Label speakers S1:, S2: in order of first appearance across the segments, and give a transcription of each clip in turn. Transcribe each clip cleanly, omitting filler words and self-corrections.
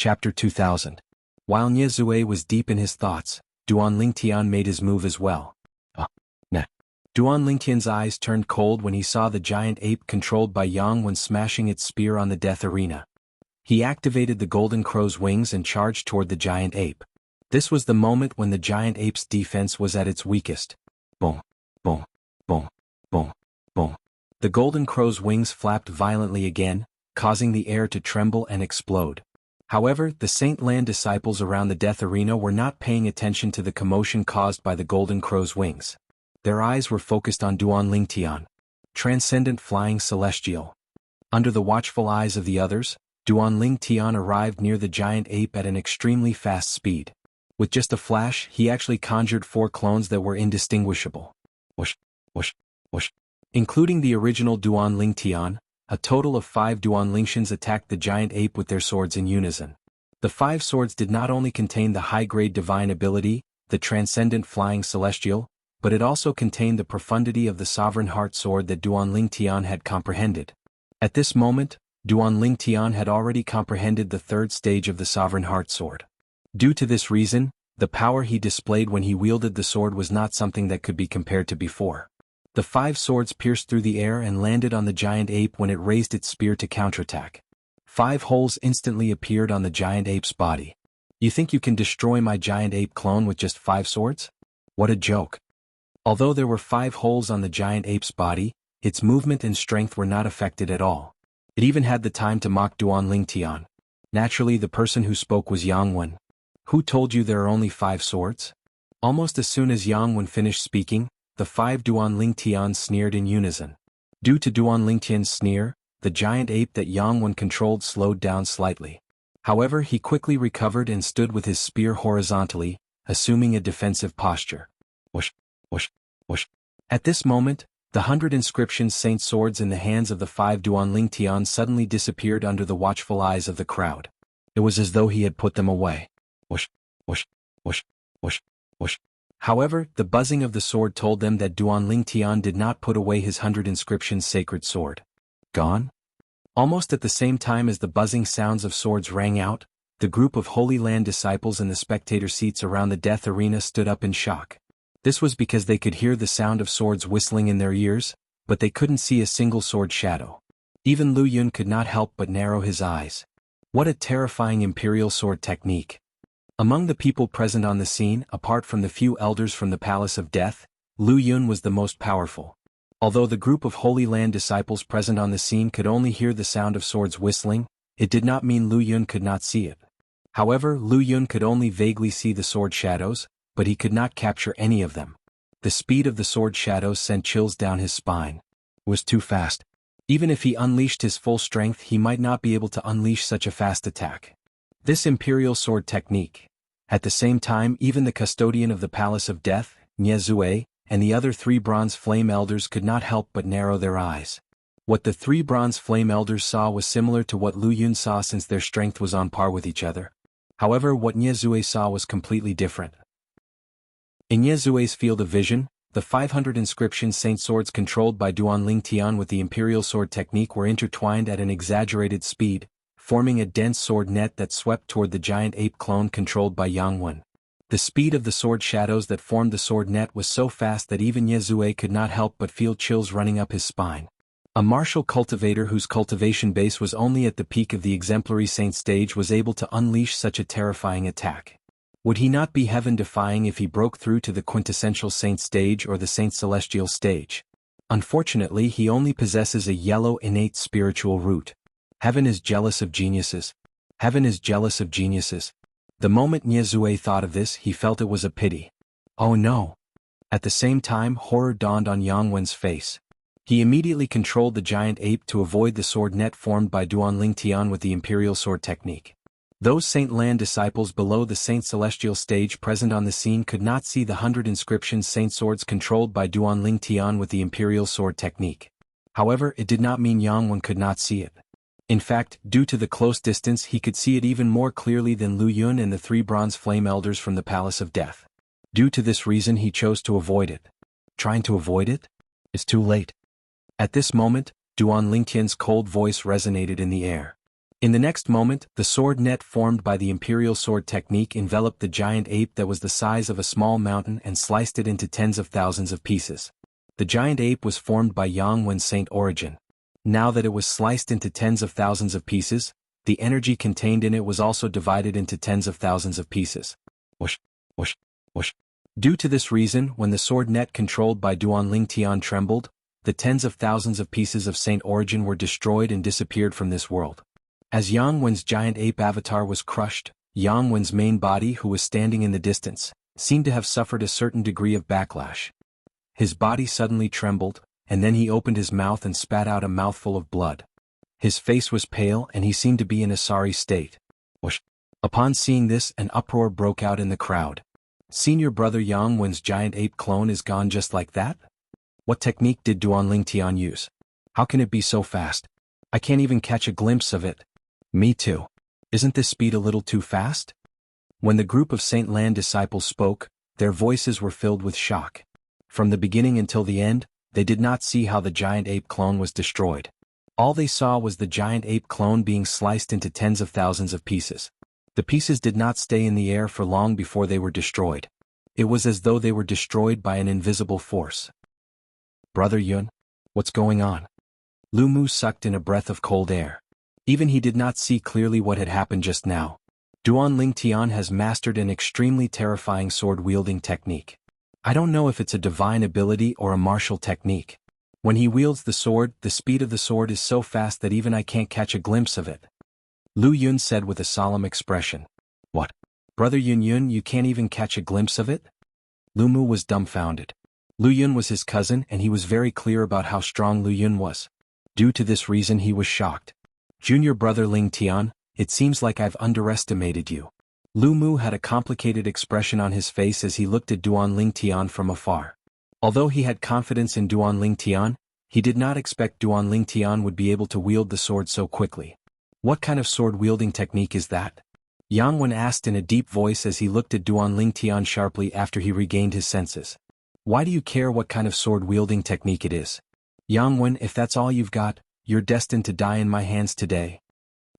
S1: Chapter 2000. While Nie Zue was deep in his thoughts, Duan Lingtian made his move as well. Nah. Duan Lingtian's eyes turned cold when he saw the giant ape controlled by Yang Wen smashing its spear on the death arena. He activated the golden crow's wings and charged toward the giant ape. This was the moment when the giant ape's defense was at its weakest. Boom, boom, boom, boom, boom. The golden crow's wings flapped violently again, causing the air to tremble and explode. However, the Saint Lan disciples around the death arena were not paying attention to the commotion caused by the golden crow's wings. Their eyes were focused on Duan Lingtian, transcendent flying celestial. Under the watchful eyes of the others, Duan Lingtian arrived near the giant ape at an extremely fast speed. With just a flash, he actually conjured 4 clones that were indistinguishable. Whoosh, whoosh, whoosh. Including the original Duan Lingtian, a total of 5 Duan Lingtians attacked the giant ape with their swords in unison. The 5 swords did not only contain the high-grade divine ability, the transcendent flying celestial, but it also contained the profundity of the sovereign heart sword that Duan Lingtian had comprehended. At this moment, Duan Lingtian had already comprehended the 3rd stage of the sovereign heart sword. Due to this reason, the power he displayed when he wielded the sword was not something that could be compared to before. The 5 swords pierced through the air and landed on the giant ape when it raised its spear to counterattack. 5 holes instantly appeared on the giant ape's body. You think you can destroy my giant ape clone with just 5 swords? What a joke. Although there were 5 holes on the giant ape's body, its movement and strength were not affected at all. It even had the time to mock Duan Lingtian. Naturally, the person who spoke was Yang Wen. Who told you there are only 5 swords? Almost as soon as Yang Wen finished speaking, the 5 Duan Lingtian sneered in unison. Due to Duan Lingtian's sneer, the giant ape that Yang Wen controlled slowed down slightly. However, he quickly recovered and stood with his spear horizontally, assuming a defensive posture. Whoosh, whoosh, whoosh. At this moment, the 100 inscription saint swords in the hands of the 5 Duan Lingtian suddenly disappeared under the watchful eyes of the crowd. It was as though he had put them away. Whoosh, whoosh, whoosh, whoosh, whoosh. However, the buzzing of the sword told them that Duan Lingtian did not put away his 100 inscriptions sacred sword. Gone? Almost at the same time as the buzzing sounds of swords rang out, the group of Holy Land disciples in the spectator seats around the death arena stood up in shock. This was because they could hear the sound of swords whistling in their ears, but they couldn't see a single sword shadow. Even Lu Yun could not help but narrow his eyes. What a terrifying imperial sword technique. Among the people present on the scene, apart from the few elders from the Palace of Death, Lu Yun was the most powerful. Although the group of Holy Land disciples present on the scene could only hear the sound of swords whistling, it did not mean Lu Yun could not see it. However, Lu Yun could only vaguely see the sword shadows, but he could not capture any of them. The speed of the sword shadows sent chills down his spine. It was too fast. Even if he unleashed his full strength, he might not be able to unleash such a fast attack. This imperial sword technique. At the same time, even the custodian of the Palace of Death, Nie Zue, and the other 3 bronze flame elders could not help but narrow their eyes. What the 3 bronze flame elders saw was similar to what Lu Yun saw since their strength was on par with each other. However, what Nie Zue saw was completely different. In Nie Zue's field of vision, the 500 inscription saint swords controlled by Duan Lingtian with the imperial sword technique were intertwined at an exaggerated speed, forming a dense sword net that swept toward the giant ape clone controlled by Yang Wen. The speed of the sword shadows that formed the sword net was so fast that even Nie Zue could not help but feel chills running up his spine. A martial cultivator whose cultivation base was only at the peak of the exemplary saint stage was able to unleash such a terrifying attack. Would he not be heaven-defying if he broke through to the quintessential saint stage or the saint celestial stage? Unfortunately, he only possesses a yellow innate spiritual root. Heaven is jealous of geniuses. Heaven is jealous of geniuses. The moment Nie Zue thought of this, he felt it was a pity. Oh no! At the same time, horror dawned on Yang Wen's face. He immediately controlled the giant ape to avoid the sword net formed by Duan Lingtian with the imperial sword technique. Those Saint Lan disciples below the Saint Celestial stage present on the scene could not see the 100 inscriptions saint swords controlled by Duan Lingtian with the imperial sword technique. However, it did not mean Yang Wen could not see it. In fact, due to the close distance, he could see it even more clearly than Lu Yun and the 3 bronze flame elders from the Palace of Death. Due to this reason, he chose to avoid it. Trying to avoid it? It's too late. At this moment, Duan Lingtian's cold voice resonated in the air. In the next moment, the sword net formed by the imperial sword technique enveloped the giant ape that was the size of a small mountain and sliced it into tens of thousands of pieces. The giant ape was formed by Yang Wen's saint origin. Now that it was sliced into tens of thousands of pieces, the energy contained in it was also divided into tens of thousands of pieces. Whoosh, whoosh, whoosh. Due to this reason, when the sword net controlled by Duanling Tian trembled, the tens of thousands of pieces of saint origin were destroyed and disappeared from this world. As Yang Wen's giant ape avatar was crushed, Yang Wen's main body, who was standing in the distance, seemed to have suffered a certain degree of backlash. His body suddenly trembled, and then he opened his mouth and spat out a mouthful of blood. His face was pale and he seemed to be in a sorry state. Whoosh. Upon seeing this, an uproar broke out in the crowd. Senior brother Yang Wen's giant ape clone is gone just like that? What technique did Duanling Tian use? How can it be so fast? I can't even catch a glimpse of it. Me too. Isn't this speed a little too fast? When the group of Saint Lan disciples spoke, their voices were filled with shock. From the beginning until the end, they did not see how the giant ape clone was destroyed. All they saw was the giant ape clone being sliced into tens of thousands of pieces. The pieces did not stay in the air for long before they were destroyed. It was as though they were destroyed by an invisible force. Brother Yun, what's going on? Lu Mu sucked in a breath of cold air. Even he did not see clearly what had happened just now. Duanling Tian has mastered an extremely terrifying sword-wielding technique. I don't know if it's a divine ability or a martial technique. When he wields the sword, the speed of the sword is so fast that even I can't catch a glimpse of it. Lu Yun said with a solemn expression. What? Brother Yun, you can't even catch a glimpse of it? Lu Mu was dumbfounded. Lu Yun was his cousin and he was very clear about how strong Lu Yun was. Due to this reason he was shocked. Junior brother Ling Tian, it seems like I've underestimated you. Lu Mu had a complicated expression on his face as he looked at Duanling Tian from afar. Although he had confidence in Duanling Tian, he did not expect Duanling Tian would be able to wield the sword so quickly. What kind of sword-wielding technique is that? Yang Wen asked in a deep voice as he looked at Duanling Tian sharply after he regained his senses. Why do you care what kind of sword-wielding technique it is? Yang Wen, if that's all you've got, you're destined to die in my hands today.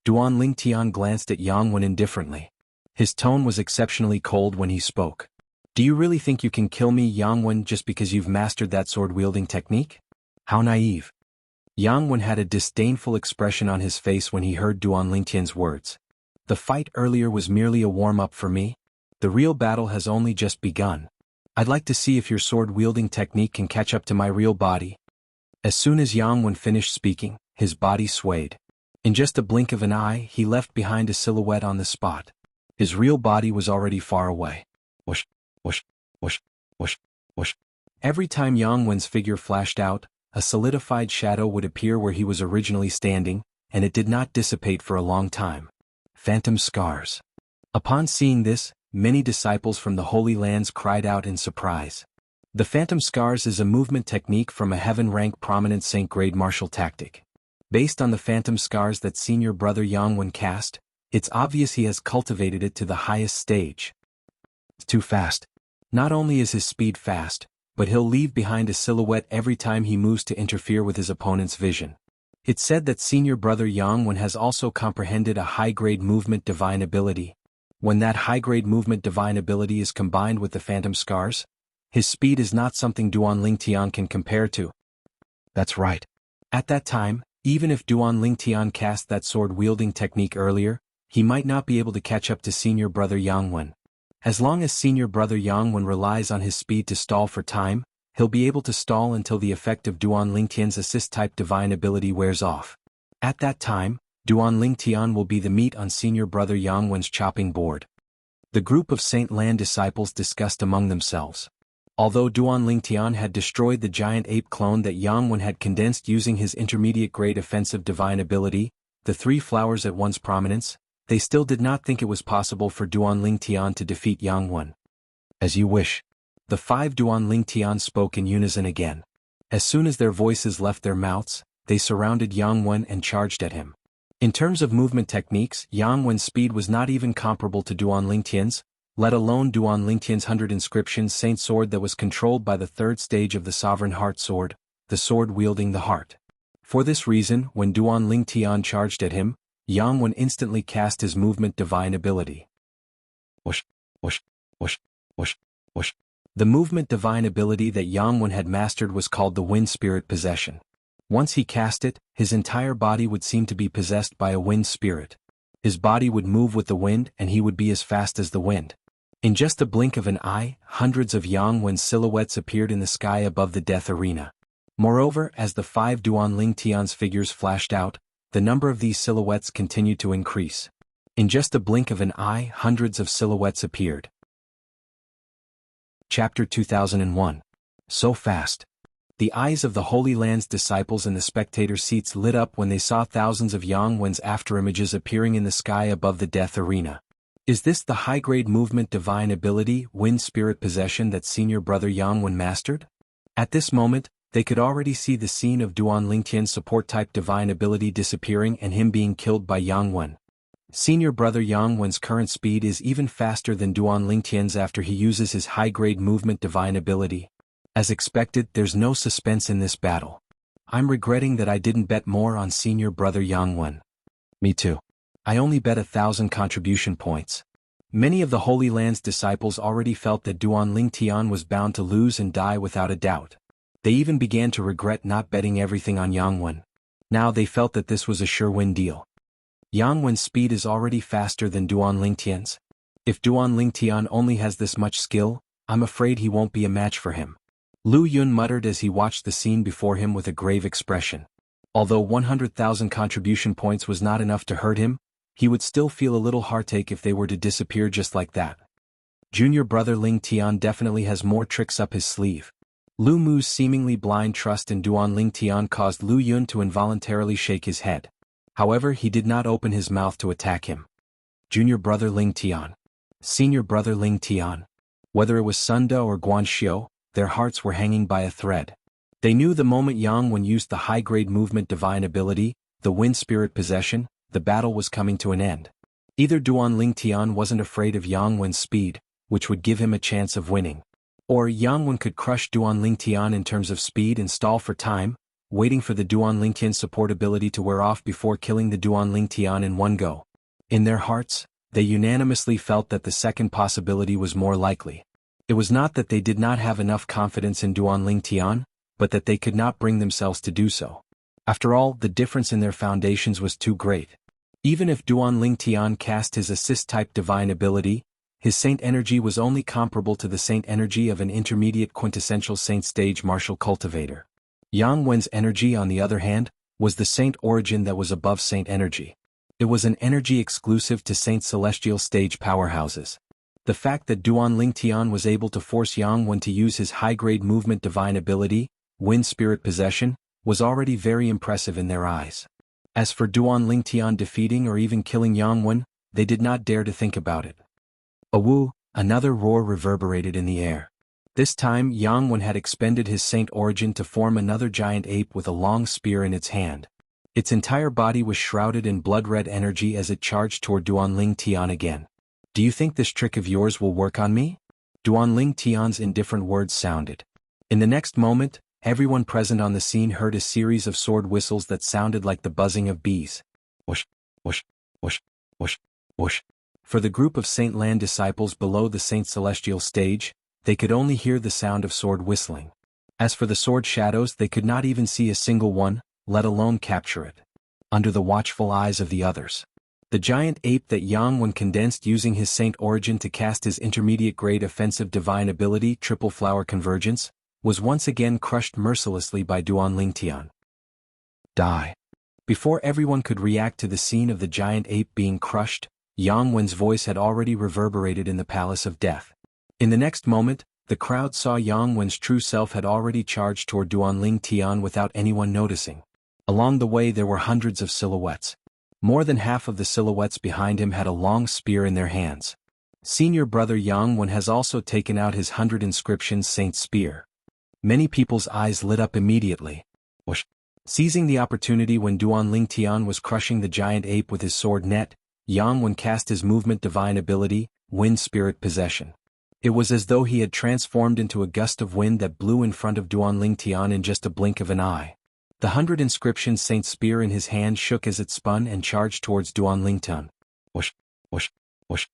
S1: Duanling Tian glanced at Yang Wen indifferently. His tone was exceptionally cold when he spoke. Do you really think you can kill me, Yang Wen, just because you've mastered that sword-wielding technique? How naive. Yang Wen had a disdainful expression on his face when he heard Duanling Tian's words. The fight earlier was merely a warm-up for me. The real battle has only just begun. I'd like to see if your sword-wielding technique can catch up to my real body. As soon as Yang Wen finished speaking, his body swayed. In just a blink of an eye, he left behind a silhouette on the spot. His real body was already far away. Whoosh, whoosh, whoosh, whoosh, whoosh. Every time Yang Wen's figure flashed out, a solidified shadow would appear where he was originally standing, and it did not dissipate for a long time. Phantom scars. Upon seeing this, many disciples from the Holy Lands cried out in surprise. The phantom scars is a movement technique from a heaven-rank prominent saint-grade martial tactic. Based on the phantom scars that senior brother Yang Wen cast, it's obvious he has cultivated it to the highest stage. It's too fast. Not only is his speed fast, but he'll leave behind a silhouette every time he moves to interfere with his opponent's vision. It's said that senior brother Yang Wen has also comprehended a high-grade movement divine ability. When that high-grade movement divine ability is combined with the phantom scars, his speed is not something Duanling Tian can compare to. That's right. At that time, even if Duanling Tian cast that sword-wielding technique earlier, he might not be able to catch up to senior brother Yang Wen. As long as senior brother Yang Wen relies on his speed to stall for time, he'll be able to stall until the effect of Duanling Tian's assist-type divine ability wears off. At that time, Duanling Tian will be the meat on senior brother Yang Wen's chopping board. The group of Saint Lan disciples discussed among themselves. Although Duanling Tian had destroyed the giant ape clone that Yang Wen had condensed using his intermediate-grade offensive divine ability, the three flowers at one's prominence, they still did not think it was possible for Duanling Tian to defeat Yang Wen. As you wish. The five Duanling Tian spoke in unison again. As soon as their voices left their mouths, they surrounded Yang Wen and charged at him. In terms of movement techniques, Yang Wen's speed was not even comparable to Duanling Tian's, let alone Duanling Tian's 100 inscriptions saint sword that was controlled by the third stage of the sovereign heart sword, the sword wielding the heart. For this reason, when Duanling Tian charged at him, Jianghu instantly cast his movement divine ability. Whoosh, whoosh, whoosh, whoosh, whoosh. The movement divine ability that Jianghu had mastered was called the Wind Spirit Possession. Once he cast it, his entire body would seem to be possessed by a wind spirit. His body would move with the wind and he would be as fast as the wind. In just a blink of an eye, hundreds of Jianghu's silhouettes appeared in the sky above the death arena. Moreover, as the 5 Duanling Tian's figures flashed out, the number of these silhouettes continued to increase. In just a blink of an eye, hundreds of silhouettes appeared. Chapter 2001. So fast. The eyes of the Holy Land's disciples in the spectator seats lit up when they saw thousands of Jianghu's afterimages appearing in the sky above the death arena. Is this the high-grade movement divine ability, Wind Spirit Possession that senior brother Jianghu mastered? At this moment, they could already see the scene of Duanling Tian's support-type divine ability disappearing and him being killed by Jianghu. Senior brother Jianghu's current speed is even faster than Duanling Tian's after he uses his high-grade movement divine ability. As expected, there's no suspense in this battle. I'm regretting that I didn't bet more on senior brother Jianghu. Me too. I only bet 1,000 contribution points. Many of the Holy Land's disciples already felt that Duanling Tian was bound to lose and die without a doubt. They even began to regret not betting everything on Jianghu. Now they felt that this was a sure win deal. Jianghu's speed is already faster than Duanling Tian's. If Duanling Tian only has this much skill, I'm afraid he won't be a match for him. Lu Yun muttered as he watched the scene before him with a grave expression. Although 100,000 contribution points was not enough to hurt him, he would still feel a little heartache if they were to disappear just like that. Junior brother Ling Tian definitely has more tricks up his sleeve. Lu Mu's seemingly blind trust in Duanling Tian caused Lu Yun to involuntarily shake his head. However, he did not open his mouth to attack him. Junior brother Ling Tian. Senior brother Ling Tian. Whether it was Sunda or Guanxiu, their hearts were hanging by a thread. They knew the moment Jianghu used the high-grade movement divine ability, the Wind Spirit Possession, the battle was coming to an end. Either Duanling Tian wasn't afraid of Jianghu's speed, which would give him a chance of winning. Or Jianghu could crush Duanling Tian in terms of speed and stall for time, waiting for the Duanling Tian's support ability to wear off before killing the Duanling Tian in one go. In their hearts, they unanimously felt that the second possibility was more likely. It was not that they did not have enough confidence in Duanling Tian, but that they could not bring themselves to do so. After all, the difference in their foundations was too great. Even if Duanling Tian cast his assist-type divine ability, his saint energy was only comparable to the saint energy of an intermediate quintessential saint stage martial cultivator. Jianghu's energy, on the other hand, was the saint origin that was above saint energy. It was an energy exclusive to saint celestial stage powerhouses. The fact that Duanling Tian was able to force Jianghu to use his high-grade movement divine ability, Wind Spirit Possession, was already very impressive in their eyes. As for Duanling Tian defeating or even killing Jianghu, they did not dare to think about it. Awoo! Another roar reverberated in the air. This time Jianghu had expended his saint origin to form another giant ape with a long spear in its hand. Its entire body was shrouded in blood-red energy as it charged toward Duanling Tian again. Do you think this trick of yours will work on me? Duanling Tian's indifferent words sounded. In the next moment, everyone present on the scene heard a series of sword whistles that sounded like the buzzing of bees. Whoosh, whoosh, whoosh, whoosh, whoosh. For the group of Saint Lan disciples below the Saint Celestial stage, they could only hear the sound of sword whistling. As for the sword shadows, they could not even see a single one, let alone capture it. Under the watchful eyes of the others, the giant ape that Jianghu condensed using his saint origin to cast his intermediate-grade offensive divine ability Triple Flower Convergence, was once again crushed mercilessly by Duanling Tian. Die. Before everyone could react to the scene of the giant ape being crushed, Jianghu's voice had already reverberated in the Palace of Death. In the next moment, the crowd saw Jianghu's true self had already charged toward Duanling Tian without anyone noticing. Along the way there were hundreds of silhouettes. More than half of the silhouettes behind him had a long spear in their hands. Senior brother Jianghu has also taken out his 100 inscriptions saint spear. Many people's eyes lit up immediately. Whoosh. Seizing the opportunity when Duanling Tian was crushing the giant ape with his sword net, Jianghu cast his movement divine ability, Wind Spirit Possession. It was as though he had transformed into a gust of wind that blew in front of Duanling Tian in just a blink of an eye. The 100 inscription saint spear in his hand shook as it spun and charged towards Duan Lingtian. Whoosh, whoosh, whoosh.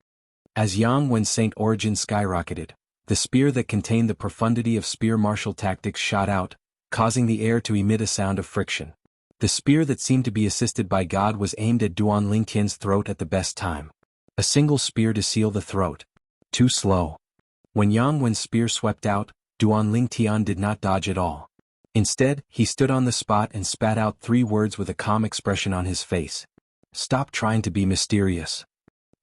S1: As Yang Wen's saint origin skyrocketed, the spear that contained the profundity of spear martial tactics shot out, causing the air to emit a sound of friction. The spear that seemed to be assisted by God was aimed at Duan Lingtian's throat at the best time. A single spear to seal the throat. Too slow. When Yang Wen's spear swept out, Duan Lingtian did not dodge at all. Instead, he stood on the spot and spat out 3 words with a calm expression on his face. Stop trying to be mysterious.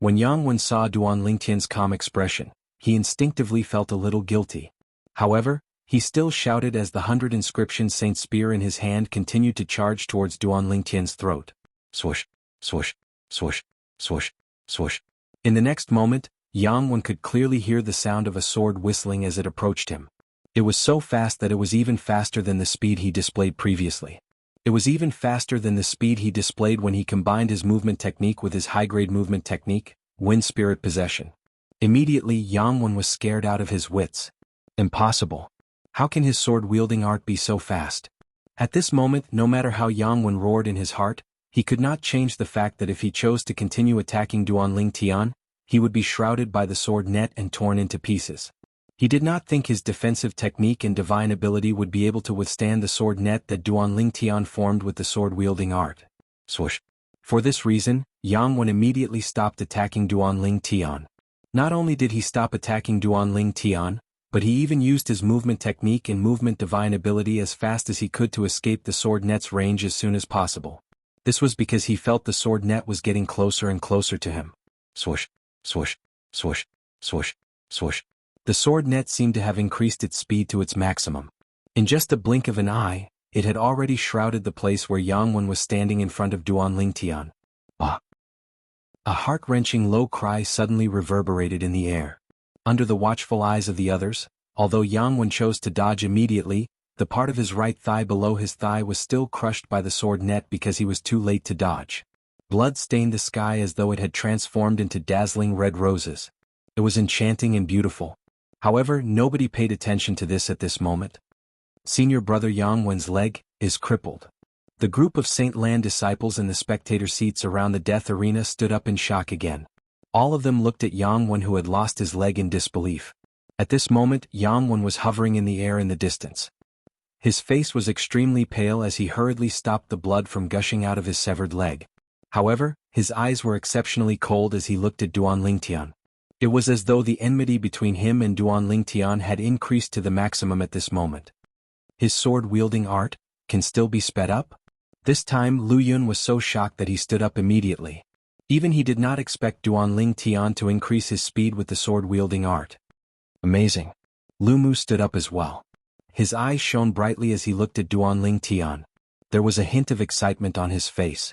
S1: When Yang Wen saw Duan Lingtian's calm expression, he instinctively felt a little guilty. However, he still shouted as the 100 inscription saint spear in his hand continued to charge towards Duan Lingtian's throat. Swoosh, swoosh, swoosh, swoosh, swoosh. In the next moment, Yang Wen could clearly hear the sound of a sword whistling as it approached him. It was so fast that it was even faster than the speed he displayed previously. It was even faster than the speed he displayed when he combined his movement technique with his high-grade movement technique, Wind Spirit Possession. Immediately Yang Wen was scared out of his wits. Impossible. How can his sword-wielding art be so fast? At this moment, no matter how Yang Wen roared in his heart, he could not change the fact that if he chose to continue attacking Duan Lingtian, he would be shrouded by the sword net and torn into pieces. He did not think his defensive technique and divine ability would be able to withstand the sword net that Duan Lingtian formed with the sword-wielding art. Swoosh. For this reason, Yang Wen immediately stopped attacking Duan Lingtian. Not only did he stop attacking Duan Lingtian, but he even used his movement technique and movement divine ability as fast as he could to escape the sword net's range as soon as possible. This was because he felt the sword net was getting closer and closer to him. Swoosh, swoosh, swoosh, swoosh, swoosh. The sword net seemed to have increased its speed to its maximum. In just a blink of an eye, it had already shrouded the place where Yang Wen was standing in front of Duan Lingtian. Ah! A heart-wrenching low cry suddenly reverberated in the air. Under the watchful eyes of the others, although Yang Wen chose to dodge immediately, the part of his right thigh below his thigh was still crushed by the sword net because he was too late to dodge. Blood stained the sky as though it had transformed into dazzling red roses. It was enchanting and beautiful. However, nobody paid attention to this at this moment. Senior brother Yang Wen's leg is crippled. The group of Saint Lan disciples in the spectator seats around the death arena stood up in shock again. All of them looked at Yang Wen, who had lost his leg, in disbelief. At this moment, Yang Wen was hovering in the air in the distance. His face was extremely pale as he hurriedly stopped the blood from gushing out of his severed leg. However, his eyes were exceptionally cold as he looked at Duan Lingtian. It was as though the enmity between him and Duan Lingtian had increased to the maximum at this moment. His sword-wielding art can still be sped up? This time Lu Yun was so shocked that he stood up immediately. Even he did not expect Duan Lingtian to increase his speed with the sword-wielding art. Amazing. Lu Mu stood up as well. His eyes shone brightly as he looked at Duan Lingtian. There was a hint of excitement on his face.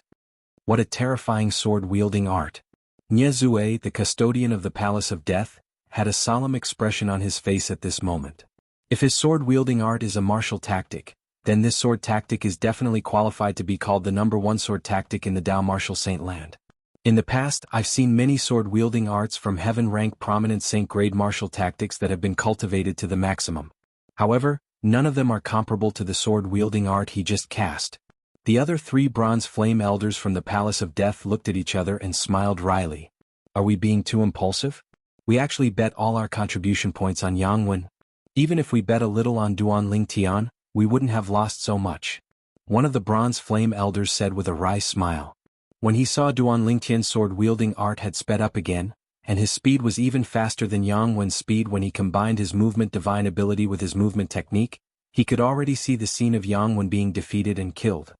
S1: What a terrifying sword-wielding art. Nye Zue, the custodian of the Palace of Death, had a solemn expression on his face at this moment. If his sword-wielding art is a martial tactic, then this sword tactic is definitely qualified to be called the #1 sword tactic in the Dao Martial Saint Land. In the past, I've seen many sword-wielding arts from heaven-rank prominent saint-grade martial tactics that have been cultivated to the maximum. However, none of them are comparable to the sword-wielding art he just cast. The other 3 bronze flame elders from the Palace of Death looked at each other and smiled wryly. Are we being too impulsive? We actually bet all our contribution points on Yang Wen. Even if we bet a little on Duan Lingtian, we wouldn't have lost so much. One of the bronze flame elders said with a wry smile. When he saw Duan Lingtian's sword-wielding art had sped up again, and his speed was even faster than Yang Wen's speed when he combined his movement divine ability with his movement technique, he could already see the scene of Yang Wen being defeated and killed.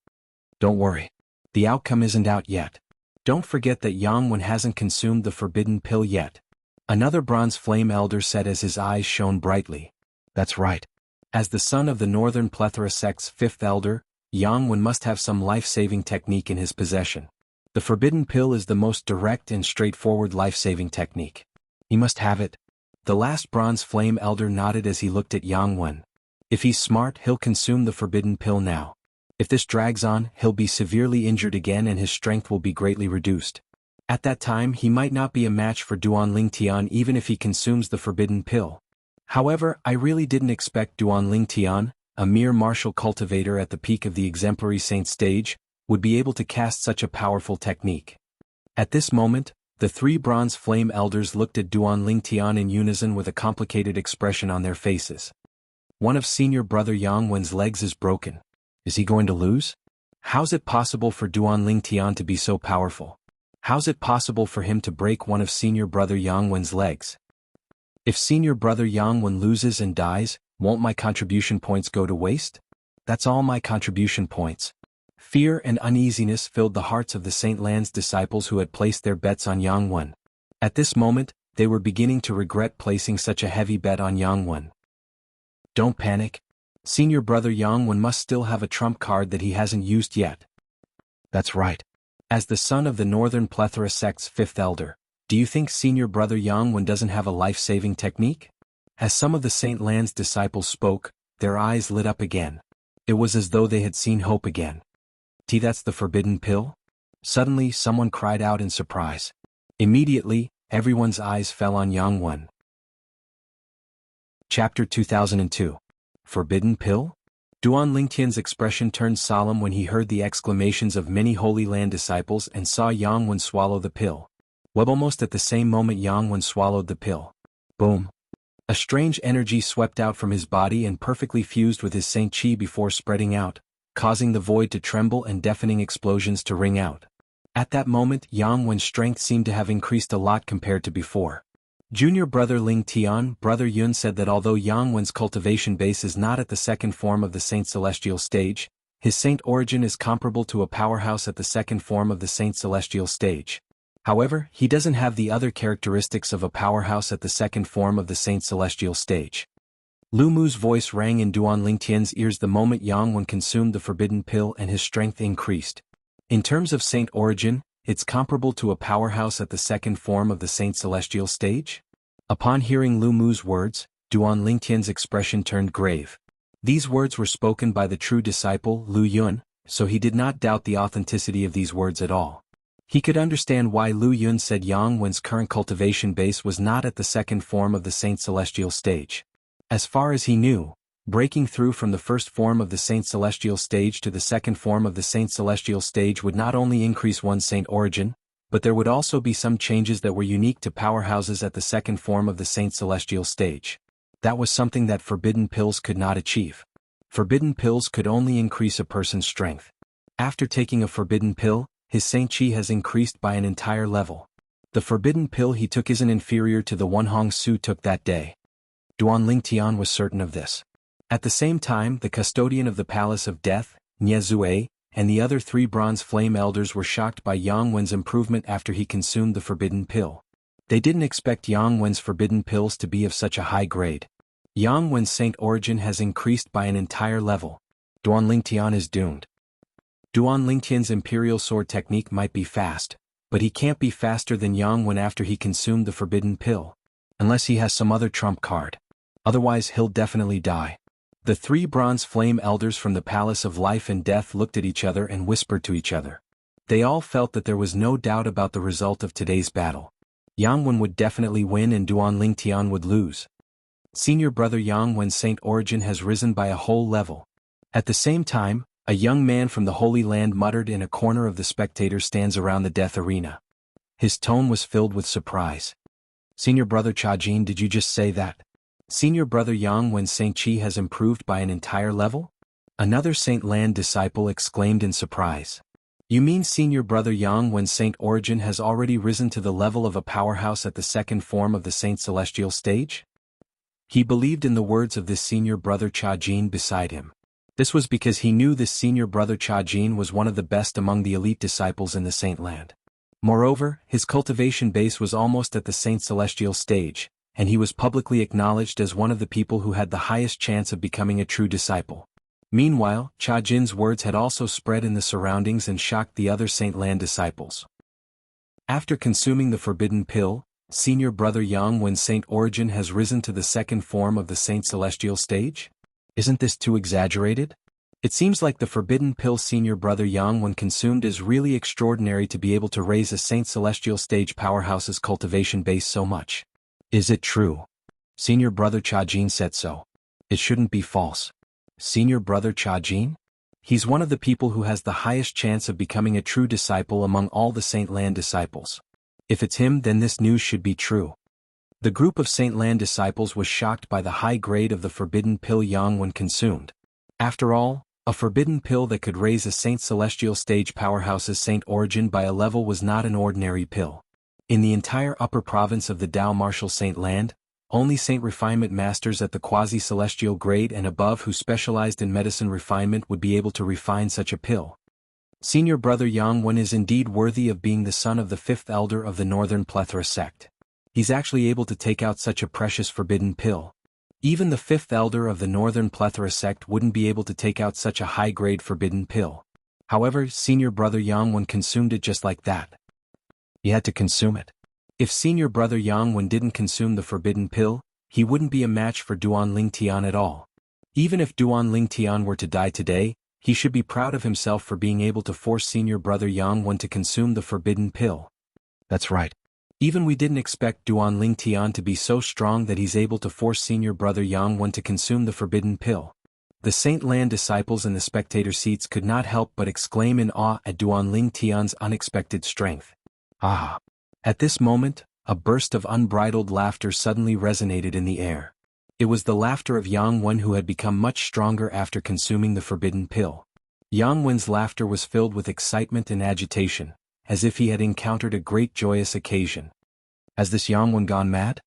S1: Don't worry. The outcome isn't out yet. Don't forget that Yang Wen hasn't consumed the forbidden pill yet. Another bronze flame elder said as his eyes shone brightly. That's right. As the son of the Northern Plethora sect's 5th elder, Yang Wen must have some life-saving technique in his possession. The forbidden pill is the most direct and straightforward life-saving technique. He must have it. The last bronze flame elder nodded as he looked at Yang Wen. If he's smart, he'll consume the forbidden pill now. If this drags on, he'll be severely injured again and his strength will be greatly reduced. At that time, he might not be a match for Duan Lingtian even if he consumes the forbidden pill. However, I really didn't expect Duan Lingtian, a mere martial cultivator at the peak of the exemplary saint stage, would be able to cast such a powerful technique. At this moment, the three bronze flame elders looked at Duan Lingtian in unison with a complicated expression on their faces. One of senior brother Yang Wen's legs is broken. Is he going to lose? How's it possible for Duan Lingtian to be so powerful? How's it possible for him to break one of senior brother Yang Wen's legs? If senior brother Yang Wen loses and dies, won't my contribution points go to waste? That's all my contribution points. Fear and uneasiness filled the hearts of the Saint Lan's disciples who had placed their bets on Yang Wen. At this moment, they were beginning to regret placing such a heavy bet on Yang Wen. Don't panic. Senior brother Yang Wen must still have a trump card that he hasn't used yet. That's right. As the son of the Northern Plethora sect's fifth elder, do you think senior brother Yang Wen doesn't have a life-saving technique? As some of the Saint Lan's disciples spoke, their eyes lit up again. It was as though they had seen hope again. That's the forbidden pill? Suddenly someone cried out in surprise. Immediately, everyone's eyes fell on Yang Wen. Chapter 2002. Forbidden pill? Duan Lingtian's expression turned solemn when he heard the exclamations of many Holy Land disciples and saw Yang Wen swallow the pill. Almost at the same moment Yang Wen swallowed the pill. Boom! A strange energy swept out from his body and perfectly fused with his Saint Chi before spreading out, causing the void to tremble and deafening explosions to ring out. At that moment Yang Wen's strength seemed to have increased a lot compared to before. Junior brother Ling Tian, brother Yun said that although Yang Wen's cultivation base is not at the second form of the Saint Celestial stage, his saint origin is comparable to a powerhouse at the second form of the Saint Celestial stage. However, he doesn't have the other characteristics of a powerhouse at the second form of the Saint Celestial stage. Lu Mu's voice rang in Duan Lingtian's ears the moment Yang Wen consumed the forbidden pill and his strength increased. In terms of saint origin, it's comparable to a powerhouse at the second form of the Saint Celestial stage? Upon hearing Lu Mu's words, Duan Lingtian's expression turned grave. These words were spoken by the true disciple, Lu Yun, so he did not doubt the authenticity of these words at all. He could understand why Lu Yun said Yang Wen's current cultivation base was not at the second form of the Saint Celestial stage. As far as he knew, breaking through from the first form of the Saint Celestial stage to the second form of the Saint Celestial stage would not only increase one's saint origin, but there would also be some changes that were unique to powerhouses at the second form of the Saint Celestial stage. That was something that forbidden pills could not achieve. Forbidden pills could only increase a person's strength. After taking a forbidden pill, his Saint Chi has increased by an entire level. The forbidden pill he took isn't inferior to the one Hong Su took that day. Duan Lingtian was certain of this. At the same time, the custodian of the Palace of Death, Nie Zue, and the other three bronze flame elders were shocked by Yang Wen's improvement after he consumed the forbidden pill. They didn't expect Yang Wen's forbidden pills to be of such a high grade. Yang Wen's saint origin has increased by an entire level. Duan Lingtian is doomed. Duan Lingtian's imperial sword technique might be fast, but he can't be faster than Yang Wen after he consumed the forbidden pill. Unless he has some other trump card. Otherwise he'll definitely die. The three bronze flame elders from the Palace of Life and Death looked at each other and whispered to each other. They all felt that there was no doubt about the result of today's battle. Yang Wen would definitely win and Duan Lingtian would lose. Senior brother Yang Wen's saint origin has risen by a whole level. At the same time, a young man from the Holy Land muttered in a corner of the spectator stands around the death arena. His tone was filled with surprise. Senior brother Chajin, did you just say that? Senior brother Yang Wen's Saint Chi has improved by an entire level? Another Saint Land disciple exclaimed in surprise. You mean senior brother Yang Wen's saint origin has already risen to the level of a powerhouse at the second form of the Saint Celestial stage? He believed in the words of this senior brother Chajin beside him. This was because he knew this senior brother Chajin was one of the best among the elite disciples in the Saint Land. Moreover, his cultivation base was almost at the Saint Celestial stage, and he was publicly acknowledged as one of the people who had the highest chance of becoming a true disciple. Meanwhile, Chajin's words had also spread in the surroundings and shocked the other Saint Land disciples. After consuming the forbidden pill, senior brother Yang Wen's saint origin has risen to the second form of the Saint Celestial stage? Isn't this too exaggerated? It seems like the forbidden pill senior brother Yang Wen consumed is really extraordinary to be able to raise a Saint Celestial stage powerhouse's cultivation base so much. Is it true? Senior brother Chajin said so. It shouldn't be false. Senior brother Cha Jin? He's one of the people who has the highest chance of becoming a true disciple among all the Saint Lan disciples. If it's him, then this news should be true. The group of Saint Lan disciples was shocked by the high grade of the forbidden pill Yang when consumed. After all, a forbidden pill that could raise a Saint Celestial stage powerhouse's Saint Origin by a level was not an ordinary pill. In the entire upper province of the Dao Martial Saint Land, only Saint Refinement Masters at the quasi-celestial grade and above who specialized in medicine refinement would be able to refine such a pill. Senior brother Yang Wen is indeed worthy of being the son of the fifth elder of the Northern Plethora sect. He's actually able to take out such a precious forbidden pill. Even the fifth elder of the Northern Plethora sect wouldn't be able to take out such a high-grade forbidden pill. However, senior brother Yang Wen consumed it just like that. He had to consume it. If senior brother Yang Wen didn't consume the forbidden pill, he wouldn't be a match for Duan Lingtian at all. Even if Duan Lingtian were to die today, he should be proud of himself for being able to force senior brother Yang Wen to consume the forbidden pill. That's right. Even we didn't expect Duan Lingtian to be so strong that he's able to force senior brother Yang Wen to consume the forbidden pill. The Saint Lan disciples in the spectator seats could not help but exclaim in awe at Duan Lingtian's unexpected strength. Ah! At this moment, a burst of unbridled laughter suddenly resonated in the air. It was the laughter of Yang Wen, who had become much stronger after consuming the forbidden pill. Yang Wen's laughter was filled with excitement and agitation, as if he had encountered a great joyous occasion. Has this Yang Wen gone mad?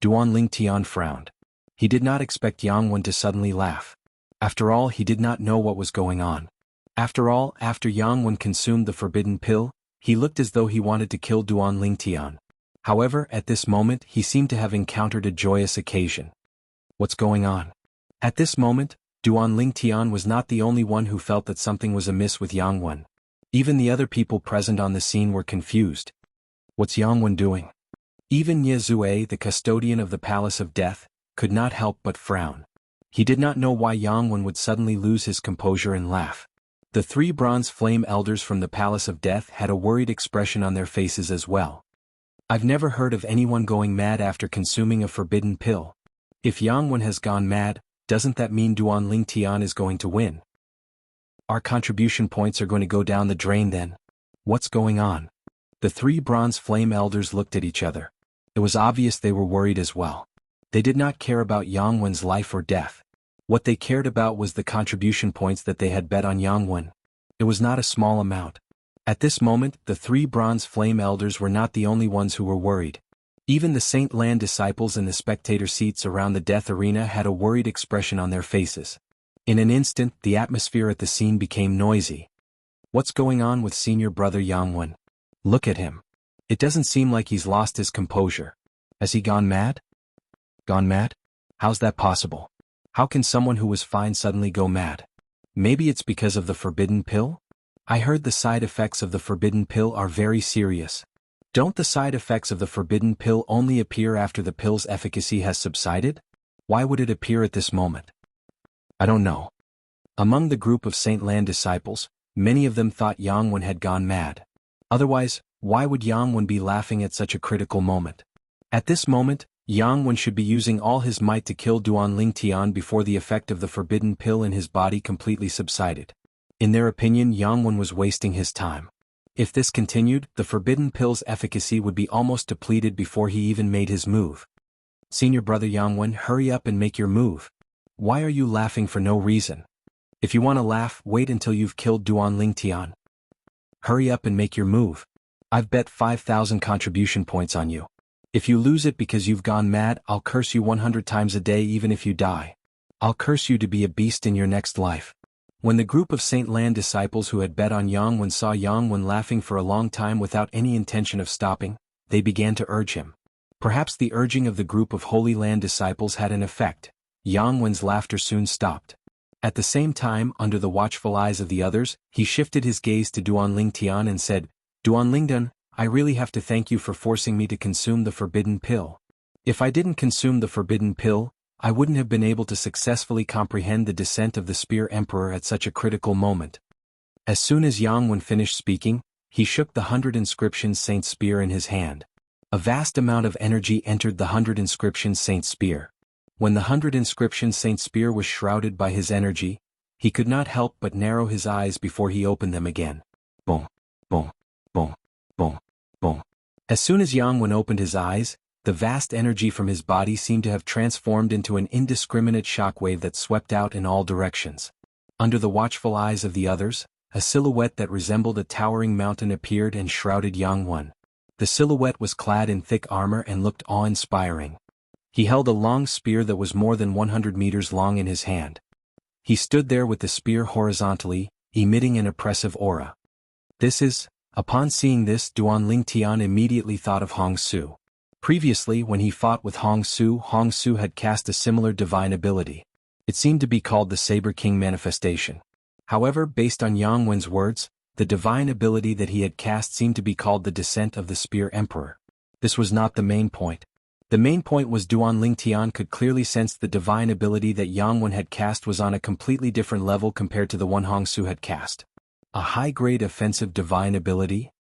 S1: Duan Lingtian frowned. He did not expect Yang Wen to suddenly laugh. After all, he did not know what was going on. After all, after Yang Wen consumed the forbidden pill, he looked as though he wanted to kill Duan Lingtian. However, at this moment he seemed to have encountered a joyous occasion. What's going on? At this moment, Duan Lingtian was not the only one who felt that something was amiss with Yang Wen. Even the other people present on the scene were confused. What's Yang Wen doing? Even Ye Zue, the custodian of the Palace of Death, could not help but frown. He did not know why Yang Wen would suddenly lose his composure and laugh. The three bronze flame elders from the Palace of Death had a worried expression on their faces as well. I've never heard of anyone going mad after consuming a forbidden pill. If Yang Wen has gone mad, doesn't that mean Duan Lingtian is going to win? Our contribution points are going to go down the drain then. What's going on? The three bronze flame elders looked at each other. It was obvious they were worried as well. They did not care about Yang Wen's life or death. What they cared about was the contribution points that they had bet on Yang Wen. It was not a small amount. At this moment, the three bronze flame elders were not the only ones who were worried. Even the Saint Lan disciples in the spectator seats around the death arena had a worried expression on their faces. In an instant, the atmosphere at the scene became noisy. What's going on with senior brother Yang Wen? Look at him. It doesn't seem like he's lost his composure. Has he gone mad? Gone mad? How's that possible? How can someone who was fine suddenly go mad? Maybe it's because of the forbidden pill? I heard the side effects of the forbidden pill are very serious. Don't the side effects of the forbidden pill only appear after the pill's efficacy has subsided? Why would it appear at this moment? I don't know. Among the group of Saint Lan disciples, many of them thought Yang Wen had gone mad. Otherwise, why would Yang Wen be laughing at such a critical moment? At this moment, Yang Wen should be using all his might to kill Duan Lingtian before the effect of the forbidden pill in his body completely subsided. In their opinion, Yang Wen was wasting his time. If this continued, the forbidden pill's efficacy would be almost depleted before he even made his move. Senior brother Yang Wen, hurry up and make your move. Why are you laughing for no reason? If you want to laugh, wait until you've killed Duan Lingtian. Hurry up and make your move. I've bet 5,000 contribution points on you. If you lose it because you've gone mad, I'll curse you 100 times a day even if you die. I'll curse you to be a beast in your next life. When the group of Saint Lan disciples who had bet on Yang Wen saw Yang Wen laughing for a long time without any intention of stopping, they began to urge him. Perhaps the urging of the group of Holy Land disciples had an effect. Yang Wen's laughter soon stopped. At the same time, under the watchful eyes of the others, he shifted his gaze to Duan Lingtian and said, Duan Lingdan, I really have to thank you for forcing me to consume the forbidden pill. If I didn't consume the forbidden pill, I wouldn't have been able to successfully comprehend the descent of the Spear Emperor at such a critical moment. As soon as Yang Wen finished speaking, he shook the 100 inscriptions Saint Spear in his hand. A vast amount of energy entered the 100 inscriptions Saint Spear. When the 100 inscription Saint Spear was shrouded by his energy, he could not help but narrow his eyes before he opened them again. Boom, boom, boom, boom, boom. As soon as Yang Wen opened his eyes, the vast energy from his body seemed to have transformed into an indiscriminate shockwave that swept out in all directions. Under the watchful eyes of the others, a silhouette that resembled a towering mountain appeared and shrouded Yang Wen. The silhouette was clad in thick armor and looked awe-inspiring. He held a long spear that was more than 100 meters long in his hand. He stood there with the spear horizontally, emitting an oppressive aura. Upon seeing this, Duan Tian immediately thought of Hong Su. Previously, when he fought with Hong Su had cast a similar divine ability. It seemed to be called the Saber King manifestation. However, based on Yang Wen's words, the divine ability that he had cast seemed to be called the Descent of the Spear Emperor. This was not the main point. The main point was Duan Tian could clearly sense the divine ability that Yang Wen had cast was on a completely different level compared to the one Hong Su had cast. A high-grade offensive divine ability?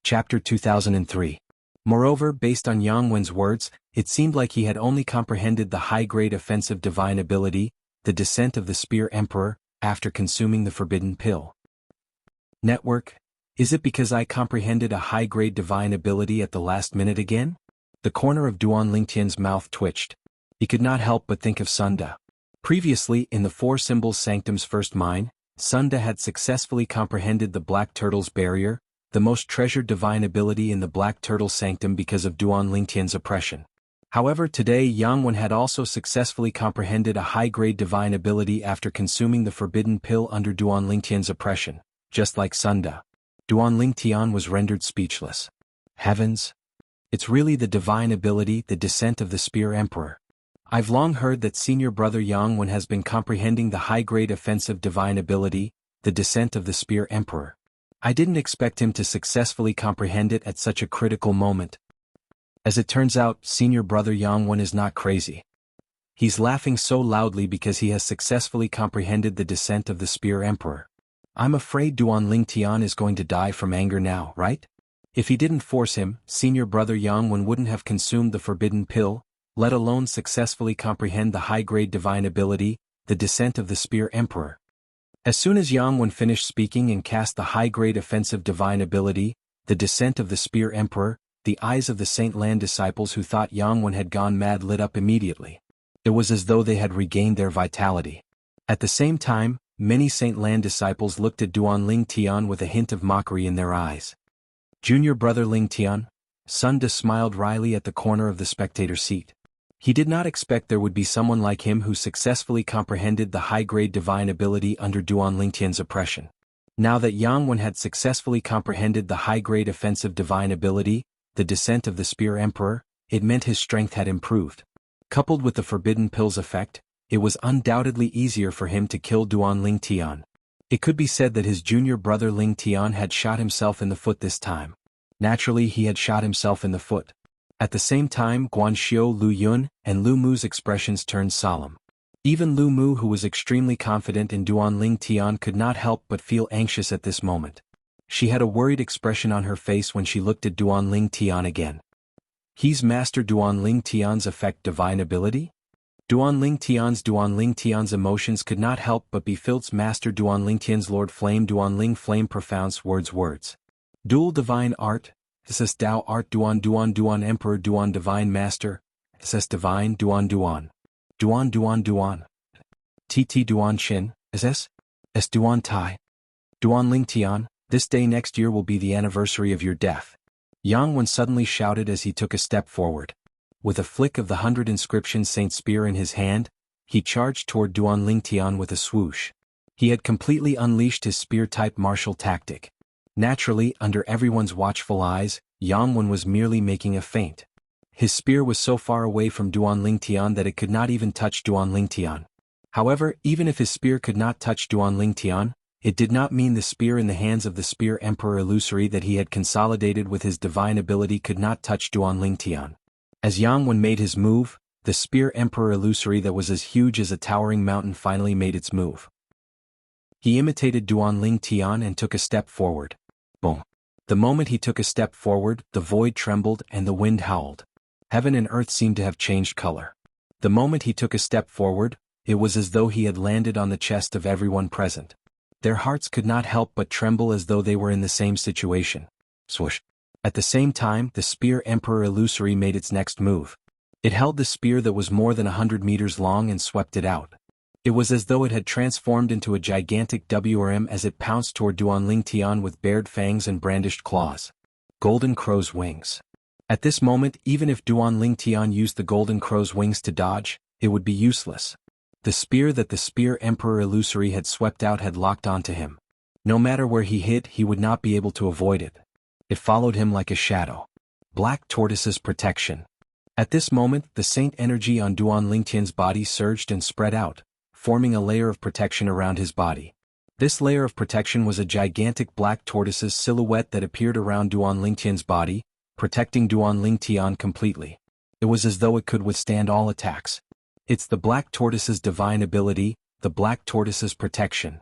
S1: Chapter 2003. Moreover, based on Yang Wen's words, it seemed like he had only comprehended the high-grade offensive divine ability, the Descent of the Spear Emperor, after consuming the forbidden pill. Network, is it because I comprehended a high-grade divine ability at the last minute again? The corner of Duan Tian's mouth twitched. He could not help but think of Sunda. Previously, in the Four Symbols Sanctum's first mine, Sunda had successfully comprehended the Black Turtle's barrier, the most treasured divine ability in the Black Turtle Sanctum because of Duan Tian's oppression. However, today Yang Wen had also successfully comprehended a high-grade divine ability after consuming the forbidden pill under Duan Tian's oppression, just like Sunda. Duan Tian was rendered speechless. Heavens! It's really the divine ability, the Descent of the Spear Emperor. I've long heard that senior brother Yang Wen has been comprehending the high-grade offensive divine ability, the Descent of the Spear Emperor. I didn't expect him to successfully comprehend it at such a critical moment. As it turns out, senior brother Yang Wen is not crazy. He's laughing so loudly because he has successfully comprehended the Descent of the Spear Emperor. I'm afraid Duan Tian is going to die from anger now, right? If he didn't force him, senior brother Yang Wen wouldn't have consumed the forbidden pill, let alone successfully comprehend the high-grade divine ability, the Descent of the Spear Emperor. As soon as Yang Wen finished speaking and cast the high-grade offensive divine ability, the Descent of the Spear Emperor, the eyes of the Saint Lan disciples who thought Yang Wen had gone mad lit up immediately. It was as though they had regained their vitality. At the same time, many Saint Lan disciples looked at Duan Tian with a hint of mockery in their eyes. Junior brother Ling Tian, Sunda smiled wryly at the corner of the spectator seat. He did not expect there would be someone like him who successfully comprehended the high-grade divine ability under Duan Tian's oppression. Now that Yang Wen had successfully comprehended the high-grade offensive divine ability, the Descent of the Spear Emperor, it meant his strength had improved. Coupled with the forbidden pill's effect, it was undoubtedly easier for him to kill Duan Tian. It could be said that his junior brother Ling Tian had shot himself in the foot this time. Naturally, he had shot himself in the foot. At the same time, Guanxiu Lu Yun and Lu Mu's expressions turned solemn. Even Lu Mu, who was extremely confident in Duan Tian, could not help but feel anxious at this moment. She had a worried expression on her face when she looked at Duan Tian again. He's Master Duan Tian's effect divine ability? Duan Tian's emotions could not help but be filled. Master Duan Tian's Lord Flame Duan Flame profounds words. Dual divine art, SS Dao art Duan Emperor Duan Divine Master, SS Divine Duan TT Duan Shin, SS S Duan Tai. Duan Tian, this day next year will be the anniversary of your death. Yang Wen suddenly shouted as he took a step forward. With a flick of the 100 inscription Saint Spear in his hand, he charged toward Duan Tian with a swoosh. He had completely unleashed his spear-type martial tactic. Naturally, under everyone's watchful eyes, Yang Wen was merely making a feint. His spear was so far away from Duan Tian that it could not even touch Duan Tian. However, even if his spear could not touch Duan Tian, it did not mean the spear in the hands of the Spear Emperor illusory that he had consolidated with his divine ability could not touch Duan Tian. As Yang Wen made his move, the Spear Emperor illusory that was as huge as a towering mountain finally made its move. He imitated Duan Tian and took a step forward. Boom. The moment he took a step forward, the void trembled and the wind howled. Heaven and earth seemed to have changed color. The moment he took a step forward, it was as though he had landed on the chest of everyone present. Their hearts could not help but tremble as though they were in the same situation. Swoosh. At the same time, the spear Emperor Illusory made its next move. It held the spear that was more than 100 meters long and swept it out. It was as though it had transformed into a gigantic WRM as it pounced toward Duanling Tian with bared fangs and brandished claws. Golden Crow's wings. At this moment, even if Duanling Tian used the Golden Crow's wings to dodge, it would be useless. The spear that the spear Emperor Illusory had swept out had locked onto him. No matter where he hit, he would not be able to avoid it. It followed him like a shadow. Black Tortoise's protection. At this moment, the saint energy on Duanling Tian's body surged and spread out, forming a layer of protection around his body. This layer of protection was a gigantic black tortoise's silhouette that appeared around Duanling Tian's body, protecting Duanling Tian completely. It was as though it could withstand all attacks. It's the black tortoise's divine ability, the black tortoise's protection.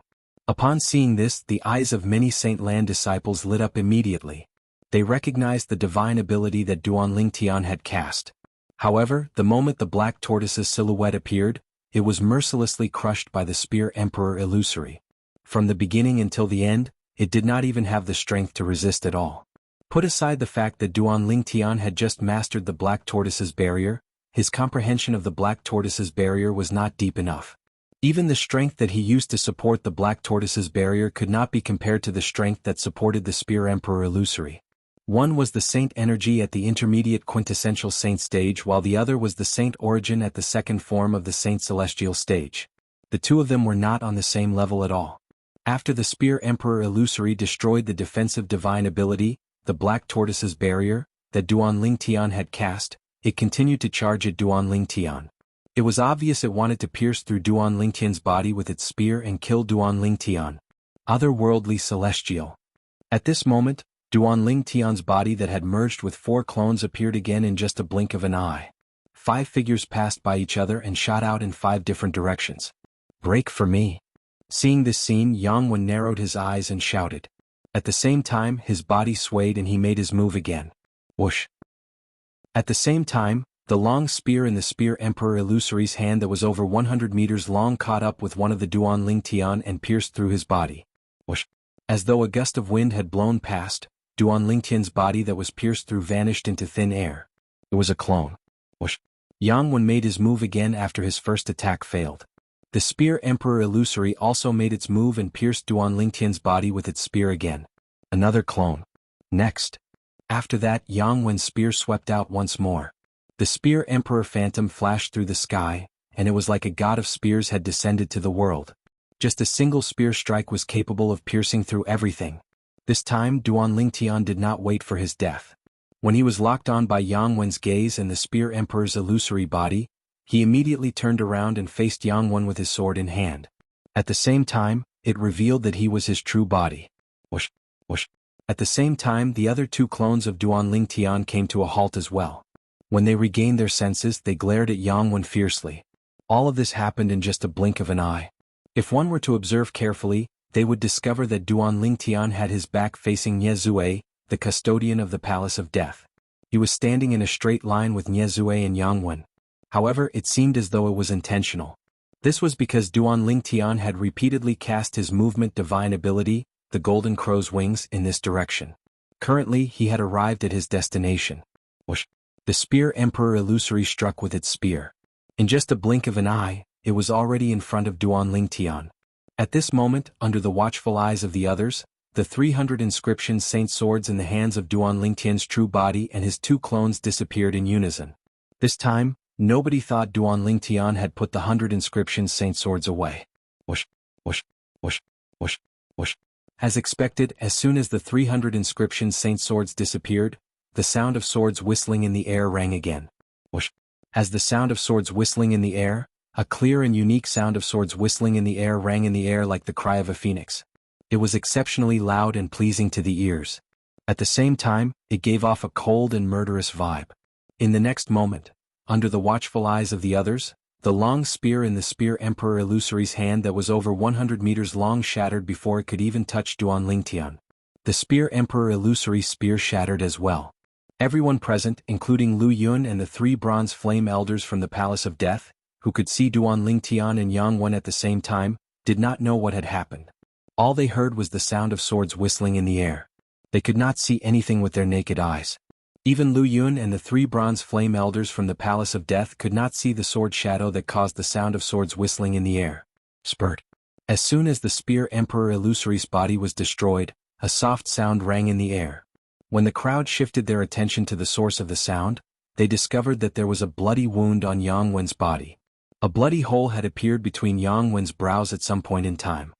S1: Upon seeing this, the eyes of many Saint Lan disciples lit up immediately. They recognized the divine ability that Duanling Tian had cast. However, the moment the black tortoise's silhouette appeared, it was mercilessly crushed by the spear Emperor Illusory. From the beginning until the end, it did not even have the strength to resist at all. Put aside the fact that Duanling Tian had just mastered the black tortoise's barrier, his comprehension of the black tortoise's barrier was not deep enough. Even the strength that he used to support the black tortoise's barrier could not be compared to the strength that supported the spear Emperor Illusory. One was the saint energy at the intermediate quintessential saint stage, while the other was the saint origin at the second form of the saint celestial stage. The two of them were not on the same level at all. After the spear Emperor Illusory destroyed the defensive divine ability, the black tortoise's barrier, that Duanling Tian had cast, it continued to charge at Duanling Tian. It was obvious it wanted to pierce through Duanling Tian's body with its spear and kill Duanling Tian. Otherworldly celestial. At this moment, Duanling Tian's body that had merged with 4 clones appeared again in just a blink of an eye. 5 figures passed by each other and shot out in 5 different directions. Break for me. Seeing this scene, Jianghu narrowed his eyes and shouted. At the same time, his body swayed and he made his move again. Whoosh. At the same time, the long spear in the spear Emperor Illusory's hand that was over 100 meters long caught up with one of the Duanling Tian and pierced through his body. Whoosh. As though a gust of wind had blown past, Duanling Tian's body that was pierced through vanished into thin air. It was a clone. Whoosh. Jianghu made his move again after his first attack failed. The spear Emperor Illusory also made its move and pierced Duanling Tian's body with its spear again. Another clone. Next. After that, Jianghu's spear swept out once more. The spear Emperor Phantom flashed through the sky, and it was like a god of spears had descended to the world. Just a single spear strike was capable of piercing through everything. This time, Duanling Tian did not wait for his death. When he was locked on by Jianghu's gaze and the spear Emperor's illusory body, he immediately turned around and faced Jianghu with his sword in hand. At the same time, it revealed that he was his true body. Whoosh, whoosh. At the same time, the other 2 clones of Duanling Tian came to a halt as well. When they regained their senses, they glared at Jianghu fiercely. All of this happened in just a blink of an eye. If one were to observe carefully, they would discover that Duanling Tian had his back facing Nie Zue, the custodian of the Palace of Death. He was standing in a straight line with Nie Zue and Jianghu. However, it seemed as though it was intentional. This was because Duanling Tian had repeatedly cast his movement divine ability, the Golden Crow's wings, in this direction. Currently, he had arrived at his destination. Whoosh. The spear Emperor Illusory struck with its spear. In just a blink of an eye, it was already in front of Duanling Tian. At this moment, under the watchful eyes of the others, the 300 inscription saint swords in the hands of Duanling Tian's true body and his 2 clones disappeared in unison. This time, nobody thought Duanling Tian had put the 100 inscription saint swords away. Whoosh, whoosh, whoosh, whoosh, whoosh. As expected, as soon as the 300 inscription saint swords disappeared, the sound of swords whistling in the air rang again. Whoosh. As the sound of swords whistling in the air, a clear and unique sound of swords whistling in the air rang in the air like the cry of a phoenix. It was exceptionally loud and pleasing to the ears. At the same time, it gave off a cold and murderous vibe. In the next moment, under the watchful eyes of the others, the long spear in the spear Emperor Illusory's hand that was over 100 meters long shattered before it could even touch Duanling Tian. The spear Emperor Illusory's spear shattered as well. Everyone present, including Lu Yun and the 3 bronze flame elders from the Palace of Death, who could see Duan Lingtian and Yang Wen at the same time, did not know what had happened. All they heard was the sound of swords whistling in the air. They could not see anything with their naked eyes. Even Lu Yun and the 3 bronze flame elders from the Palace of Death could not see the sword shadow that caused the sound of swords whistling in the air. Spurt. As soon as the Spear Emperor Illusory's body was destroyed, a soft sound rang in the air. When the crowd shifted their attention to the source of the sound, they discovered that there was a bloody wound on Yang Wen's body. A bloody hole had appeared between Yang Wen's brows at some point in time.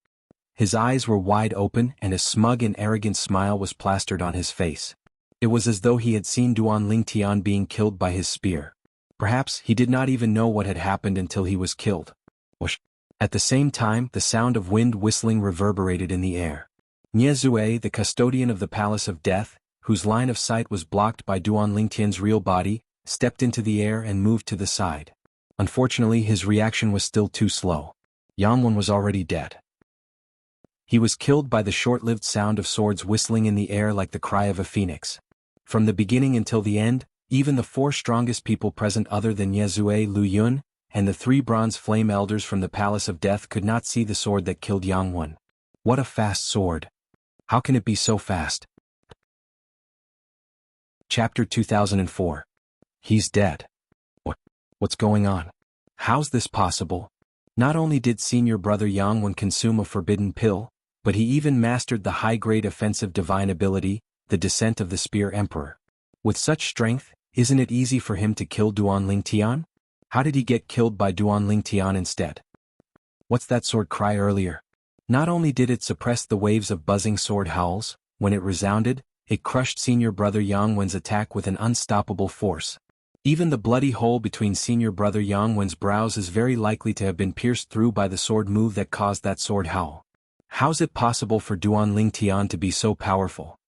S1: His eyes were wide open and a smug and arrogant smile was plastered on his face. It was as though he had seen Duan Lingtian being killed by his spear. Perhaps he did not even know what had happened until he was killed. Whoosh. At the same time, the sound of wind whistling reverberated in the air. Nie Zue, the custodian of the Palace of Death, whose line of sight was blocked by Duan Lingtian's real body, stepped into the air and moved to the side. Unfortunately, his reaction was still too slow. Yang Wen was already dead. He was killed by the short-lived sound of swords whistling in the air like the cry of a phoenix. From the beginning until the end, even the 4 strongest people present other than Nie Zue, Lu Yun, and the 3 bronze flame elders from the Palace of Death could not see the sword that killed Yang Wen. What a fast sword! How can it be so fast? Chapter 2004. He's dead. What's going on? How's this possible? Not only did senior brother Yang Wen consume a forbidden pill, but he even mastered the high-grade offensive divine ability, the Descent of the Spear Emperor. With such strength, isn't it easy for him to kill Duan Lingtian? How did he get killed by Duan Lingtian instead? What's that sword cry earlier? Not only did it suppress the waves of buzzing sword howls, when it resounded, it crushed senior brother Yang Wen's attack with an unstoppable force. Even the bloody hole between senior brother Yang Wen's brows is very likely to have been pierced through by the sword move that caused that sword howl. How's it possible for Duan Lingtian to be so powerful?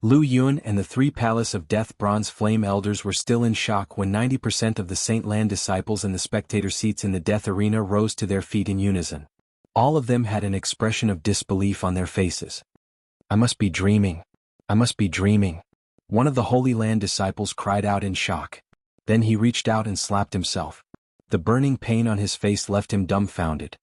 S1: Lu Yun and the 3 Palace of Death bronze flame elders were still in shock when 90% of the Saint Lan disciples in the spectator seats in the death arena rose to their feet in unison. All of them had an expression of disbelief on their faces. I must be dreaming. I must be dreaming. One of the Holy Land disciples cried out in shock. Then he reached out and slapped himself. The burning pain on his face left him dumbfounded.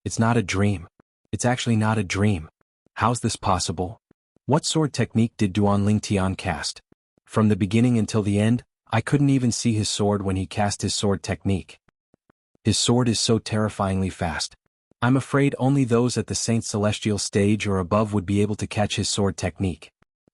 S1: It's not a dream. It's actually not a dream. How's this possible? What sword technique did Duan Lingtian cast? From the beginning until the end, I couldn't even see his sword when he cast his sword technique. His sword is so terrifyingly fast. I'm afraid only those at the Saint Celestial stage or above would be able to catch his sword technique.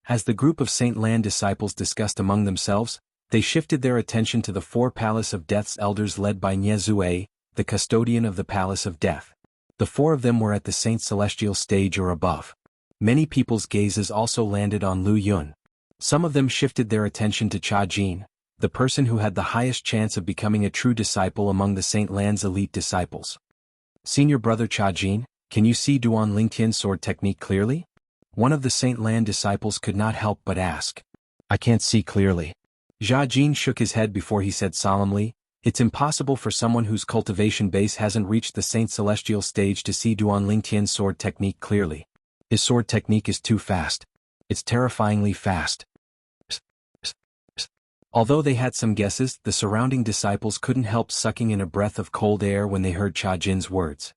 S1: As the group of Saint Lan disciples discussed among themselves, they shifted their attention to the 4 Palace of Death's elders led by Nie Zue, the custodian of the Palace of Death. The 4 of them were at the Saint Celestial stage or above. Many people's gazes also landed on Lu Yun. Some of them shifted their attention to Cha Jin, the person who had the highest chance of becoming a true disciple among the Saint Lan's elite disciples. Senior brother Cha Jin, can you see Duan Lingtian's sword technique clearly? One of the Saint Lan disciples could not help but ask. I can't see clearly. Jia Jin shook his head before he said solemnly, it's impossible for someone whose cultivation base hasn't reached the Saint Celestial stage to see Duan Lingtian's sword technique clearly. His sword technique is too fast. It's terrifyingly fast. Although they had some guesses, the surrounding disciples couldn't help sucking in a breath of cold air when they heard Cha Jin's words.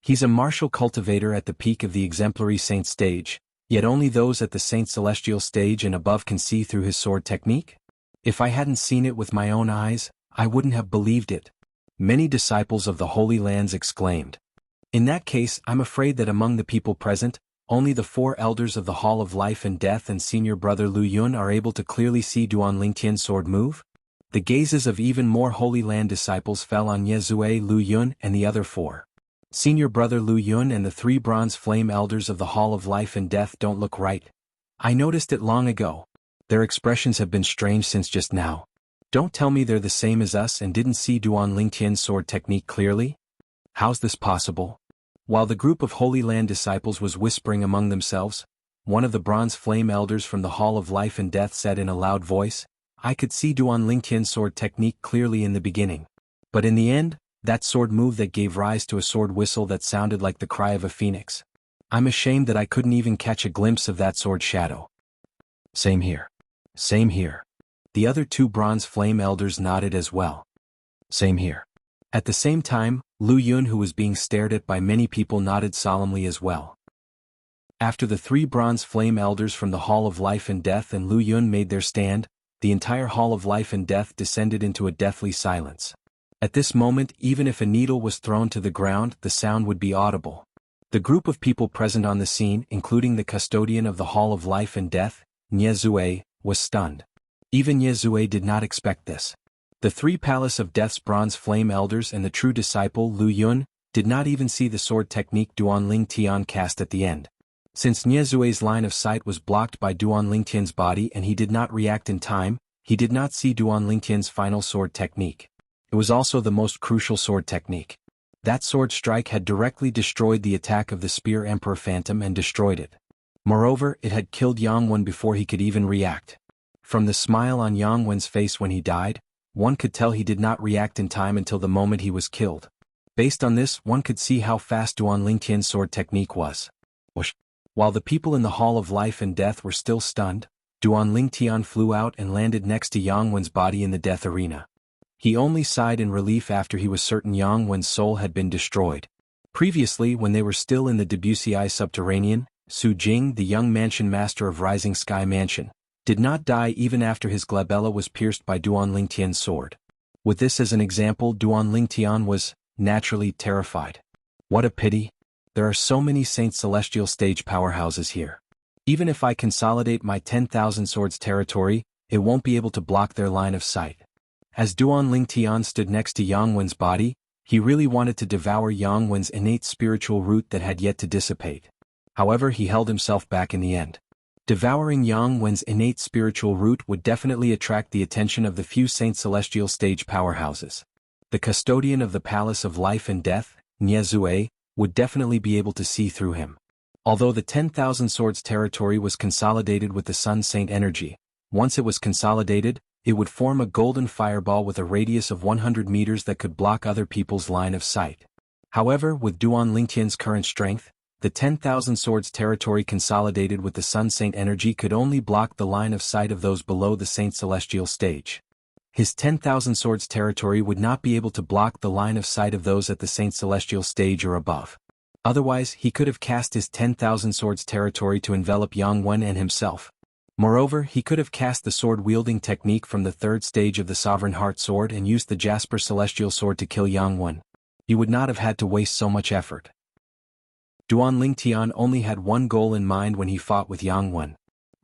S1: He's a martial cultivator at the peak of the exemplary saint stage, yet only those at the Saint Celestial stage and above can see through his sword technique? If I hadn't seen it with my own eyes, I wouldn't have believed it. Many disciples of the Holy Lands exclaimed. In that case, I'm afraid that among the people present, only the 4 elders of the Hall of Life and Death and senior brother Lu Yun are able to clearly see Duan Lingtian's sword move? The gazes of even more Holy Land disciples fell on Nie Zue, Lu Yun and the other 4. Senior brother Lu Yun and the 3 bronze flame elders of the Hall of Life and Death don't look right. I noticed it long ago. Their expressions have been strange since just now. Don't tell me they're the same as us and didn't see Duan Lingtian's sword technique clearly? How's this possible? While the group of Holy Land disciples was whispering among themselves, one of the bronze flame elders from the Hall of Life and Death said in a loud voice, I could see Duan Lingtian's sword technique clearly in the beginning. But in the end, that sword move that gave rise to a sword whistle that sounded like the cry of a phoenix. I'm ashamed that I couldn't even catch a glimpse of that sword shadow. Same here. Same here. The other two bronze flame elders nodded as well. Same here. At the same time, Lu Yun, who was being stared at by many people, nodded solemnly as well. After the three bronze flame elders from the Hall of Life and Death and Lu Yun made their stand, the entire Hall of Life and Death descended into a deathly silence. At this moment, even if a needle was thrown to the ground, the sound would be audible. The group of people present on the scene, including the custodian of the Hall of Life and Death, Nie Zue, was stunned. Even Nie Zue did not expect this. The three Palace of Death's bronze flame elders and the true disciple Lu Yun did not even see the sword technique Duan Ling Tian cast at the end. Since Nie Zue's line of sight was blocked by Duan Ling Tian's body and he did not react in time, he did not see Duan Ling Tian's final sword technique. It was also the most crucial sword technique. That sword strike had directly destroyed the attack of the Spear Emperor Phantom and destroyed it. Moreover, it had killed Yang Wen before he could even react. From the smile on Yang Wen's face when he died, one could tell he did not react in time until the moment he was killed. Based on this, one could see how fast Duan Ling Tian's sword technique was. Whoosh. While the people in the Hall of Life and Death were still stunned, Duan Ling Tian flew out and landed next to Yang Wen's body in the death arena. He only sighed in relief after he was certain Yang Wen's soul had been destroyed. Previously, when they were still in the Debussy subterranean, Su Jing, the young mansion master of Rising Sky Mansion, did not die even after his glabella was pierced by Duan Ling Tian's sword. With this as an example, Duan Ling Tian was, naturally, terrified. What a pity. There are so many Saint Celestial stage powerhouses here. Even if I consolidate my 10,000 swords territory, it won't be able to block their line of sight. As Duan Ling Tian stood next to Yang Wen's body, he really wanted to devour Yang Wen's innate spiritual root that had yet to dissipate. However, he held himself back in the end. Devouring Yang Wen's innate spiritual root would definitely attract the attention of the few Saint Celestial stage powerhouses. The custodian of the Palace of Life and Death, Nie Zue, would definitely be able to see through him. Although the 10,000 swords territory was consolidated with the Sun Saint energy, once it was consolidated, it would form a golden fireball with a radius of 100 meters that could block other people's line of sight. However, with Duan Ling Tian's current strength, the 10,000 swords territory consolidated with the Sun Saint energy could only block the line of sight of those below the Saint Celestial stage. His 10,000 swords territory would not be able to block the line of sight of those at the Saint Celestial stage or above. Otherwise, he could have cast his 10,000 swords territory to envelop Yang Wen and himself. Moreover, he could have cast the sword-wielding technique from the third stage of the Sovereign Heart Sword and used the Jasper Celestial Sword to kill Yang Wen. He would not have had to waste so much effort. Duan Ling Tian only had one goal in mind when he fought with Yang Wen.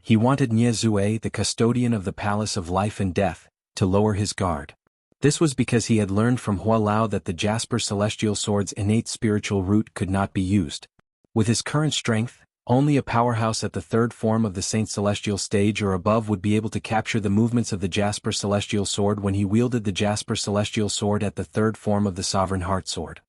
S1: He wanted Nie Zue, the custodian of the Palace of Life and Death, to lower his guard. This was because he had learned from Hua Lao that the Jasper Celestial Sword's innate spiritual root could not be used. With his current strength, only a powerhouse at the third form of the Saint Celestial stage or above would be able to capture the movements of the Jasper Celestial Sword when he wielded the Jasper Celestial Sword at the third form of the Sovereign Heart Sword.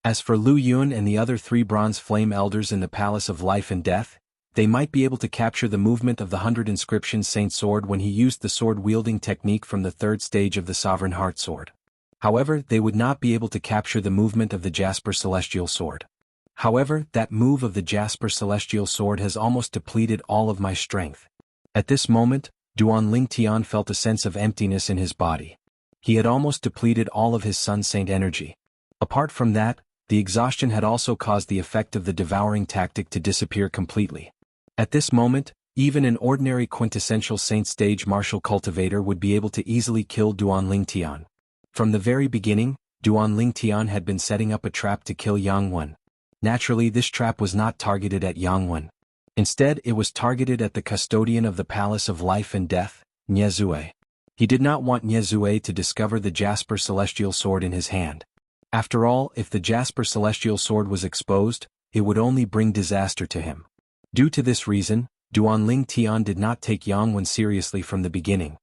S1: As for Lu Yun and the other three bronze flame elders in the Palace of Life and Death, they might be able to capture the movement of the 100 Inscription Saint Sword when he used the sword-wielding technique from the third stage of the Sovereign Heart Sword. However, they would not be able to capture the movement of the Jasper Celestial Sword. However, that move of the Jasper Celestial Sword has almost depleted all of my strength. At this moment, Duan Ling Tian felt a sense of emptiness in his body. He had almost depleted all of his Sun Saint energy. Apart from that, the exhaustion had also caused the effect of the devouring tactic to disappear completely. At this moment, even an ordinary quintessential Saint stage martial cultivator would be able to easily kill Duan Ling Tian. From the very beginning, Duan Ling Tian had been setting up a trap to kill Yang Wen. Naturally, this trap was not targeted at Yang Wen. Instead, it was targeted at the custodian of the Palace of Life and Death, Nie Zue. He did not want Nie Zue to discover the Jasper Celestial Sword in his hand. After all, if the Jasper Celestial Sword was exposed, it would only bring disaster to him. Due to this reason, Duan Ling Tian did not take Yang Wen seriously from the beginning.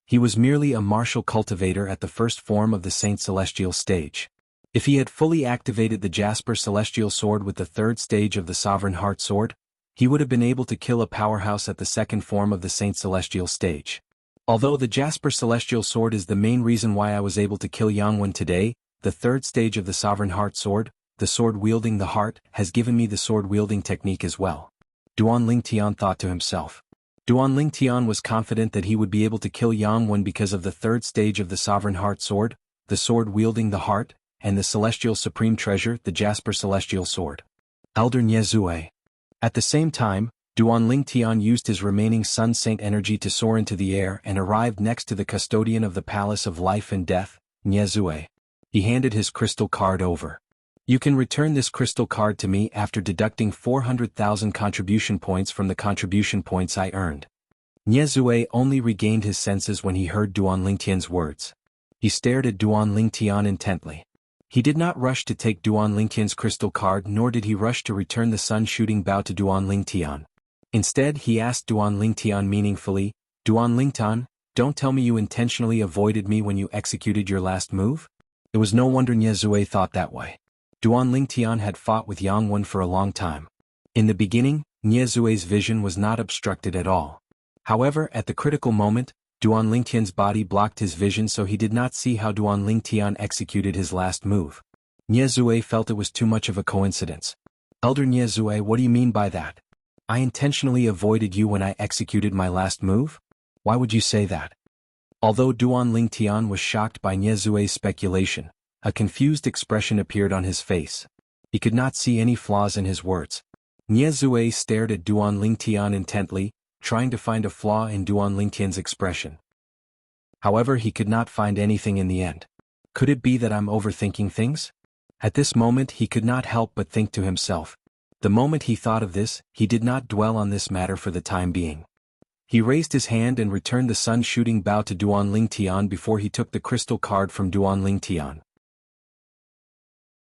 S1: He was merely a martial cultivator at the first form of the Saint Celestial stage. If he had fully activated the Jasper Celestial Sword with the third stage of the Sovereign Heart Sword, he would have been able to kill a powerhouse at the second form of the Saint Celestial stage. Although the Jasper Celestial Sword is the main reason why I was able to kill Yang Wen today, the third stage of the Sovereign Heart Sword, the sword wielding the heart, has given me the sword wielding technique as well. Duan Ling Tian thought to himself. Duan Lingtian was confident that he would be able to kill Yang Wen because of the third stage of the Sovereign Heart Sword, the sword wielding the heart, and the Celestial Supreme Treasure, the Jasper Celestial Sword. Elder Niezue. At the same time, Duan Lingtian used his remaining Sun Saint energy to soar into the air and arrived next to the custodian of the Palace of Life and Death, Niezue. He handed his crystal card over. You can return this crystal card to me after deducting 400,000 contribution points from the contribution points I earned. Niezue only regained his senses when he heard Duan Lingtian's words. He stared at Duan Lingtian intently. He did not rush to take Duan Lingtian's crystal card, nor did he rush to return the sun-shooting bow to Duan Lingtian. Instead, he asked Duan Lingtian meaningfully, "Duan Lingtian, don't tell me you intentionally avoided me when you executed your last move?" It was no wonder Niezue thought that way. Duan Lingtian had fought with Yang Wen for a long time. In the beginning, Niezue's vision was not obstructed at all. However, at the critical moment, Duan Lingtian's body blocked his vision, so he did not see how Duan Lingtian executed his last move. Niezue felt it was too much of a coincidence. "Elder Niezue, what do you mean by that? I intentionally avoided you when I executed my last move? Why would you say that?" Although Duan Lingtian was shocked by Niezue's speculation, a confused expression appeared on his face. He could not see any flaws in his words. Niezue stared at Duan Lingtian intently, trying to find a flaw in Duan Lingtian's expression. However, he could not find anything in the end. Could it be that I'm overthinking things? At this moment he could not help but think to himself. The moment he thought of this, he did not dwell on this matter for the time being. He raised his hand and returned the sun-shooting bow to Duan Lingtian before he took the crystal card from Duan Lingtian.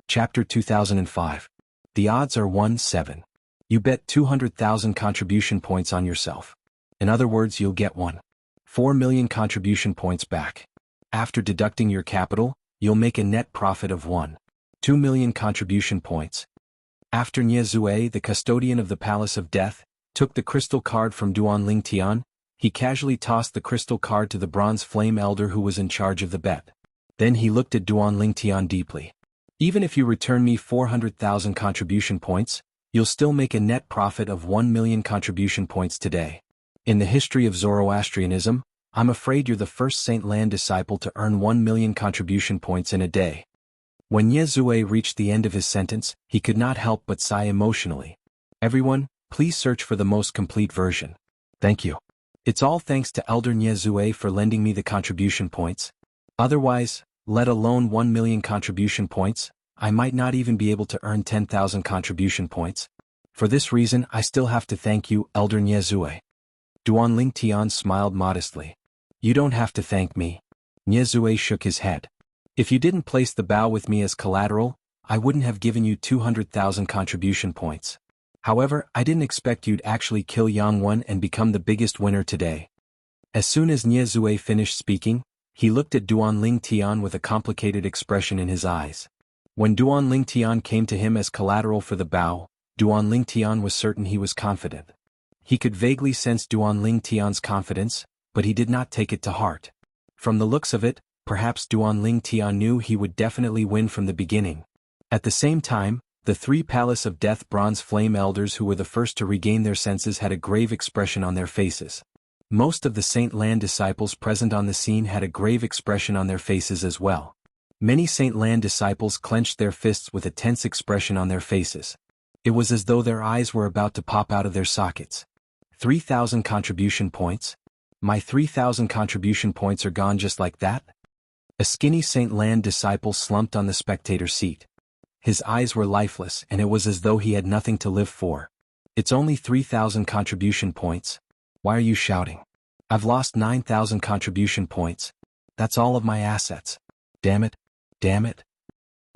S1: Chapter 2005. The odds are 1-7. You bet 200,000 contribution points on yourself. In other words, you'll get 1.4 million contribution points back. After deducting your capital, you'll make a net profit of 1.2 million contribution points. After Niezue, the custodian of the Palace of Death, took the crystal card from Duan Lingtian, he casually tossed the crystal card to the bronze flame elder who was in charge of the bet. Then he looked at Duan Lingtian deeply. "Even if you return me 400,000 contribution points, you'll still make a net profit of 1 million contribution points today. In the history of Zoroastrianism, I'm afraid you're the first Saint Lan disciple to earn 1 million contribution points in a day." When Niezue reached the end of his sentence, he could not help but sigh emotionally. "Everyone, please search for the most complete version. Thank you. It's all thanks to Elder Niezue for lending me the contribution points. Otherwise, let alone 1 million contribution points, I might not even be able to earn 10,000 contribution points. For this reason, I still have to thank you, Elder Niezue." Duan Lingtian smiled modestly. "You don't have to thank me." Niezue shook his head. "If you didn't place the bow with me as collateral, I wouldn't have given you 200,000 contribution points. However, I didn't expect you'd actually kill Yang Wen and become the biggest winner today." As soon as Niezue finished speaking, he looked at Duan Lingtian with a complicated expression in his eyes. When Duan Lingtian came to him as collateral for the bow, Duan Lingtian was certain he was confident. He could vaguely sense Duan Lingtian's confidence, but he did not take it to heart. From the looks of it, perhaps Duan Lingtian knew he would definitely win from the beginning. At the same time, the 3 Palace of Death bronze flame elders who were the first to regain their senses had a grave expression on their faces. Most of the Saint Lan disciples present on the scene had a grave expression on their faces as well. Many Saint Lan disciples clenched their fists with a tense expression on their faces. It was as though their eyes were about to pop out of their sockets. 3,000 contribution points? My 3,000 contribution points are gone just like that? A skinny Saint Lan disciple slumped on the spectator seat. His eyes were lifeless, and it was as though he had nothing to live for. "It's only 3,000 contribution points. Why are you shouting? I've lost 9,000 contribution points. That's all of my assets. Damn it, damn it."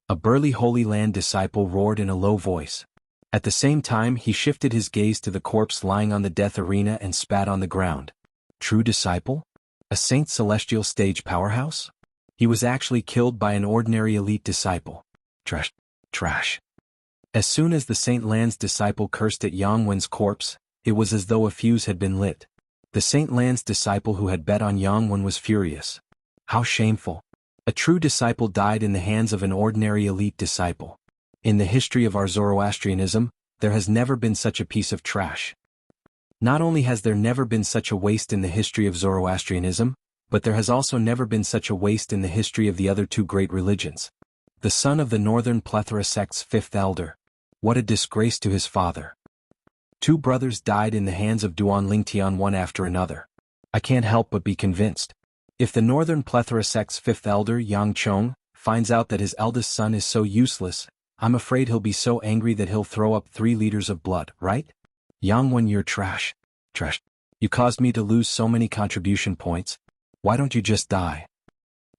S1: A burly Holy Land disciple roared in a low voice. At the same time, he shifted his gaze to the corpse lying on the death arena and spat on the ground. True disciple? A Saint Celestial stage powerhouse? He was actually killed by an ordinary elite disciple. Trash. Trash. As soon as the Saint Lan's disciple cursed at Yang Wen's corpse, it was as though a fuse had been lit. The Saint Lan's disciple who had bet on Yang Wen was furious. How shameful. A true disciple died in the hands of an ordinary elite disciple. In the history of our Zoroastrianism, there has never been such a piece of trash. Not only has there never been such a waste in the history of Zoroastrianism, but there has also never been such a waste in the history of the other two great religions. The son of the Northern Plethora sect's fifth elder. What a disgrace to his father. 2 brothers died in the hands of Duan Lingtian one after another. I can't help but be convinced. If the Northern Plethora sect's fifth elder, Yang Chong, finds out that his eldest son is so useless, I'm afraid he'll be so angry that he'll throw up 3 liters of blood, right? Yang Wen, you're trash. Trash. You caused me to lose so many contribution points. Why don't you just die?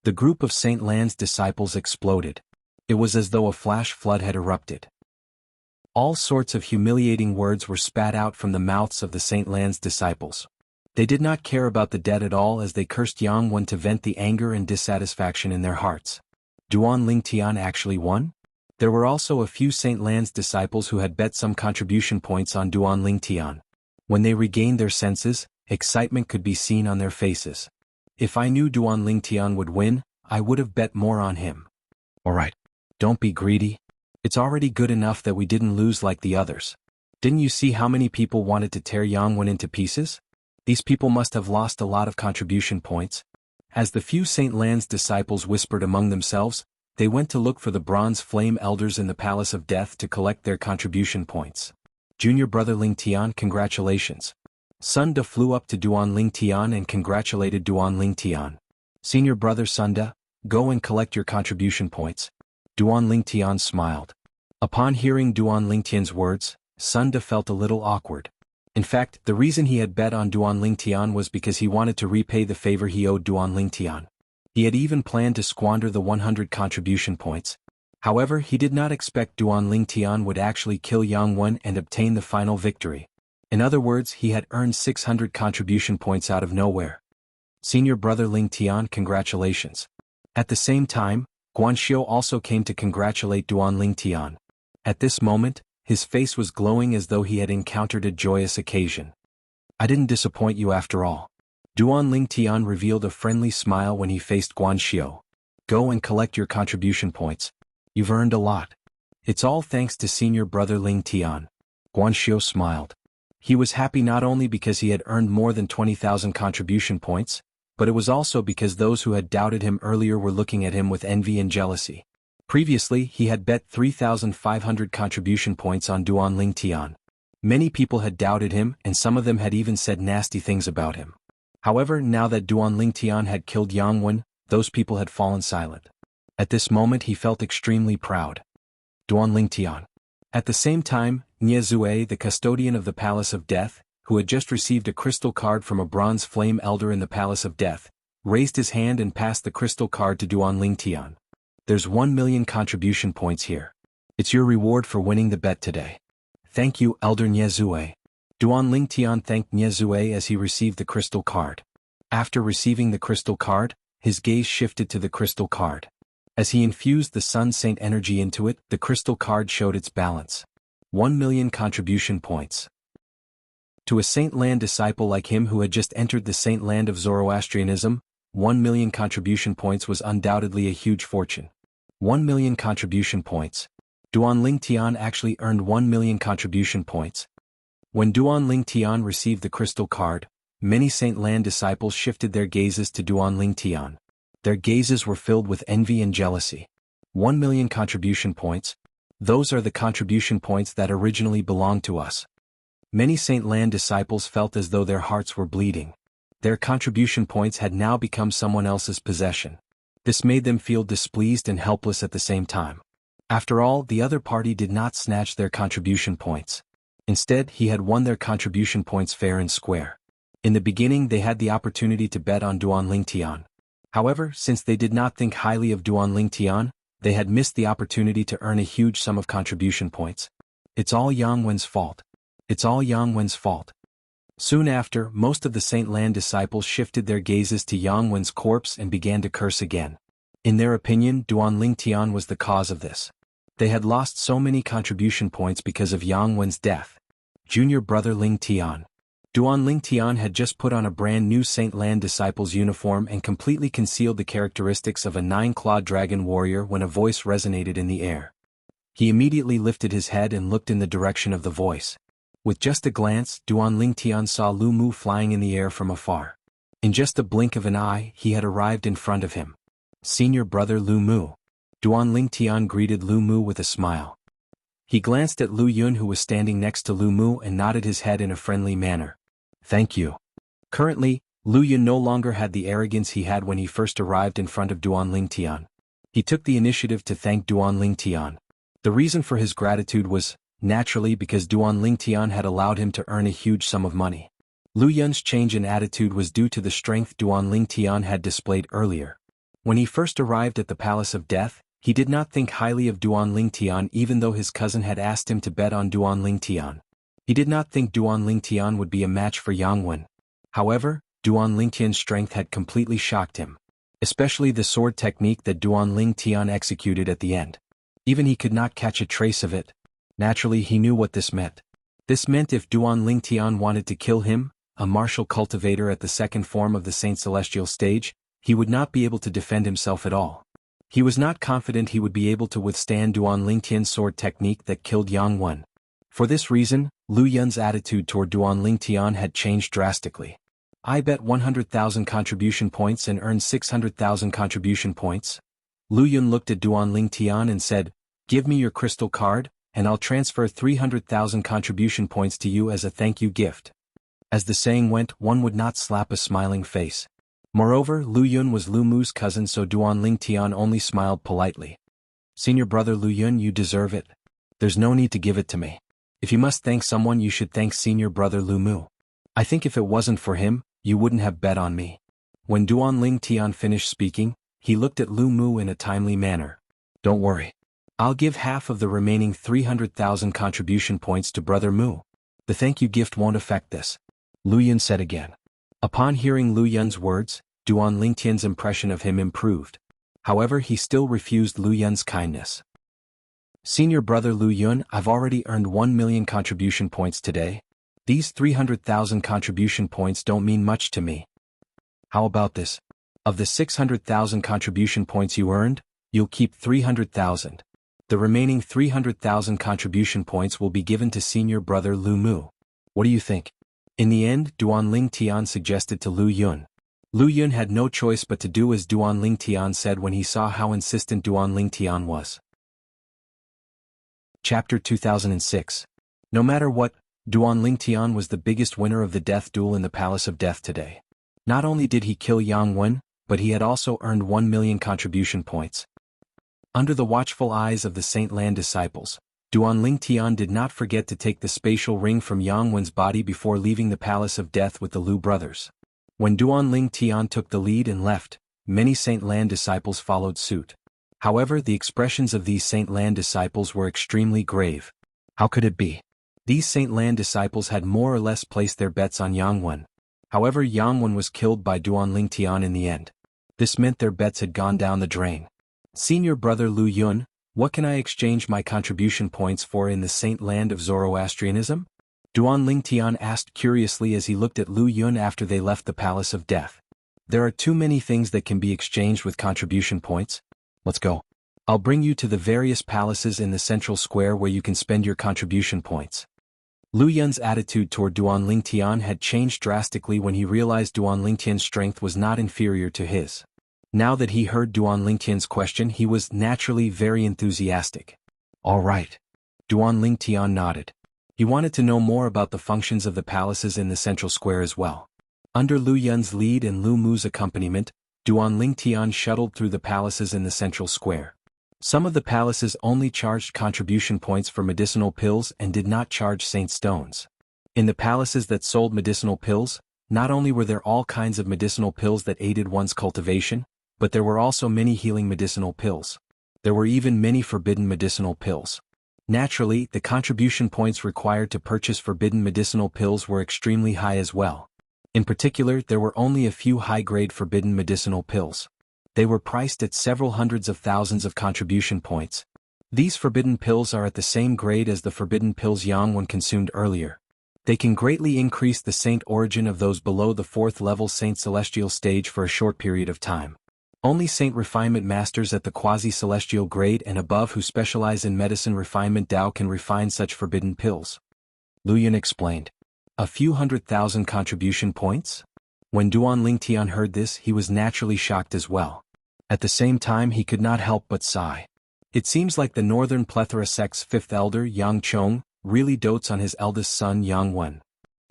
S1: The group of Saint Lan's disciples exploded. It was as though a flash flood had erupted. All sorts of humiliating words were spat out from the mouths of the Saint Lan's disciples. They did not care about the dead at all as they cursed Yang Wen to vent the anger and dissatisfaction in their hearts. Duan Lingtian actually won? There were also a few Saint Lan's disciples who had bet some contribution points on Duan Lingtian. When they regained their senses, excitement could be seen on their faces. If I knew Duan Lingtian would win, I would have bet more on him. Alright. Don't be greedy. It's already good enough that we didn't lose like the others. Didn't you see how many people wanted to tear Yang Wen into pieces? These people must have lost a lot of contribution points. As the few Saint Lan's disciples whispered among themselves, they went to look for the bronze flame elders in the Palace of Death to collect their contribution points. Junior brother Lingtian, congratulations. Sunda flew up to Duan Lingtian and congratulated Duan Lingtian. Senior brother Sunda, go and collect your contribution points. Duan Lingtian smiled. Upon hearing Duan Lingtian's words, Sunda felt a little awkward. In fact, the reason he had bet on Duan Lingtian was because he wanted to repay the favor he owed Duan Lingtian. He had even planned to squander the 100 contribution points. However, he did not expect Duan Lingtian would actually kill Yang Wen and obtain the final victory. In other words, he had earned 600 contribution points out of nowhere. Senior brother Lingtian, congratulations. At the same time, Guanxiu also came to congratulate Duan Lingtian. At this moment, his face was glowing as though he had encountered a joyous occasion. I didn't disappoint you after all. Duan Lingtian revealed a friendly smile when he faced Guanxiu. Go and collect your contribution points. You've earned a lot. It's all thanks to senior brother Lingtian. Guanxiu smiled. He was happy not only because he had earned more than 20,000 contribution points, but it was also because those who had doubted him earlier were looking at him with envy and jealousy. Previously, he had bet 3,500 contribution points on Duan Lingtian. Many people had doubted him and some of them had even said nasty things about him. However, now that Duan Lingtian had killed Yang Wen, those people had fallen silent. At this moment he felt extremely proud. Duan Lingtian. At the same time, Nie Zue, the custodian of the Palace of Death, who had just received a crystal card from a bronze flame elder in the Palace of Death, raised his hand and passed the crystal card to Duan Lingtian. There's 1,000,000 contribution points here. It's your reward for winning the bet today. Thank you, Elder Nie Zue. Duan Lingtian thanked Nie Zue as he received the crystal card. After receiving the crystal card, his gaze shifted to the crystal card. As he infused the Sun Saint energy into it, the crystal card showed its balance. 1,000,000 contribution points. To a Saint Lan disciple like him who had just entered the Saint Land of Zoroastrianism, 1,000,000 contribution points was undoubtedly a huge fortune. 1,000,000 contribution points. Duan Lingtian actually earned 1,000,000 contribution points. When Duan Lingtian received the crystal card, many Saint Lan disciples shifted their gazes to Duan Lingtian. Their gazes were filled with envy and jealousy. 1,000,000 contribution points. Those are the contribution points that originally belonged to us. Many Saint Lan disciples felt as though their hearts were bleeding. Their contribution points had now become someone else's possession. This made them feel displeased and helpless at the same time. After all, the other party did not snatch their contribution points. Instead, he had won their contribution points fair and square. In the beginning, they had the opportunity to bet on Duan Lingtian. However, since they did not think highly of Duan Lingtian, they had missed the opportunity to earn a huge sum of contribution points. It's all Yang Wen's fault. It's all Yang Wen's fault. Soon after, most of the Saint Lan disciples shifted their gazes to Yang Wen's corpse and began to curse again. In their opinion, Duan Lingtian was the cause of this. They had lost so many contribution points because of Yang Wen's death. Junior brother Lingtian. Duan Lingtian had just put on a brand new Saint Lan disciple's uniform and completely concealed the characteristics of a 9-clawed dragon warrior when a voice resonated in the air. He immediately lifted his head and looked in the direction of the voice. With just a glance, Duan Lingtian saw Lu Mu flying in the air from afar. In just a blink of an eye, he had arrived in front of him. Senior brother Lu Mu. Duan Lingtian greeted Lu Mu with a smile. He glanced at Lu Yun, who was standing next to Lu Mu, and nodded his head in a friendly manner. Thank you. Currently, Lu Yun no longer had the arrogance he had when he first arrived in front of Duan Lingtian. He took the initiative to thank Duan Lingtian. The reason for his gratitude was, naturally, because Duan Lingtian had allowed him to earn a huge sum of money. Lu Yun's change in attitude was due to the strength Duan Lingtian had displayed earlier. When he first arrived at the Palace of Death, he did not think highly of Duan Lingtian, even though his cousin had asked him to bet on Duan Lingtian. He did not think Duan Lingtian would be a match for Yang Wen. However, Duan Lingtian's strength had completely shocked him. Especially the sword technique that Duan Lingtian executed at the end. Even he could not catch a trace of it. Naturally, he knew what this meant. This meant if Duan Lingtian wanted to kill him, a martial cultivator at the second form of the Saint Celestial stage, he would not be able to defend himself at all. He was not confident he would be able to withstand Duan Lingtian's sword technique that killed Yang Wen. For this reason, Lu Yun's attitude toward Duan Lingtian had changed drastically. I bet 100,000 contribution points and earned 600,000 contribution points. Lu Yun looked at Duan Lingtian and said, "Give me your crystal card, and I'll transfer 300,000 contribution points to you as a thank you gift." As the saying went, one would not slap a smiling face. Moreover, Lu Yun was Lu Mu's cousin, so Duan Lingtian only smiled politely. "Senior brother Lu Yun, you deserve it. There's no need to give it to me. If you must thank someone, you should thank senior brother Lu Mu. I think if it wasn't for him, you wouldn't have bet on me." When Duan Lingtian finished speaking, he looked at Lu Mu in a timely manner. "Don't worry. I'll give half of the remaining 300,000 contribution points to brother Mu. The thank you gift won't affect this," Lu Yun said again. Upon hearing Lu Yun's words, Duan Lingtian's impression of him improved. However, he still refused Lu Yun's kindness. "Senior brother Lu Yun, I've already earned 1 million contribution points today. These 300,000 contribution points don't mean much to me. How about this? Of the 600,000 contribution points you earned, you'll keep 300,000. The remaining 300,000 contribution points will be given to senior brother Lu Mu. What do you think?" In the end, Duan Lingtian suggested to Lu Yun. Lu Yun had no choice but to do as Duan Lingtian said when he saw how insistent Duan Lingtian was. Chapter 2006. No matter what, Duan Lingtian was the biggest winner of the death duel in the Palace of Death today. Not only did he kill Yang Wen, but he had also earned 1 million contribution points. Under the watchful eyes of the Saint Lan disciples, Duan Lingtian did not forget to take the spatial ring from Yang Wen's body before leaving the Palace of Death with the Lu brothers. When Duan Lingtian took the lead and left, many Saint Lan disciples followed suit. However, the expressions of these Saint Lan disciples were extremely grave. How could it be? These Saint Lan disciples had more or less placed their bets on Yang Wen. However, Yang Wen was killed by Duan Lingtian in the end. This meant their bets had gone down the drain. "Senior brother Lu Yun, what can I exchange my contribution points for in the Saint Land of Zoroastrianism?" Duan Lingtian asked curiously as he looked at Lu Yun after they left the Palace of Death. "There are too many things that can be exchanged with contribution points. Let's go. I'll bring you to the various palaces in the central square where you can spend your contribution points." Lu Yun's attitude toward Duan Lingtian had changed drastically when he realized Duan Lingtian's strength was not inferior to his. Now that he heard Duan Lingtian's question, he was naturally very enthusiastic. "All right." Duan Lingtian nodded. He wanted to know more about the functions of the palaces in the central square as well. Under Lu Yun's lead and Lu Mu's accompaniment, Duan Lingtian shuttled through the palaces in the central square. Some of the palaces only charged contribution points for medicinal pills and did not charge saint stones. In the palaces that sold medicinal pills, not only were there all kinds of medicinal pills that aided one's cultivation, but there were also many healing medicinal pills. There were even many forbidden medicinal pills. Naturally, the contribution points required to purchase forbidden medicinal pills were extremely high as well. In particular, there were only a few high-grade forbidden medicinal pills. They were priced at several hundreds of thousands of contribution points. These forbidden pills are at the same grade as the forbidden pills Yang Wen consumed earlier. They can greatly increase the saint origin of those below the 4th level Saint Celestial stage for a short period of time. Only Saint Refinement Masters at the Quasi-Celestial grade and above who specialize in medicine refinement Tao can refine such forbidden pills. Lu Yun explained. A few 100,000 contribution points? When Duan Lingtian heard this, he was naturally shocked as well. At the same time, he could not help but sigh. It seems like the Northern Plethora sect's fifth elder, Yang Chong, really dotes on his eldest son Yang Wen.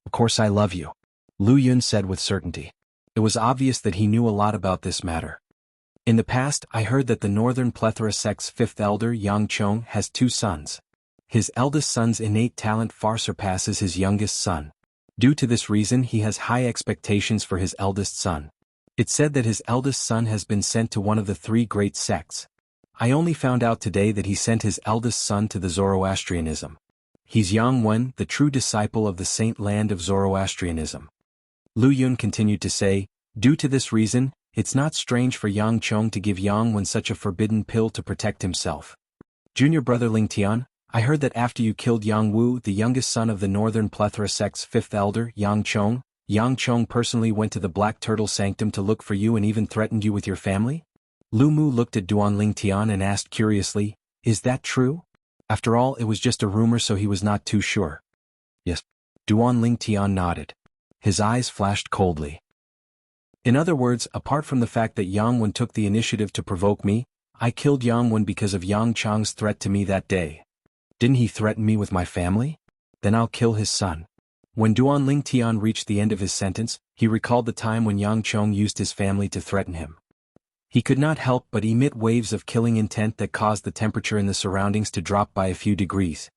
S1: Of course I love you, Lu Yun said with certainty. It was obvious that he knew a lot about this matter. In the past, I heard that the Northern Plethora sect's fifth elder, Yang Chong, has two sons. His eldest son's innate talent far surpasses his youngest son. Due to this reason, he has high expectations for his eldest son. It's said that his eldest son has been sent to one of the three great sects. I only found out today that he sent his eldest son to the Zoroastrianism. He's Yang Wen, the true disciple of the saint land of Zoroastrianism. Lu Yun continued to say, due to this reason, it's not strange for Yang Chong to give Yang Wen such a forbidden pill to protect himself. Junior brother Lingtian, I heard that after you killed Yang Wu, the youngest son of the Northern Plethora sect's fifth elder, Yang Chong personally went to the Black Turtle Sanctum to look for you and even threatened you with your family? Lu Mu looked at Duan Lingtian and asked curiously, is that true? After all, it was just a rumor, so he was not too sure. Yes. Duan Lingtian nodded. His eyes flashed coldly. In other words, apart from the fact that Yang Wen took the initiative to provoke me, I killed Yang Wen because of Yang Chong's threat to me that day. Didn't he threaten me with my family? Then I'll kill his son. When Duan Lingtian reached the end of his sentence, he recalled the time when Yang Chong used his family to threaten him. He could not help but emit waves of killing intent that caused the temperature in the surroundings to drop by a few degrees.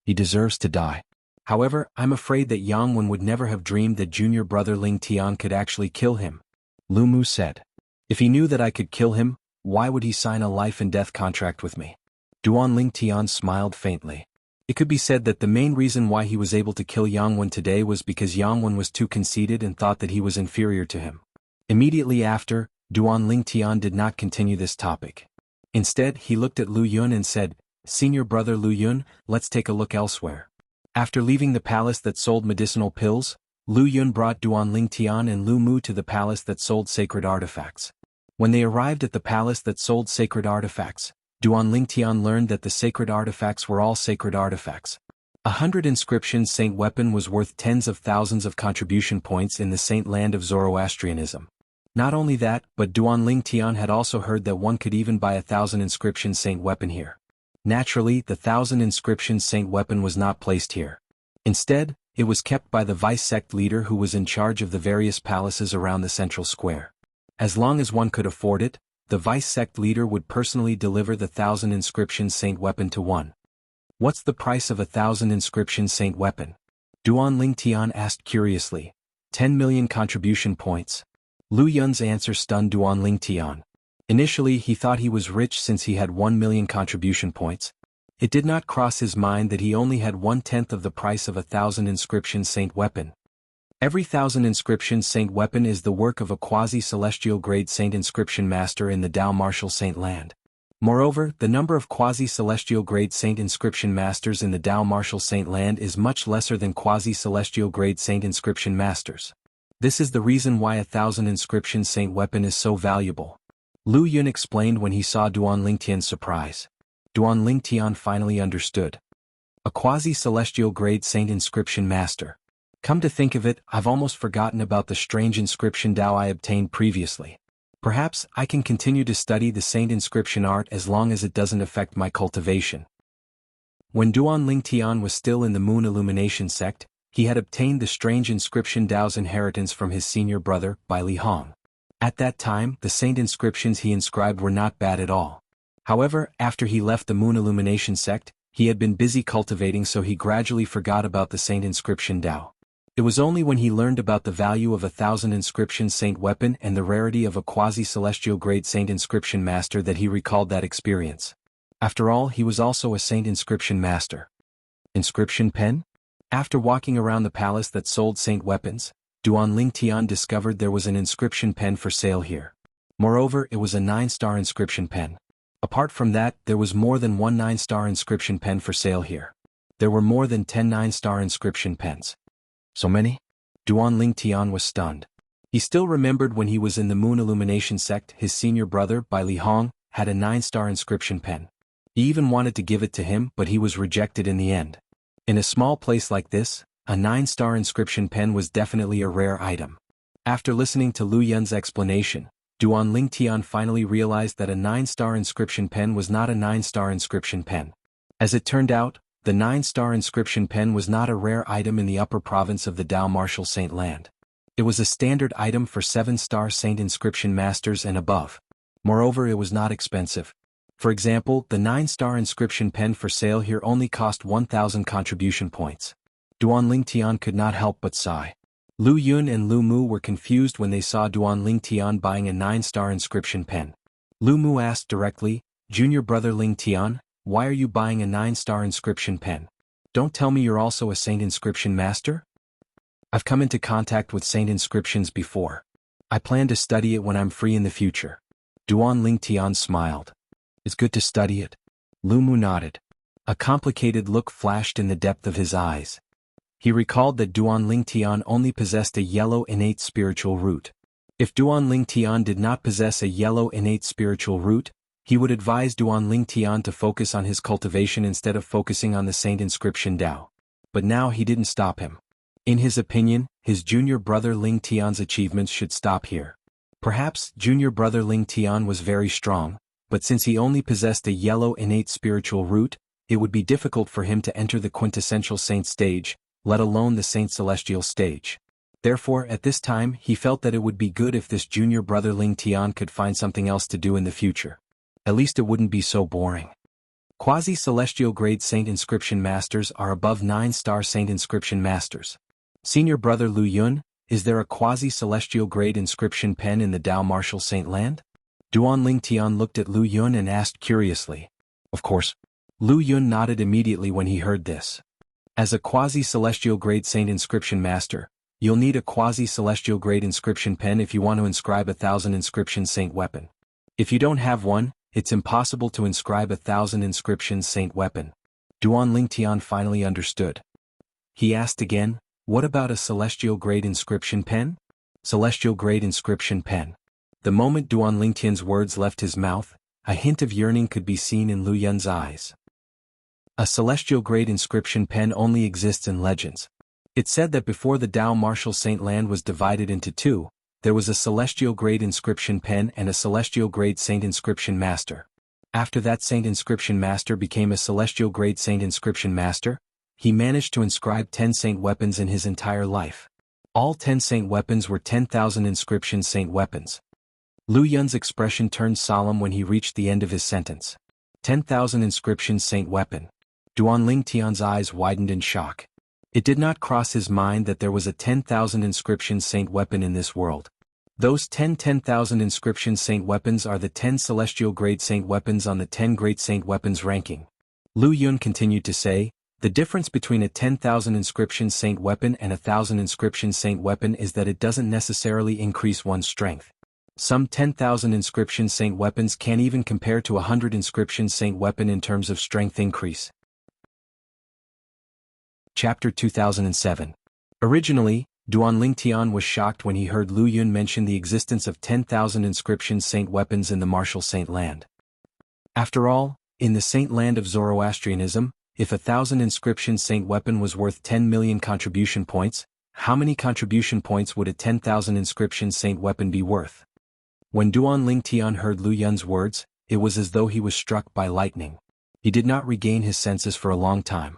S1: He deserves to die. However, I'm afraid that Yang Wen would never have dreamed that junior brother Lingtian could actually kill him. Lu Mu said. If he knew that I could kill him, why would he sign a life and death contract with me? Duan Lingtian smiled faintly. It could be said that the main reason why he was able to kill Yang Wen today was because Yang Wen was too conceited and thought that he was inferior to him. Immediately after, Duan Lingtian did not continue this topic. Instead, he looked at Lu Yun and said, Senior brother Lu Yun, let's take a look elsewhere. After leaving the palace that sold medicinal pills, Lu Yun brought Duan Lingtian and Lu Mu to the palace that sold sacred artifacts. When they arrived at the palace that sold sacred artifacts, Duan Lingtian learned that the sacred artifacts were all sacred artifacts. 100 inscriptions saint weapon was worth tens of thousands of contribution points in the saint land of Zoroastrianism. Not only that, but Duan Lingtian had also heard that one could even buy 1,000 inscription saint weapon here. Naturally, the 1,000 inscription saint weapon was not placed here. Instead, it was kept by the vice sect leader who was in charge of the various palaces around the central square. As long as one could afford it, the vice sect leader would personally deliver the 1,000 inscription saint weapon to one. What's the price of 1,000 inscription saint weapon? Duan Lingtian asked curiously. 10 million contribution points. Lu Yun's answer stunned Duan Lingtian. Initially, he thought he was rich since he had 1 million contribution points. It did not cross his mind that he only had 1/10 of the price of 1,000 inscription saint weapon. Every 1,000 inscription saint weapon is the work of a quasi-celestial grade saint inscription master in the Dao Martial Saint Land. Moreover, the number of quasi-celestial grade saint inscription masters in the Dao Martial Saint Land is much lesser than quasi-celestial grade saint inscription masters. This is the reason why 1,000 inscription saint weapon is so valuable. Lu Yun explained when he saw Duan Lingtian's surprise. Duan Lingtian finally understood. A quasi-celestial grade saint inscription master. Come to think of it, I've almost forgotten about the strange inscription Dao I obtained previously. Perhaps I can continue to study the saint inscription art as long as it doesn't affect my cultivation. When Duan Lingtian was still in the Moon Illumination sect, he had obtained the strange inscription Dao's inheritance from his senior brother, Bai Li Hong. At that time, the saint inscriptions he inscribed were not bad at all. However, after he left the Moon Illumination sect, he had been busy cultivating, so he gradually forgot about the saint inscription Dao. It was only when he learned about the value of 1,000 inscription saint weapon and the rarity of a quasi-celestial grade saint inscription master that he recalled that experience. After all, he was also a saint inscription master. Inscription pen? After walking around the palace that sold saint weapons, Duan Lingtian discovered there was an inscription pen for sale here. Moreover, it was a 9-star inscription pen. Apart from that, there was more than one 9-star inscription pen for sale here. There were more than 10 9-star inscription pens. So many? Duan Lingtian was stunned. He still remembered when he was in the Moon Illumination sect, his senior brother, Bai Li Hong, had a 9-star inscription pen. He even wanted to give it to him, but he was rejected in the end. In a small place like this, a 9-star inscription pen was definitely a rare item. After listening to Lu Yun's explanation, Duan Lingtian finally realized that a 9-star inscription pen was not a 9-star inscription pen. As it turned out, the 9-star inscription pen was not a rare item in the upper province of the Dao Martial Saint Land. It was a standard item for 7-star Saint inscription masters and above. Moreover, it was not expensive. For example, the 9-star inscription pen for sale here only cost 1,000 contribution points. Duan Lingtian could not help but sigh. Lu Yun and Lu Mu were confused when they saw Duan Lingtian buying a 9-star inscription pen. Lu Mu asked directly, "Junior brother Lingtian, why are you buying a 9-star inscription pen? Don't tell me you're also a Saint inscription master?" "I've come into contact with Saint inscriptions before. I plan to study it when I'm free in the future." Duan Lingtian smiled. "It's good to study it." Lu Mu nodded. A complicated look flashed in the depth of his eyes. He recalled that Duan Lingtian only possessed a yellow innate spiritual root. If Duan Lingtian did not possess a yellow innate spiritual root, he would advise Duan Lingtian to focus on his cultivation instead of focusing on the Saint inscription Dao. But now he didn't stop him. In his opinion, his junior brother Lingtian's achievements should stop here. Perhaps junior brother Lingtian was very strong, but since he only possessed a yellow innate spiritual root, it would be difficult for him to enter the quintessential Saint stage, let alone the Saint Celestial stage. Therefore, at this time, he felt that it would be good if this junior brother Lingtian could find something else to do in the future. At least it wouldn't be so boring. Quasi-celestial grade Saint inscription masters are above 9-star Saint inscription masters. Senior brother Lu Yun, is there a quasi-celestial grade inscription pen in the Dao Martial Saint Land? Duan Lingtian looked at Lu Yun and asked curiously. Of course. Lu Yun nodded immediately when he heard this. As a quasi-celestial grade Saint inscription master, you'll need a quasi-celestial grade inscription pen if you want to inscribe 1,000 inscription Saint weapon. If you don't have one, it's impossible to inscribe 1,000 inscription Saint weapon. Duan Lingtian finally understood. He asked again, what about a celestial grade inscription pen? Celestial grade inscription pen. The moment Duan Lingtian's words left his mouth, a hint of yearning could be seen in Lu Yun's eyes. A celestial grade inscription pen only exists in legends. It's said that before the Dao Martial Saint Land was divided into two, there was a celestial grade inscription pen and a celestial grade Saint inscription master. After that Saint inscription master became a celestial grade Saint inscription master, he managed to inscribe 10 Saint weapons in his entire life. All 10 Saint weapons were 10,000 inscription Saint weapons. Lu Yun's expression turned solemn when he reached the end of his sentence. 10,000 inscription Saint weapon. Duan Lingtian's eyes widened in shock. It did not cross his mind that there was a 10,000 inscription Saint weapon in this world. Those 10,000 inscription Saint weapons are the 10 celestial grade Saint weapons on the 10 great Saint weapons ranking. Lu Yun continued to say, the difference between a 10,000 inscription Saint weapon and 1,000 inscription Saint weapon is that it doesn't necessarily increase one's strength. Some 10,000 inscription Saint weapons can't even compare to 100 inscription Saint weapon in terms of strength increase. Chapter 2007. Originally, Duan Lingtian was shocked when he heard Lu Yun mention the existence of 10,000 inscription Saint weapons in the Martial Saint Land. After all, in the Saint Land of Zoroastrianism, if 1,000 inscription Saint weapon was worth 10 million contribution points, how many contribution points would a 10,000 inscription Saint weapon be worth? When Duan Lingtian heard Lu Yun's words, it was as though he was struck by lightning. He did not regain his senses for a long time.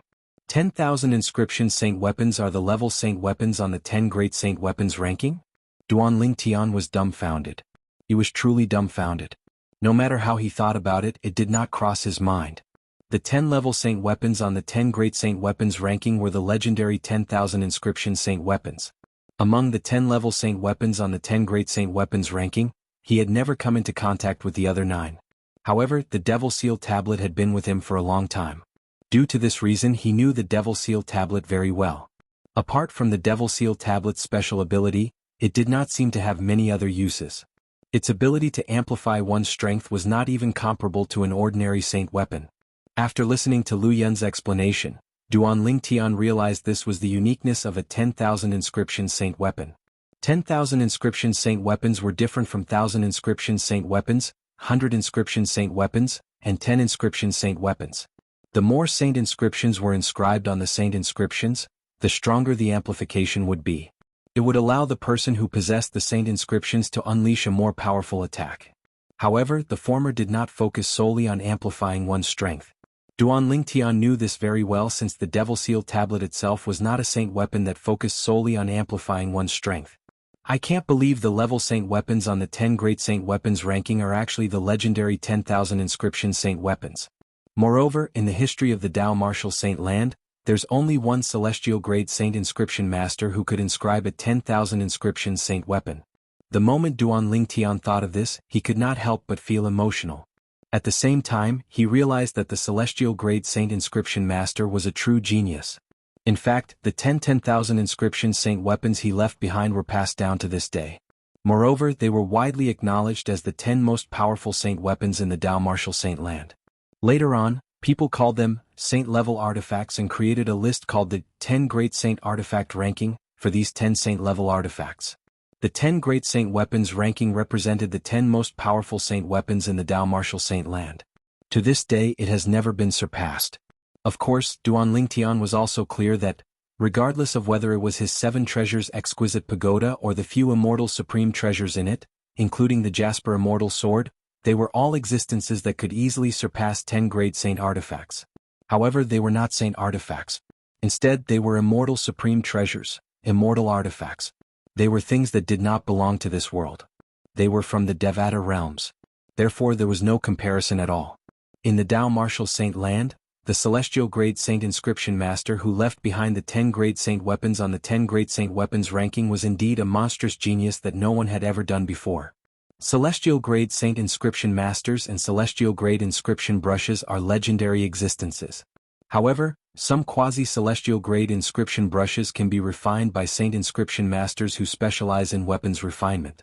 S1: 10,000 inscription Saint weapons are the level Saint weapons on the 10 great Saint weapons ranking? Duan Lingtian was dumbfounded. He was truly dumbfounded. No matter how he thought about it, it did not cross his mind. The 10 level Saint weapons on the 10 great Saint weapons ranking were the legendary 10,000 inscription Saint weapons. Among the 10 level Saint weapons on the 10 great Saint weapons ranking, he had never come into contact with the other 9. However, the Devil Seal tablet had been with him for a long time. Due to this reason, he knew the Devil Seal tablet very well. Apart from the Devil Seal tablet's special ability, it did not seem to have many other uses. Its ability to amplify one's strength was not even comparable to an ordinary Saint weapon. After listening to Lu Yun's explanation, Duan Lingtian realized this was the uniqueness of a 10,000 inscription Saint weapon. 10,000 inscription Saint weapons were different from 1,000 inscription Saint weapons, 100 inscription Saint weapons, and 10 inscription Saint weapons. The more saint inscriptions were inscribed on the saint inscriptions, the stronger the amplification would be. It would allow the person who possessed the saint inscriptions to unleash a more powerful attack. However, the former did not focus solely on amplifying one's strength. Duan Lingtian knew this very well, since the Devil Seal tablet itself was not a saint weapon that focused solely on amplifying one's strength. I can't believe the level saint weapons on the 10 great saint weapons ranking are actually the legendary 10,000 inscription saint weapons. Moreover, in the history of the Dao martial saint land, there's only one celestial grade saint inscription master who could inscribe a 10,000 inscription saint weapon. The moment Duan Lingtian thought of this, he could not help but feel emotional. At the same time, he realized that the celestial grade saint inscription master was a true genius. In fact, the 10,000 inscription saint weapons he left behind were passed down to this day. Moreover, they were widely acknowledged as the 10 most powerful saint weapons in the Dao martial saint land. Later on, people called them saint-level artifacts and created a list called the 10 Great Saint Artifact Ranking for these 10 saint-level artifacts. The 10 Great Saint Weapons ranking represented the 10 most powerful saint weapons in the Dao martial saint land. To this day, it has never been surpassed. Of course, Duan Lingtian was also clear that, regardless of whether it was his 7 treasures exquisite pagoda or the few immortal supreme treasures in it, including the Jasper immortal sword, they were all existences that could easily surpass 10 great saint artifacts. However, they were not saint artifacts. Instead, they were immortal supreme treasures, immortal artifacts. They were things that did not belong to this world. They were from the Devata realms. Therefore, there was no comparison at all. In the Dao martial saint land, the celestial grade saint inscription master who left behind the 10 great saint weapons on the 10 great saint weapons ranking was indeed a monstrous genius that no one had ever done before. Celestial grade saint inscription masters and celestial grade inscription brushes are legendary existences. However, some quasi-celestial grade inscription brushes can be refined by saint inscription masters who specialize in weapons refinement.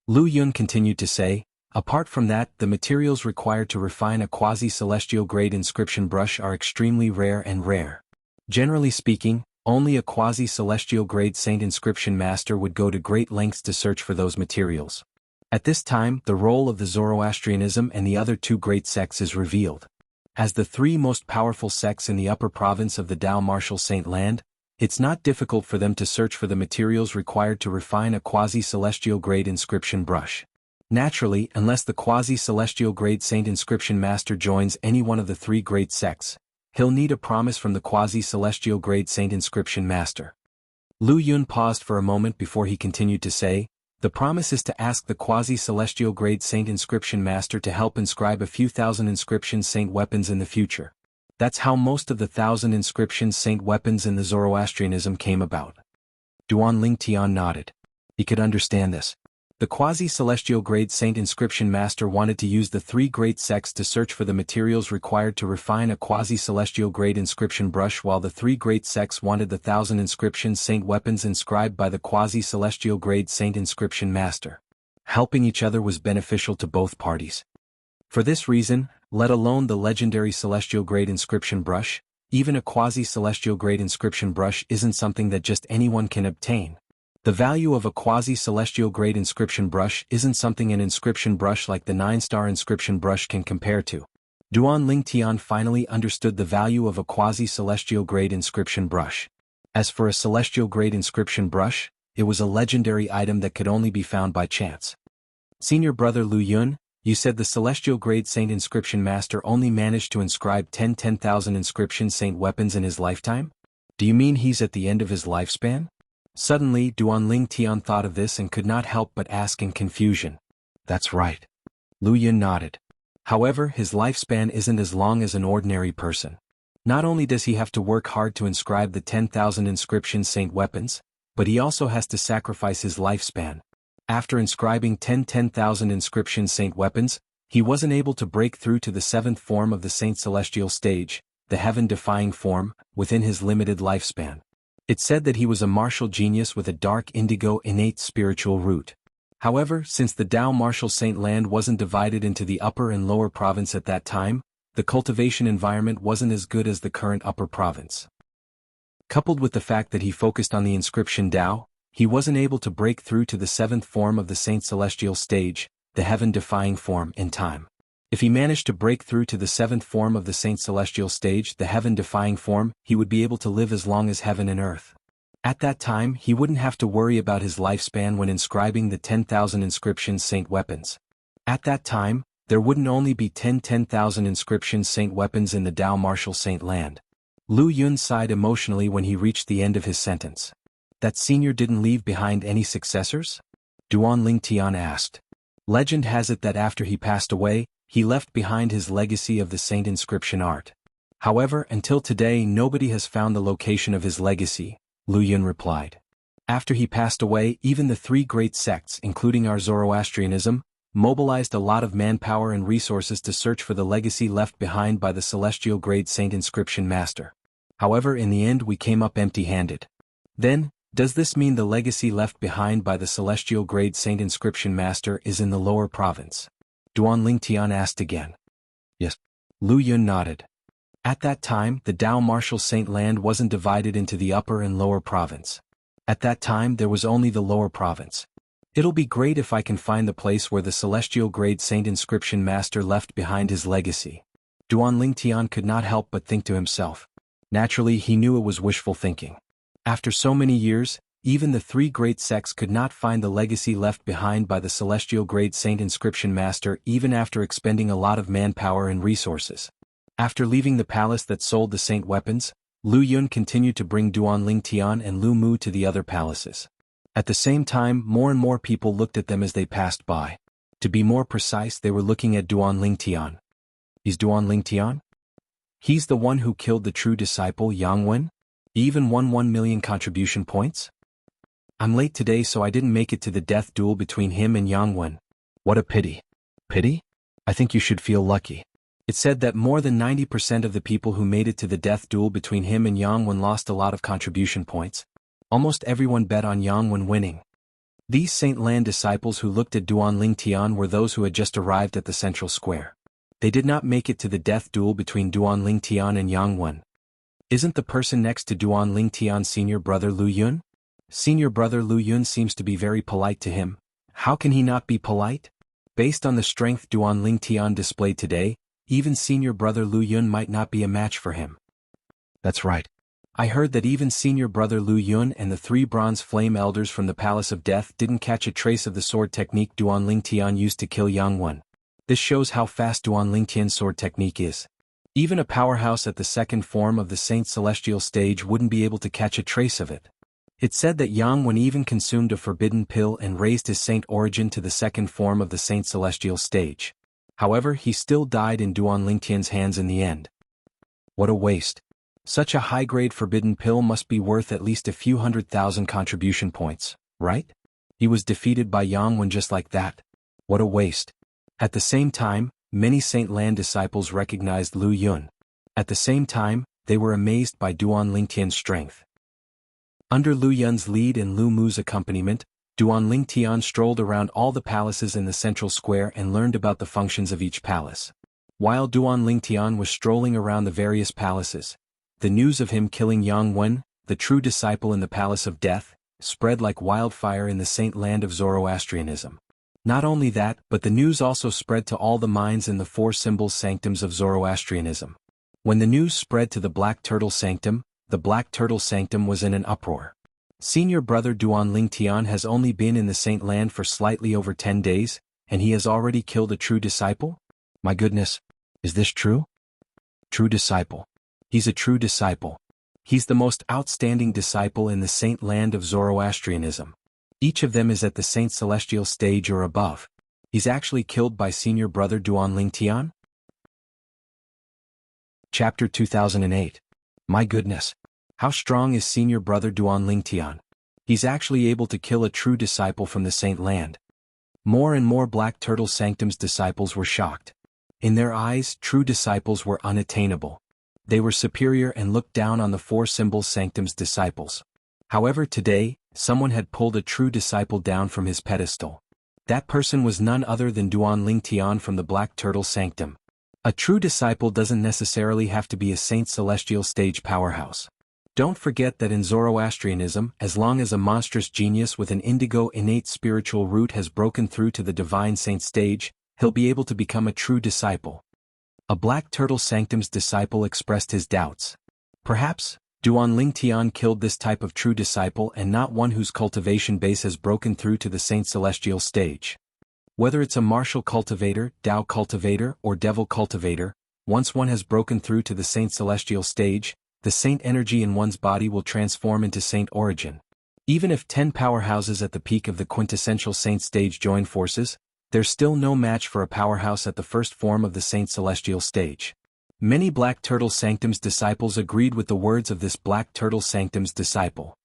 S1: Lu Yun continued to say, apart from that, the materials required to refine a quasi-celestial grade inscription brush are extremely rare and rare. Generally speaking, only a quasi-celestial grade saint inscription master would go to great lengths to search for those materials. At this time, the role of the Zoroastrianism and the other 2 great sects is revealed. As the 3 most powerful sects in the upper province of the Dao martial saint land, it's not difficult for them to search for the materials required to refine a quasi-celestial grade inscription brush. Naturally, unless the quasi-celestial grade saint inscription master joins any one of the 3 great sects, he'll need a promise from the quasi-celestial grade saint inscription master. Lu Yun paused for a moment before he continued to say, the promise is to ask the quasi-celestial grade saint inscription master to help inscribe a few thousand inscription saint weapons in the future. That's how most of the 1,000 inscription saint weapons in the Zoroastrianism came about. Duan Lingtian nodded. He could understand this. The quasi-celestial grade saint inscription master wanted to use the 3 great sects to search for the materials required to refine a quasi-celestial grade inscription brush, while the 3 great sects wanted the 1,000 inscription saint weapons inscribed by the quasi-celestial grade saint inscription master. Helping each other was beneficial to both parties. For this reason, let alone the legendary celestial grade inscription brush, even a quasi-celestial grade inscription brush isn't something that just anyone can obtain. The value of a quasi-celestial grade inscription brush isn't something an inscription brush like the 9-star inscription brush can compare to. Duan Lingtian finally understood the value of a quasi-celestial grade inscription brush. As for a celestial grade inscription brush, it was a legendary item that could only be found by chance. Senior brother Lu Yun, you said the celestial grade saint inscription master only managed to inscribe 10,000 inscription saint weapons in his lifetime? Do you mean he's at the end of his lifespan? Suddenly, Duan Lingtian thought of this and could not help but ask in confusion. That's right. Lu Yun nodded. However, his lifespan isn't as long as an ordinary person. Not only does he have to work hard to inscribe the 10,000 inscription saint weapons, but he also has to sacrifice his lifespan. After inscribing 10,000 inscription saint weapons, he wasn't able to break through to the 7th form of the saint celestial stage, the heaven-defying form, within his limited lifespan. It said that he was a martial genius with a dark indigo innate spiritual root. However, since the Dao martial saint land wasn't divided into the upper and lower province at that time, the cultivation environment wasn't as good as the current upper province. Coupled with the fact that he focused on the inscription Dao, he wasn't able to break through to the 7th form of the saint celestial stage, the heaven-defying form, in time. If he managed to break through to the seventh form of the Saint Celestial stage, the heaven-defying form, he would be able to live as long as heaven and earth. At that time, he wouldn't have to worry about his lifespan when inscribing the 10,000 inscription saint weapons. At that time, there wouldn't only be 10,000 inscription saint weapons in the Dao martial saint land. Lu Yun sighed emotionally when he reached the end of his sentence. That senior didn't leave behind any successors? Duan Lingtian asked. Legend has it that after he passed away, he left behind his legacy of the saint inscription art. However, until today nobody has found the location of his legacy, Lu Yun replied. After he passed away, even the three great sects, including our Zoroastrianism, mobilized a lot of manpower and resources to search for the legacy left behind by the celestial grade saint inscription master. However, in the end we came up empty-handed. Then, does this mean the legacy left behind by the celestial grade saint inscription master is in the lower province? Duan Lingtian asked again. Yes. Lu Yun nodded. At that time, the Dao martial saint land wasn't divided into the upper and lower province. At that time there was only the lower province. It'll be great if I can find the place where the celestial grade saint inscription master left behind his legacy. Duan Lingtian could not help but think to himself. Naturally he knew it was wishful thinking. After so many years, even the three great sects could not find the legacy left behind by the celestial grade saint inscription master even after expending a lot of manpower and resources. After leaving the palace that sold the saint weapons, Lu Yun continued to bring Duan Lingtian and Lu Mu to the other palaces. At the same time, more and more people looked at them as they passed by. To be more precise, they were looking at Duan Lingtian. Is Duan Lingtian? He's the one who killed the true disciple Yang Wen? Even won 1 million contribution points? I'm late today so I didn't make it to the death duel between him and Yang Wen. What a pity. Pity? I think you should feel lucky. It said that more than 90% of the people who made it to the death duel between him and Yang Wen lost a lot of contribution points. Almost everyone bet on Yang Wen winning. These Saint Land disciples who looked at Duan Lingtian were those who had just arrived at the central square. They did not make it to the death duel between Duan Lingtian and Yang Wen. Isn't the person next to Duan Lingtian's senior brother Lu Yun? Senior brother Lu Yun seems to be very polite to him. How can he not be polite? Based on the strength Duan Lingtian displayed today, even senior brother Lu Yun might not be a match for him. That's right. I heard that even senior brother Lu Yun and the 3 bronze flame elders from the Palace of Death didn't catch a trace of the sword technique Duan Lingtian used to kill Yang Wen. This shows how fast Duan Lingtian's sword technique is. Even a powerhouse at the second form of the Saint Celestial stage wouldn't be able to catch a trace of it. It said that Yang Wen even consumed a forbidden pill and raised his saint origin to the second form of the Saint Celestial stage. However, he still died in Duan Lingtian's hands in the end. What a waste. Such a high-grade forbidden pill must be worth at least a few 100,000 contribution points, right? He was defeated by Yang Wen just like that. What a waste. At the same time, many Saint Land disciples recognized Lu Yun. At the same time, they were amazed by Duan Lingtian's strength. Under Lu Yun's lead and Lu Mu's accompaniment, Duan Lingtian strolled around all the palaces in the central square and learned about the functions of each palace. While Duan Lingtian was strolling around the various palaces, the news of him killing Yang Wen, the true disciple in the Palace of Death, spread like wildfire in the saint land of Zoroastrianism. Not only that, but the news also spread to all the minds in the 4 symbol sanctums of Zoroastrianism. When the news spread to the Black Turtle Sanctum, the Black Turtle Sanctum was in an uproar. Senior brother Duan Lingtian has only been in the Saint Land for slightly over 10 days, and he has already killed a true disciple? My goodness, is this true? True disciple. He's a true disciple. He's the most outstanding disciple in the Saint Land of Zoroastrianism. Each of them is at the Saint Celestial stage or above. He's actually killed by senior brother Duan Lingtian? Chapter 2008. My goodness. How strong is senior brother Duan Lingtian? He's actually able to kill a true disciple from the Saint Land. More and more Black Turtle Sanctum's disciples were shocked. In their eyes, true disciples were unattainable. They were superior and looked down on the 4 symbol sanctum's disciples. However, today, someone had pulled a true disciple down from his pedestal. That person was none other than Duan Lingtian from the Black Turtle Sanctum. A true disciple doesn't necessarily have to be a Saint Celestial stage powerhouse. Don't forget that in Zoroastrianism, as long as a monstrous genius with an indigo innate spiritual root has broken through to the divine saint stage, he'll be able to become a true disciple. A Black Turtle Sanctum's disciple expressed his doubts. Perhaps, Duan Lingtian killed this type of true disciple and not one whose cultivation base has broken through to the Saint Celestial stage. Whether it's a martial cultivator, Tao cultivator, or devil cultivator, once one has broken through to the Saint Celestial stage, the saint energy in one's body will transform into saint origin. Even if 10 powerhouses at the peak of the quintessential saint stage join forces, there's still no match for a powerhouse at the first form of the Saint Celestial stage. Many Black Turtle Sanctum's disciples agreed with the words of this Black Turtle Sanctum's disciple.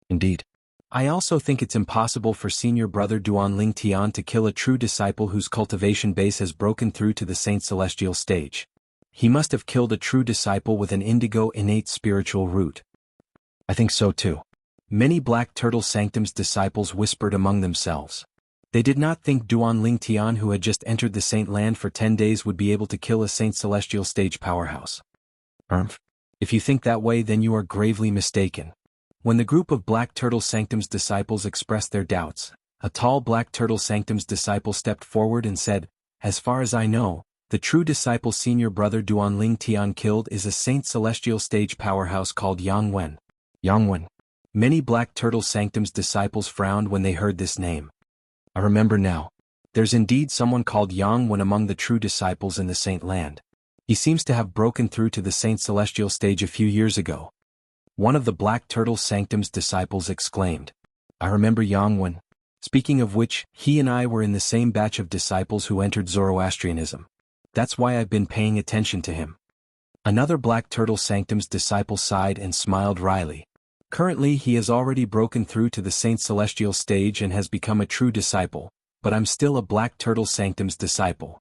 S1: Indeed. I also think it's impossible for Senior Brother Duan Lingtian to kill a true disciple whose cultivation base has broken through to the Saint Celestial stage. He must have killed a true disciple with an indigo innate spiritual root. I think so too. Many Black Turtle Sanctum's disciples whispered among themselves. They did not think Duan Lingtian, who had just entered the Saint Land for 10 days, would be able to kill a Saint Celestial stage powerhouse. If you think that way, then you are gravely mistaken. When the group of Black Turtle Sanctum's disciples expressed their doubts, a tall Black Turtle Sanctum's disciple stepped forward and said, "As far as I know, the true disciple Senior Brother Duan Lingtian killed is a Saint Celestial stage powerhouse called Yang Wen." Yang Wen. Many Black Turtle Sanctum's disciples frowned when they heard this name. I remember now. There's indeed someone called Yang Wen among the true disciples in the Saint Land. He seems to have broken through to the Saint Celestial stage a few years ago. One of the Black Turtle Sanctum's disciples exclaimed. I remember Yang Wen. Speaking of which, he and I were in the same batch of disciples who entered Zoroastrianism. That's why I've been paying attention to him. Another Black Turtle Sanctum's disciple sighed and smiled wryly. Currently he has already broken through to the Saint Celestial stage and has become a true disciple, but I'm still a Black Turtle Sanctum's disciple.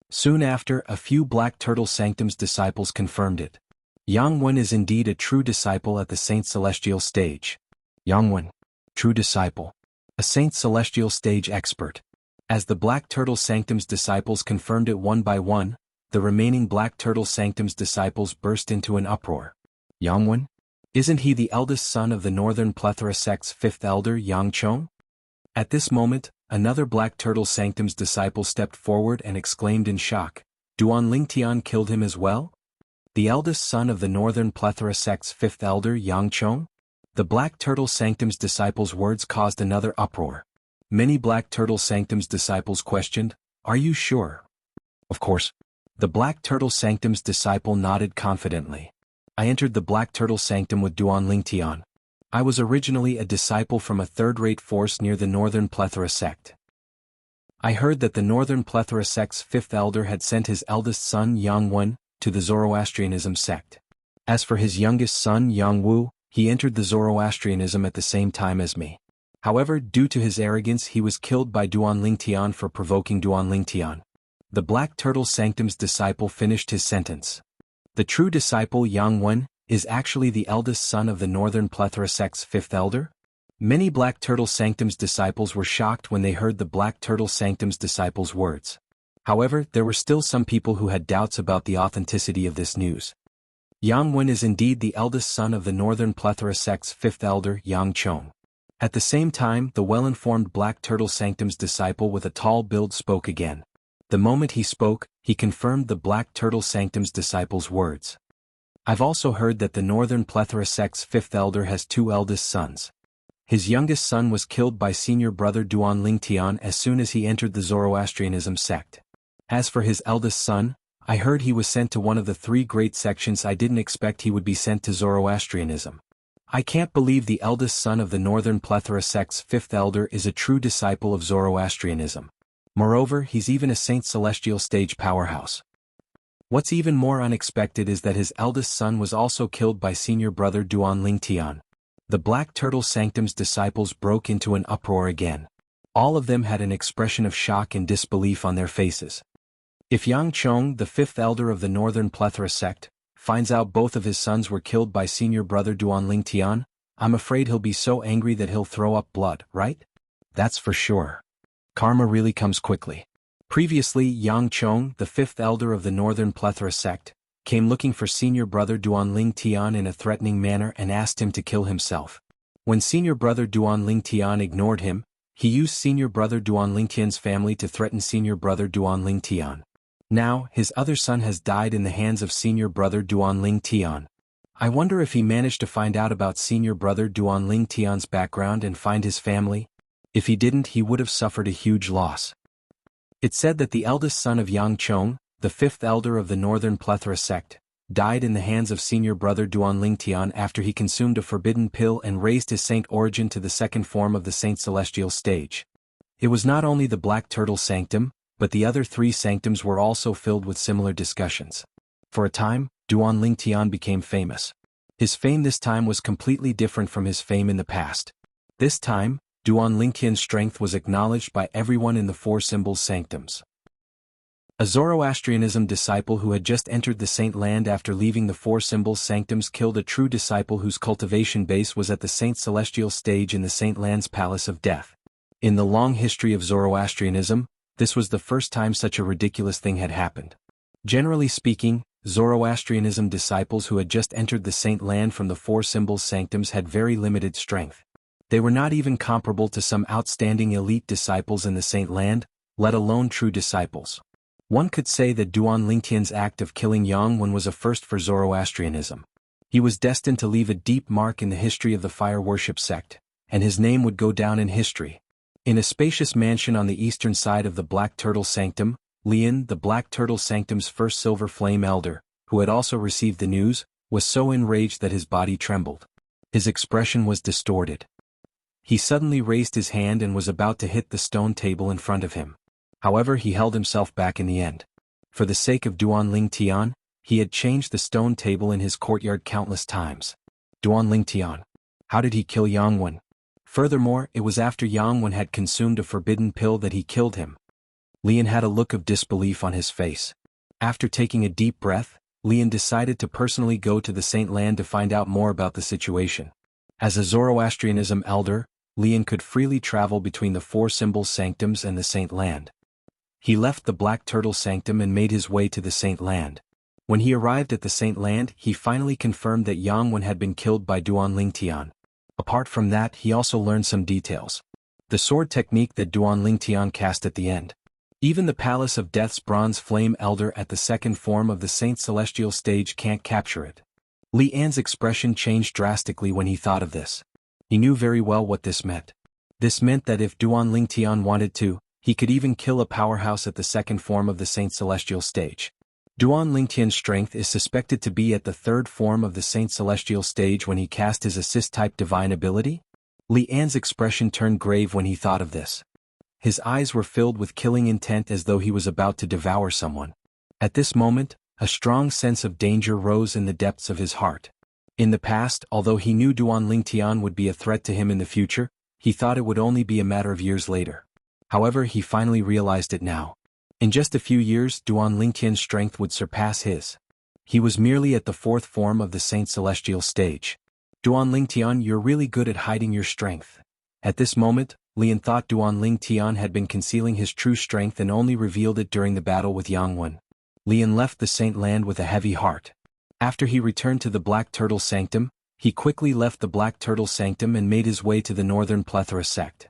S1: Soon after, a few Black Turtle Sanctum's disciples confirmed it. Yang Wen is indeed a true disciple at the Saint Celestial stage. Yang Wen, true disciple. A Saint Celestial stage expert. As the Black Turtle Sanctum's disciples confirmed it one by one, the remaining Black Turtle Sanctum's disciples burst into an uproar. Yang Wen? Isn't he the eldest son of the Northern Plethora sect's fifth elder Yang Chong? At this moment, another Black Turtle Sanctum's disciple stepped forward and exclaimed in shock, Duan Lingtian killed him as well? The eldest son of the Northern Plethora sect's fifth elder Yang Chong? The Black Turtle Sanctum's disciples' words caused another uproar. Many Black Turtle Sanctum's disciples questioned, Are you sure? Of course. The Black Turtle Sanctum's disciple nodded confidently. I entered the Black Turtle Sanctum with Duan Lingtian. I was originally a disciple from a third-rate force near the Northern Plethora sect. I heard that the Northern Plethora sect's fifth elder had sent his eldest son Yang Wen to the Zoroastrianism sect. As for his youngest son Yang Wu, he entered the Zoroastrianism at the same time as me. However, due to his arrogance, he was killed by Duan Lingtian for provoking Duan Lingtian. The Black Turtle Sanctum's disciple finished his sentence. The true disciple Yang Wen is actually the eldest son of the Northern Plethora sect's fifth elder? Many Black Turtle Sanctum's disciples were shocked when they heard the Black Turtle Sanctum's disciples' words. However, there were still some people who had doubts about the authenticity of this news. Yang Wen is indeed the eldest son of the Northern Plethora sect's fifth elder Yang Chong. At the same time, the well-informed Black Turtle Sanctum's disciple with a tall build spoke again. The moment he spoke, he confirmed the Black Turtle Sanctum's disciples' words. I've also heard that the Northern Plethora sect's fifth elder has two eldest sons. His youngest son was killed by Senior Brother Duan Lingtian as soon as he entered the Zoroastrianism sect. As for his eldest son, I heard he was sent to one of the three great sections. I didn't expect he would be sent to Zoroastrianism. I can't believe the eldest son of the Northern Plethora sect's fifth elder is a true disciple of Zoroastrianism. Moreover, he's even a Saint Celestial stage powerhouse. What's even more unexpected is that his eldest son was also killed by Senior Brother Duan Lingtian. The Black Turtle Sanctum's disciples broke into an uproar again. All of them had an expression of shock and disbelief on their faces. If Yang Chong, the fifth elder of the Northern Plethora sect, finds out both of his sons were killed by Senior Brother Duan Lingtian, I'm afraid he'll be so angry that he'll throw up blood, right? That's for sure. Karma really comes quickly. Previously, Yang Chong, the fifth elder of the Northern Plethora sect, came looking for Senior Brother Duan Lingtian in a threatening manner and asked him to kill himself. When Senior Brother Duan Lingtian ignored him, He used senior brother Duan Lingtian's family to threaten senior brother Duan Lingtian. Now, his other son has died in the hands of senior brother Duan Lingtian. I wonder if he managed to find out about senior brother Duan Lingtian's background and find his family? If he didn't, he would have suffered a huge loss. It said that the eldest son of Yang Chong, the fifth elder of the Northern Plethora sect, died in the hands of senior brother Duan Lingtian after he consumed a forbidden pill and raised his saint origin to the second form of the Saint Celestial stage. It was not only the Black Turtle Sanctum, but the other three sanctums were also filled with similar discussions. For a time, Duan Lingtian became famous. His fame this time was completely different from his fame in the past. This time, Duan Lingtian's strength was acknowledged by everyone in the Four Symbols Sanctums. A Zoroastrianism disciple who had just entered the Saint Land after leaving the Four Symbols Sanctums killed a true disciple whose cultivation base was at the Saint Celestial stage in the Saint Land's Palace of Death. In the long history of Zoroastrianism, this was the first time such a ridiculous thing had happened. Generally speaking, Zoroastrianism disciples who had just entered the Saint Land from the Four Symbols Sanctums had very limited strength. They were not even comparable to some outstanding elite disciples in the Saint Land, let alone true disciples. One could say that Duan Lingtian's act of killing Yang Wen was a first for Zoroastrianism. He was destined to leave a deep mark in the history of the fire worship sect, and his name would go down in history. In a spacious mansion on the eastern side of the Black Turtle Sanctum, Lian, the Black Turtle Sanctum's first Silver Flame Elder, who had also received the news, was so enraged that his body trembled. His expression was distorted. He suddenly raised his hand and was about to hit the stone table in front of him. However, he held himself back in the end. For the sake of Duan Lingtian, he had changed the stone table in his courtyard countless times. Duan Lingtian. How did he kill Yang Wen? Furthermore, it was after Yang Wen had consumed a forbidden pill that he killed him. Lian had a look of disbelief on his face. After taking a deep breath, Lian decided to personally go to the Saint Land to find out more about the situation. As a Zoroastrianism elder, Lian could freely travel between the Four Symbols Sanctums and the Saint Land. He left the Black Turtle Sanctum and made his way to the Saint Land. When he arrived at the Saint Land, he finally confirmed that Yang Wen had been killed by Duan Lingtian. Apart from that, he also learned some details. The sword technique that Duan Lingtian cast at the end. Even the Palace of Death's Bronze Flame Elder at the second form of the Saint Celestial stage can't capture it. Li An's expression changed drastically when he thought of this. He knew very well what this meant. This meant that if Duan Lingtian wanted to, he could even kill a powerhouse at the second form of the Saint Celestial stage. Duan Lingtian's strength is suspected to be at the third form of the Saint Celestial stage when he cast his assist-type divine ability? Li An's expression turned grave when he thought of this. His eyes were filled with killing intent as though he was about to devour someone. At this moment, a strong sense of danger rose in the depths of his heart. In the past, although he knew Duan Lingtian would be a threat to him in the future, he thought it would only be a matter of years later. However, he finally realized it now. In just a few years, Duan Lingtian's strength would surpass his. He was merely at the fourth form of the Saint Celestial stage. Duan Lingtian, you're really good at hiding your strength. At this moment, Lian thought Duan Lingtian had been concealing his true strength and only revealed it during the battle with Yang Wen. Lian left the Saint Land with a heavy heart. After he returned to the Black Turtle Sanctum, he quickly left the Black Turtle Sanctum and made his way to the Northern Plethora sect.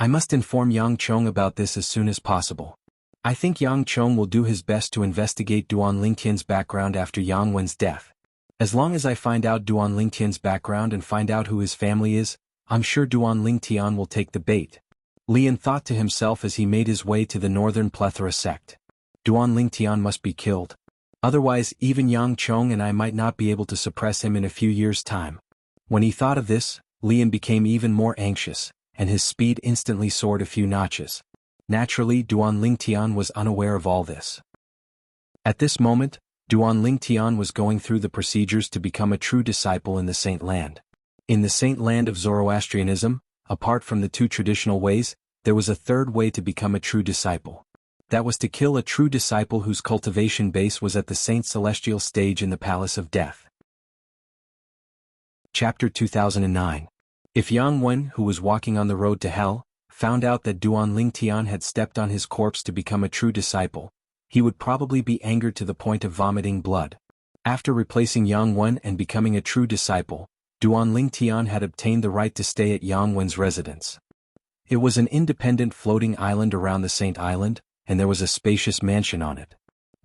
S1: I must inform Yang Chong about this as soon as possible. I think Yang Chong will do his best to investigate Duan Lingtian's background after Yang Wen's death. As long as I find out Duan Lingtian's background and find out who his family is, I'm sure Duan Lingtian will take the bait. Lian thought to himself as he made his way to the Northern Plethora sect. Duan Lingtian must be killed. Otherwise, even Yang Chong and I might not be able to suppress him in a few years' time. When he thought of this, Lian became even more anxious, and his speed instantly soared a few notches. Naturally, Duan Lingtian was unaware of all this. At this moment, Duan Lingtian was going through the procedures to become a true disciple in the Saint Land. In the Saint Land of Zoroastrianism, apart from the two traditional ways, there was a third way to become a true disciple. That was to kill a true disciple whose cultivation base was at the Saint Celestial stage in the Palace of Death. Chapter 2009. If Yang Wen, who was walking on the road to hell, found out that Duan Lingtian had stepped on his corpse to become a true disciple, he would probably be angered to the point of vomiting blood. After replacing Yang Wen and becoming a true disciple, Duan Lingtian had obtained the right to stay at Yang Wen's residence. It was an independent floating island around the Saint Island, and there was a spacious mansion on it.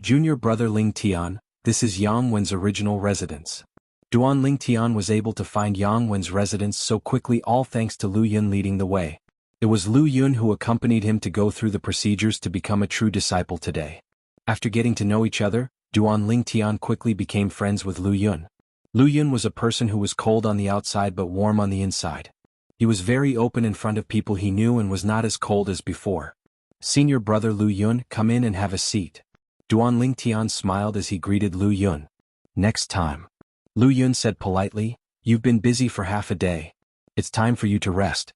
S1: Junior brother Ling Tian, this is Yang Wen's original residence. Duan Ling Tian was able to find Yang Wen's residence so quickly, all thanks to Lu Yun leading the way. It was Lu Yun who accompanied him to go through the procedures to become a true disciple today. After getting to know each other, Duan Ling Tian quickly became friends with Lu Yun. Lu Yun was a person who was cold on the outside but warm on the inside. He was very open in front of people he knew and was not as cold as before. Senior brother Lu Yun, come in and have a seat. Duan Ling Tian smiled as he greeted Lu Yun. Next time. Lu Yun said politely, you've been busy for half a day. It's time for you to rest.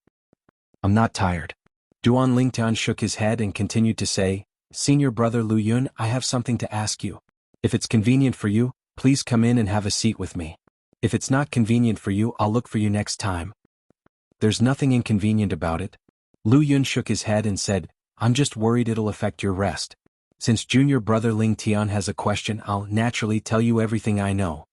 S1: I'm not tired. Duan Ling Tian shook his head and continued to say, Senior brother Lu Yun, I have something to ask you. If it's convenient for you, please come in and have a seat with me. If it's not convenient for you, I'll look for you next time. There's nothing inconvenient about it. Lu Yun shook his head and said, I'm just worried it'll affect your rest. Since junior brother Ling Tian has a question, I'll naturally tell you everything I know.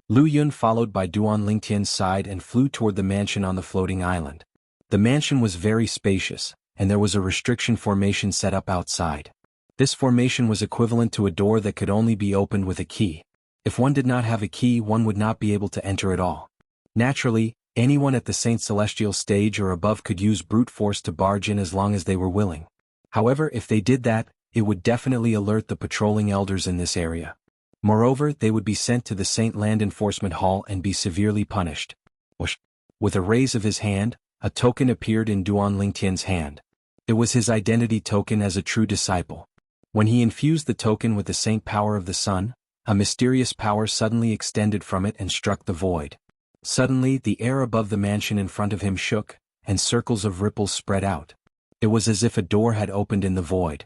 S1: Lu Yun followed by Duan Ling Tian's side and flew toward the mansion on the floating island. The mansion was very spacious, and there was a restriction formation set up outside. This formation was equivalent to a door that could only be opened with a key. If one did not have a key, one would not be able to enter at all. Naturally, anyone at the Saint Celestial stage or above could use brute force to barge in as long as they were willing. However, if they did that, it would definitely alert the patrolling elders in this area. Moreover, they would be sent to the Saint Land Enforcement Hall and be severely punished. With a raise of his hand, a token appeared in Duan Lingtian's hand. It was his identity token as a true disciple. When he infused the token with the saint power of the sun, a mysterious power suddenly extended from it and struck the void. Suddenly, the air above the mansion in front of him shook, and circles of ripples spread out. It was as if a door had opened in the void.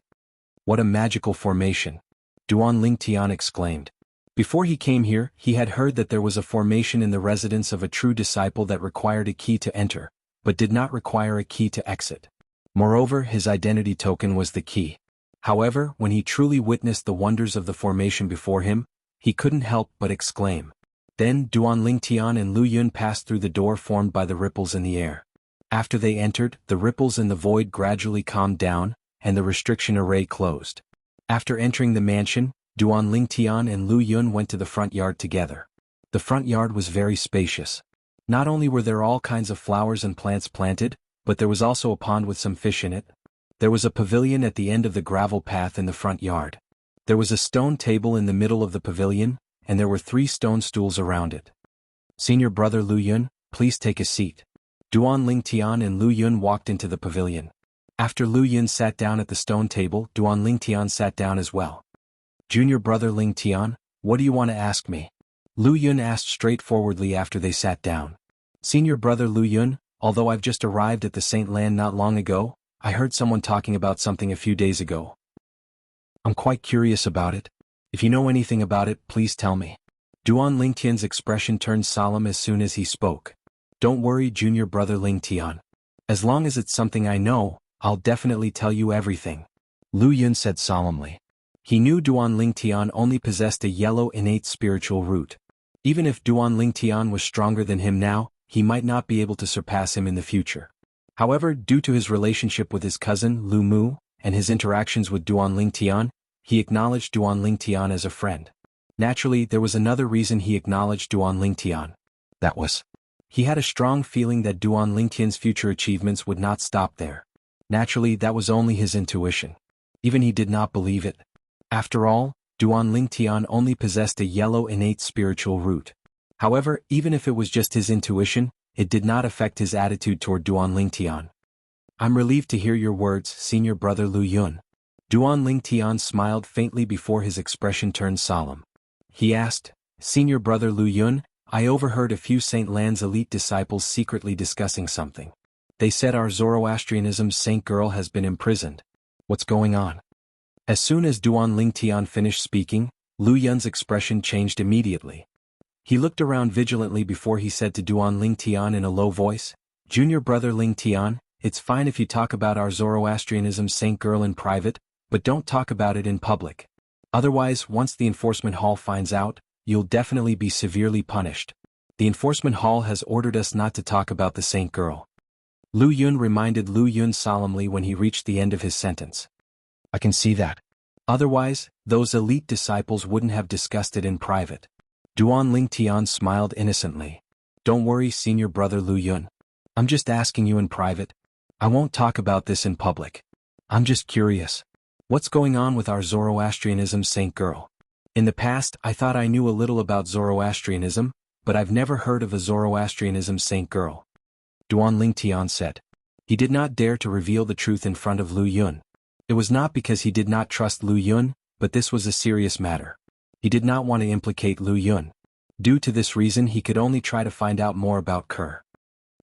S1: What a magical formation! Duan Lingtian exclaimed. Before he came here, he had heard that there was a formation in the residence of a true disciple that required a key to enter, but did not require a key to exit. Moreover, his identity token was the key. However, when he truly witnessed the wonders of the formation before him, he couldn't help but exclaim. Then Duan Lingtian and Lu Yun passed through the door formed by the ripples in the air. After they entered, the ripples in the void gradually calmed down, and the restriction array closed. After entering the mansion, Duan Lingtian and Lu Yun went to the front yard together. The front yard was very spacious. Not only were there all kinds of flowers and plants planted, but there was also a pond with some fish in it. There was a pavilion at the end of the gravel path in the front yard. There was a stone table in the middle of the pavilion, and there were 3 stone stools around it. Senior brother Lu Yun, please take a seat. Duan Lingtian and Lu Yun walked into the pavilion. After Lu Yun sat down at the stone table, Duan Lingtian sat down as well. Junior brother Lingtian, what do you want to ask me? Lu Yun asked straightforwardly after they sat down. Senior brother Lu Yun, although I've just arrived at the Saint Land not long ago, I heard someone talking about something a few days ago. I'm quite curious about it. If you know anything about it, please tell me. Duan Lingtian's expression turned solemn as soon as he spoke. Don't worry, junior brother Lingtian. As long as it's something I know, I'll definitely tell you everything. Lu Yun said solemnly. He knew Duan Lingtian only possessed a yellow innate spiritual root. Even if Duan Lingtian was stronger than him now, he might not be able to surpass him in the future. However, due to his relationship with his cousin Lu Mu, and his interactions with Duan Lingtian, he acknowledged Duan Lingtian as a friend. Naturally, there was another reason he acknowledged Duan Lingtian. That was, he had a strong feeling that Duan Lingtian's future achievements would not stop there. Naturally, that was only his intuition. Even he did not believe it. After all, Duan Lingtian only possessed a yellow innate spiritual root. However, even if it was just his intuition, it did not affect his attitude toward Duan Lingtian. I'm relieved to hear your words, senior brother Lu Yun. Duan Lingtian smiled faintly before his expression turned solemn. He asked, Senior brother Lu Yun, I overheard a few Saint Land's elite disciples secretly discussing something. They said our Zoroastrianism's saint girl has been imprisoned. What's going on? As soon as Duan Lingtian finished speaking, Lu Yun's expression changed immediately. He looked around vigilantly before he said to Duan Lingtian in a low voice, Junior brother Lingtian, it's fine if you talk about our Zoroastrianism's saint girl in private, but don't talk about it in public. Otherwise, once the enforcement hall finds out, you'll definitely be severely punished. The enforcement hall has ordered us not to talk about the saint girl. Lu Yun reminded Lu Yun solemnly when he reached the end of his sentence. I can see that. Otherwise, those elite disciples wouldn't have discussed it in private. Duan Lingtian smiled innocently. Don't worry, senior brother Lu Yun. I'm just asking you in private. I won't talk about this in public. I'm just curious. What's going on with our Zoroastrianism saint girl? In the past, I thought I knew a little about Zoroastrianism, but I've never heard of a Zoroastrianism saint girl. Duan Lingtian said. He did not dare to reveal the truth in front of Lu Yun. It was not because he did not trust Lu Yun, but this was a serious matter. He did not want to implicate Lu Yun. Due to this reason, he could only try to find out more about Kerr.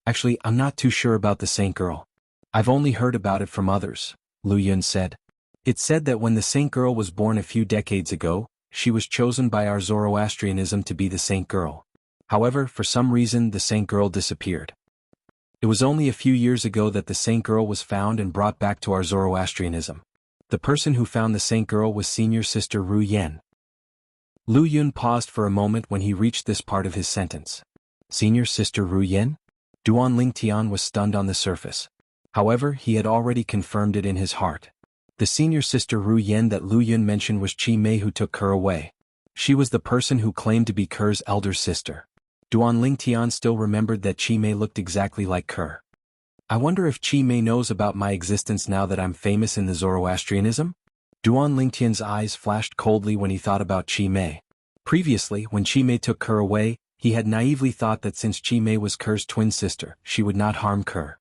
S1: Actually, I'm not too sure about the saint girl. I've only heard about it from others, Lu Yun said. It's said that when the saint girl was born a few decades ago, she was chosen by our Zoroastrianism to be the saint girl. However, for some reason the saint girl disappeared. It was only a few years ago that the saint girl was found and brought back to our Zoroastrianism. The person who found the saint girl was senior sister Ru Yen. Lu Yun paused for a moment when he reached this part of his sentence. Senior sister Ru Yen? Duan Lingtian was stunned on the surface. However, he had already confirmed it in his heart. The senior sister Ru Yen that Lu Yun mentioned was Chi Mei, who took Kerr away. She was the person who claimed to be Kerr's elder sister. Duan Lingtian still remembered that Chi Mei looked exactly like Kerr. I wonder if Chi Mei knows about my existence now that I'm famous in the Zoroastrianism? Duan Lingtian's eyes flashed coldly when he thought about Chi Mei. Previously, when Chi Mei took Kerr away, he had naively thought that since Chi Mei was Kerr's twin sister, she would not harm Kerr.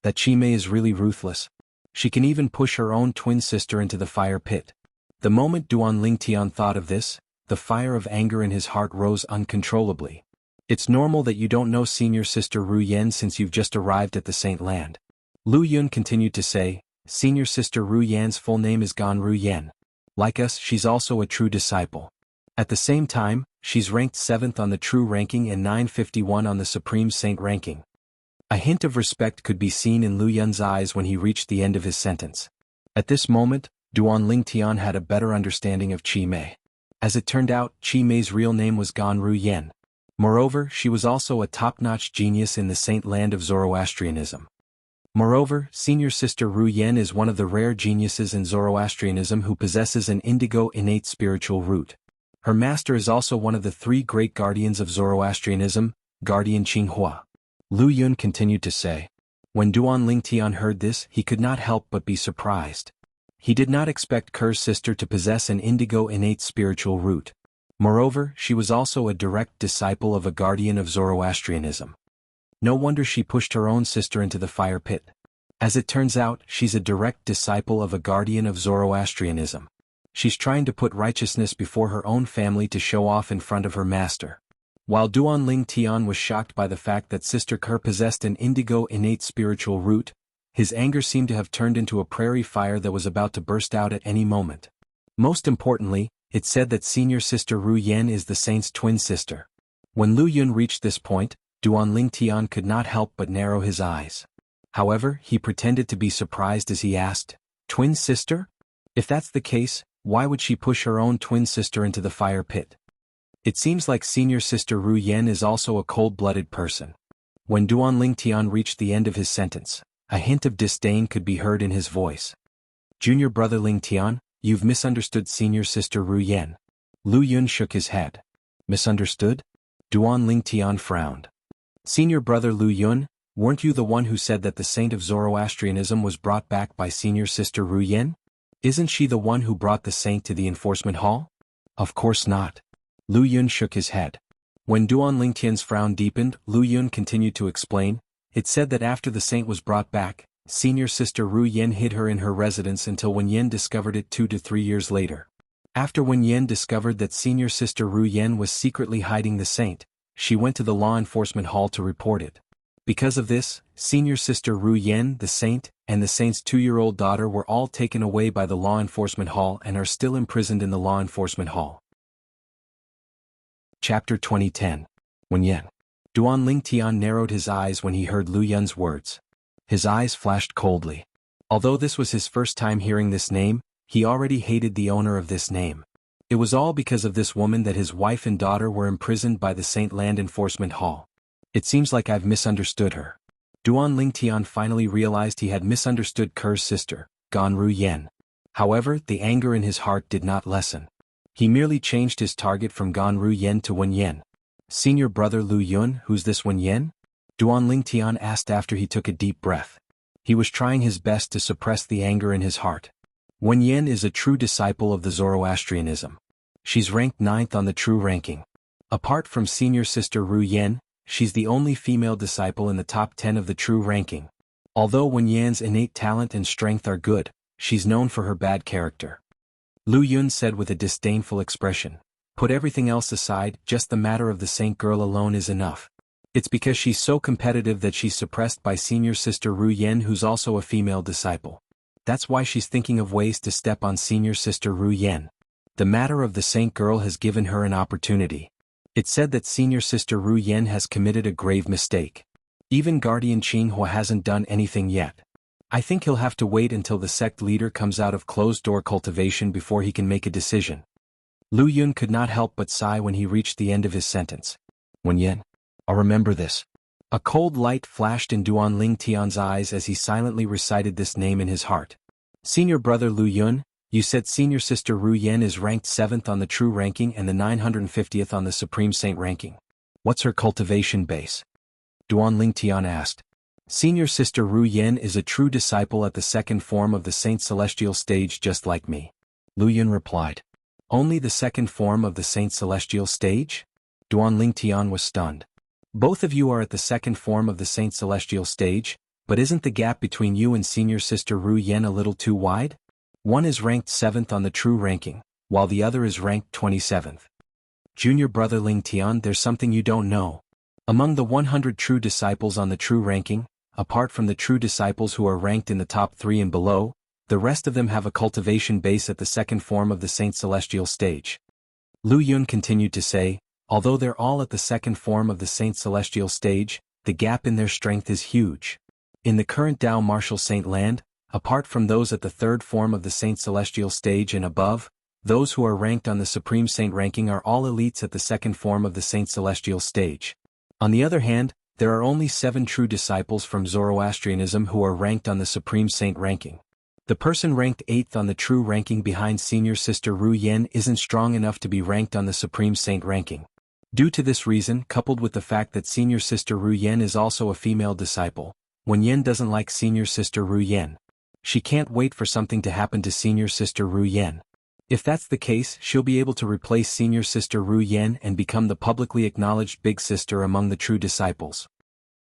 S1: That Chi Mei is really ruthless. She can even push her own twin sister into the fire pit. The moment Duan Lingtian thought of this, the fire of anger in his heart rose uncontrollably. It's normal that you don't know senior sister Ru Yen since you've just arrived at the Saint Land. Lu Yun continued to say, senior sister Ru Yan's full name is Gan Ru Yen. Like us, she's also a true disciple. At the same time, she's ranked 7th on the true ranking and 951 on the supreme saint ranking. A hint of respect could be seen in Lu Yun's eyes when he reached the end of his sentence. At this moment, Duan Lingtian had a better understanding of Chi Mei. As it turned out, Chi Mei's real name was Gan Ru Yen. Moreover, she was also a top-notch genius in the saint land of Zoroastrianism. Moreover, senior sister Ru Yen is one of the rare geniuses in Zoroastrianism who possesses an indigo innate spiritual root. Her master is also one of the 3 great guardians of Zoroastrianism, Guardian Qinghua. Lu Yun continued to say. When Duan Lingtian heard this, he could not help but be surprised. He did not expect Kerr's sister to possess an indigo innate spiritual root. Moreover, she was also a direct disciple of a guardian of Zoroastrianism. No wonder she pushed her own sister into the fire pit. As it turns out, she's a direct disciple of a guardian of Zoroastrianism. She's trying to put righteousness before her own family to show off in front of her master. While Duan Lingtian was shocked by the fact that Sister Kerr possessed an indigo innate spiritual root, his anger seemed to have turned into a prairie fire that was about to burst out at any moment. Most importantly, it said that senior sister Ru Yen is the saint's twin sister. When Lu Yun reached this point, Duan Lingtian could not help but narrow his eyes. However, he pretended to be surprised as he asked, twin sister? If that's the case, why would she push her own twin sister into the fire pit? It seems like senior sister Ru Yen is also a cold-blooded person. When Duan Lingtian reached the end of his sentence, a hint of disdain could be heard in his voice. Junior brother Lingtian, you've misunderstood senior sister Ru Yen. Lu Yun shook his head. Misunderstood? Duan Lingtian frowned. Senior brother Lu Yun, weren't you the one who said that the saint of Zoroastrianism was brought back by senior sister Ru Yen? Isn't she the one who brought the saint to the enforcement hall? Of course not. Lu Yun shook his head. When Duan Lingtian's frown deepened, Lu Yun continued to explain, it said that after the saint was brought back, senior sister Ru Yen hid her in her residence until Wen Yen discovered it 2 to 3 years later. After Wen Yen discovered that senior sister Ru Yen was secretly hiding the saint, she went to the law enforcement hall to report it. Because of this, senior sister Ru Yen, the saint, and the saint's 2-year-old daughter were all taken away by the law enforcement hall and are still imprisoned in the law enforcement hall. Chapter 2010. Wen Yen. Duan Lingtian narrowed his eyes when he heard Lu Yun's words. His eyes flashed coldly. Although this was his first time hearing this name, he already hated the owner of this name. It was all because of this woman that his wife and daughter were imprisoned by the Saint Land Enforcement Hall. It seems like I've misunderstood her. Duan Lingtian finally realized he had misunderstood Ker's sister, Ganru Yen. However, the anger in his heart did not lessen. He merely changed his target from Ganru Yen to Wen Yen. Senior brother Lu Yun, who's this Wen Yen? Duan Lingtian asked after he took a deep breath. He was trying his best to suppress the anger in his heart. Wen Yen is a true disciple of the Zoroastrianism. She's ranked 9th on the true ranking. Apart from senior sister Ru Yen, she's the only female disciple in the top 10 of the true ranking. Although Wen Yan's innate talent and strength are good, she's known for her bad character. Lu Yun said with a disdainful expression. Put everything else aside, just the matter of the saint girl alone is enough. It's because she's so competitive that she's suppressed by senior sister Ru Yen, who's also a female disciple. That's why she's thinking of ways to step on senior sister Ru Yen. The matter of the saint girl has given her an opportunity. It's said that senior sister Ru Yen has committed a grave mistake. Even Guardian Qinghua hasn't done anything yet. I think he'll have to wait until the sect leader comes out of closed-door cultivation before he can make a decision. Lu Yun could not help but sigh when he reached the end of his sentence. Wen Yen, I'll remember this. A cold light flashed in Duan Lingtian's eyes as he silently recited this name in his heart. Senior brother Lu Yun, you said senior sister Ru Yen is ranked 7th on the true ranking and the 950th on the supreme saint ranking. What's her cultivation base? Duan Lingtian asked. Senior sister Ru Yen is a true disciple at the second form of the saint celestial stage just like me. Lu Yun replied. Only the second form of the saint celestial stage? Duan Lingtian was stunned. Both of you are at the second form of the saint celestial stage, but isn't the gap between you and senior sister Ru Yen a little too wide? One is ranked 7th on the true ranking, while the other is ranked 27th. Junior brother Lingtian, there's something you don't know. Among the 100 true disciples on the true ranking, apart from the true disciples who are ranked in the top 3 and below, the rest of them have a cultivation base at the second form of the saint celestial stage. Lu Yun continued to say, although they're all at the second form of the saint celestial stage, the gap in their strength is huge. In the current Dao martial saint land, apart from those at the third form of the saint celestial stage and above, those who are ranked on the supreme saint ranking are all elites at the second form of the saint celestial stage. On the other hand, there are only 7 true disciples from Zoroastrianism who are ranked on the supreme saint ranking. The person ranked 8th on the true ranking behind senior sister Ru Yen isn't strong enough to be ranked on the supreme saint ranking. Due to this reason, coupled with the fact that senior sister Ru Yen is also a female disciple, Wen Yen doesn't like senior sister Ru Yen. She can't wait for something to happen to senior sister Ru Yen. If that's the case, she'll be able to replace senior sister Ru Yen and become the publicly acknowledged big sister among the true disciples.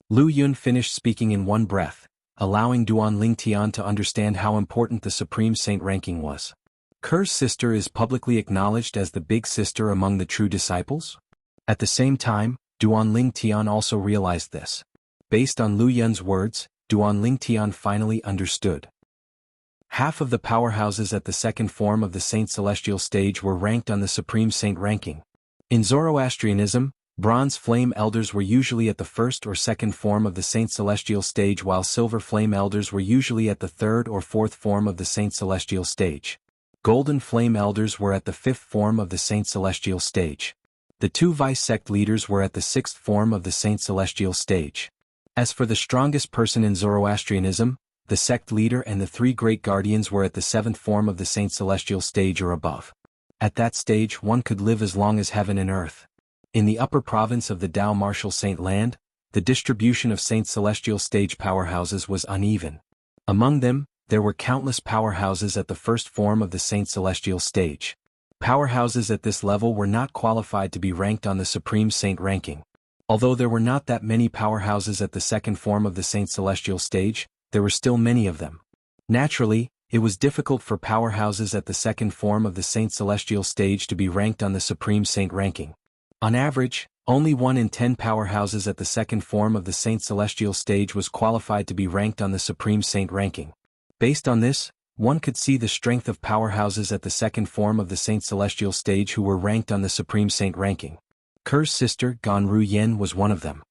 S1: Lu Yun finished speaking in one breath, allowing Duan Lingtian to understand how important the supreme saint ranking was. Ker's sister is publicly acknowledged as the big sister among the true disciples? At the same time, Duan Lingtian also realized this. Based on Lu Yun's words, Duan Lingtian finally understood. Half of the powerhouses at the second form of the saint celestial stage were ranked on the supreme saint ranking. In Zoroastrianism, bronze flame elders were usually at the first or second form of the saint celestial stage, while silver flame elders were usually at the third or fourth form of the saint celestial stage. Golden flame elders were at the fifth form of the saint celestial stage. The 2 vice sect leaders were at the 6th form of the saint celestial stage. As for the strongest person in Zoroastrianism, the sect leader and the 3 great guardians were at the 7th form of the saint celestial stage or above. At that stage one could live as long as heaven and earth. In the upper province of the Dao martial saint land, the distribution of saint celestial stage powerhouses was uneven. Among them, there were countless powerhouses at the first form of the saint celestial stage. Powerhouses at this level were not qualified to be ranked on the supreme saint ranking. Although there were not that many powerhouses at the second form of the saint celestial stage, there were still many of them. Naturally, it was difficult for powerhouses at the second form of the saint celestial stage to be ranked on the supreme saint ranking. On average, only 1 in 10 powerhouses at the second form of the saint celestial stage was qualified to be ranked on the supreme saint ranking. Based on this, one could see the strength of powerhouses at the second form of the saint celestial stage who were ranked on the supreme saint ranking. Ker's sister Ganru Yen was one of them.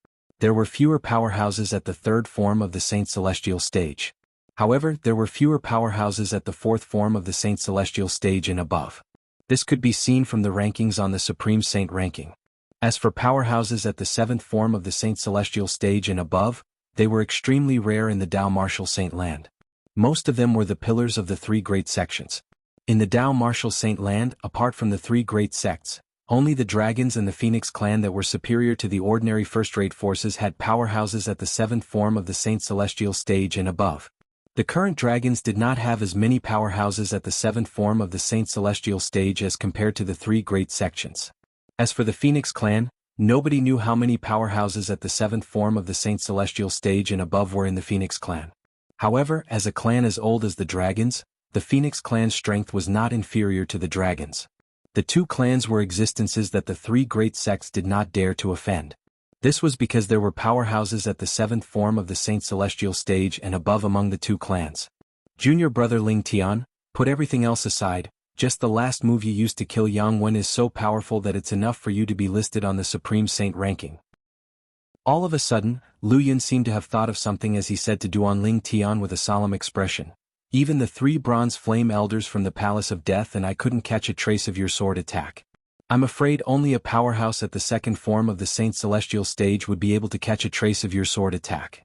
S1: There were fewer powerhouses at the third form of the saint celestial stage. However, there were fewer powerhouses at the fourth form of the saint celestial stage and above. This could be seen from the rankings on the supreme saint ranking. As for powerhouses at the 7th form of the saint celestial stage and above, They were extremely rare in the Dao Martial Saint Land. Most of them were the pillars of the three great sections. In the Dao Martial Saint Land, apart from the three great sects, only the dragons and the Phoenix clan that were superior to the ordinary first-rate forces had powerhouses at the seventh form of the Saint Celestial stage and above. The current dragons did not have as many powerhouses at the seventh form of the Saint Celestial stage as compared to the three great sections. As for the Phoenix clan, nobody knew how many powerhouses at the seventh form of the Saint Celestial stage and above were in the Phoenix clan. However, as a clan as old as the dragons, the Phoenix clan's strength was not inferior to the dragons. The two clans were existences that the three great sects did not dare to offend. This was because there were powerhouses at the seventh form of the Saint Celestial stage and above among the two clans. Junior brother Ling Tian, put everything else aside, just the last move you used to kill Yang Wen is so powerful that it's enough for you to be listed on the Supreme Saint ranking. All of a sudden, Lu Yun seemed to have thought of something as he said to Duan Ling Tian with a solemn expression. Even the three bronze flame elders from the Palace of Death and I couldn't catch a trace of your sword attack. I'm afraid only a powerhouse at the second form of the Saint Celestial stage would be able to catch a trace of your sword attack.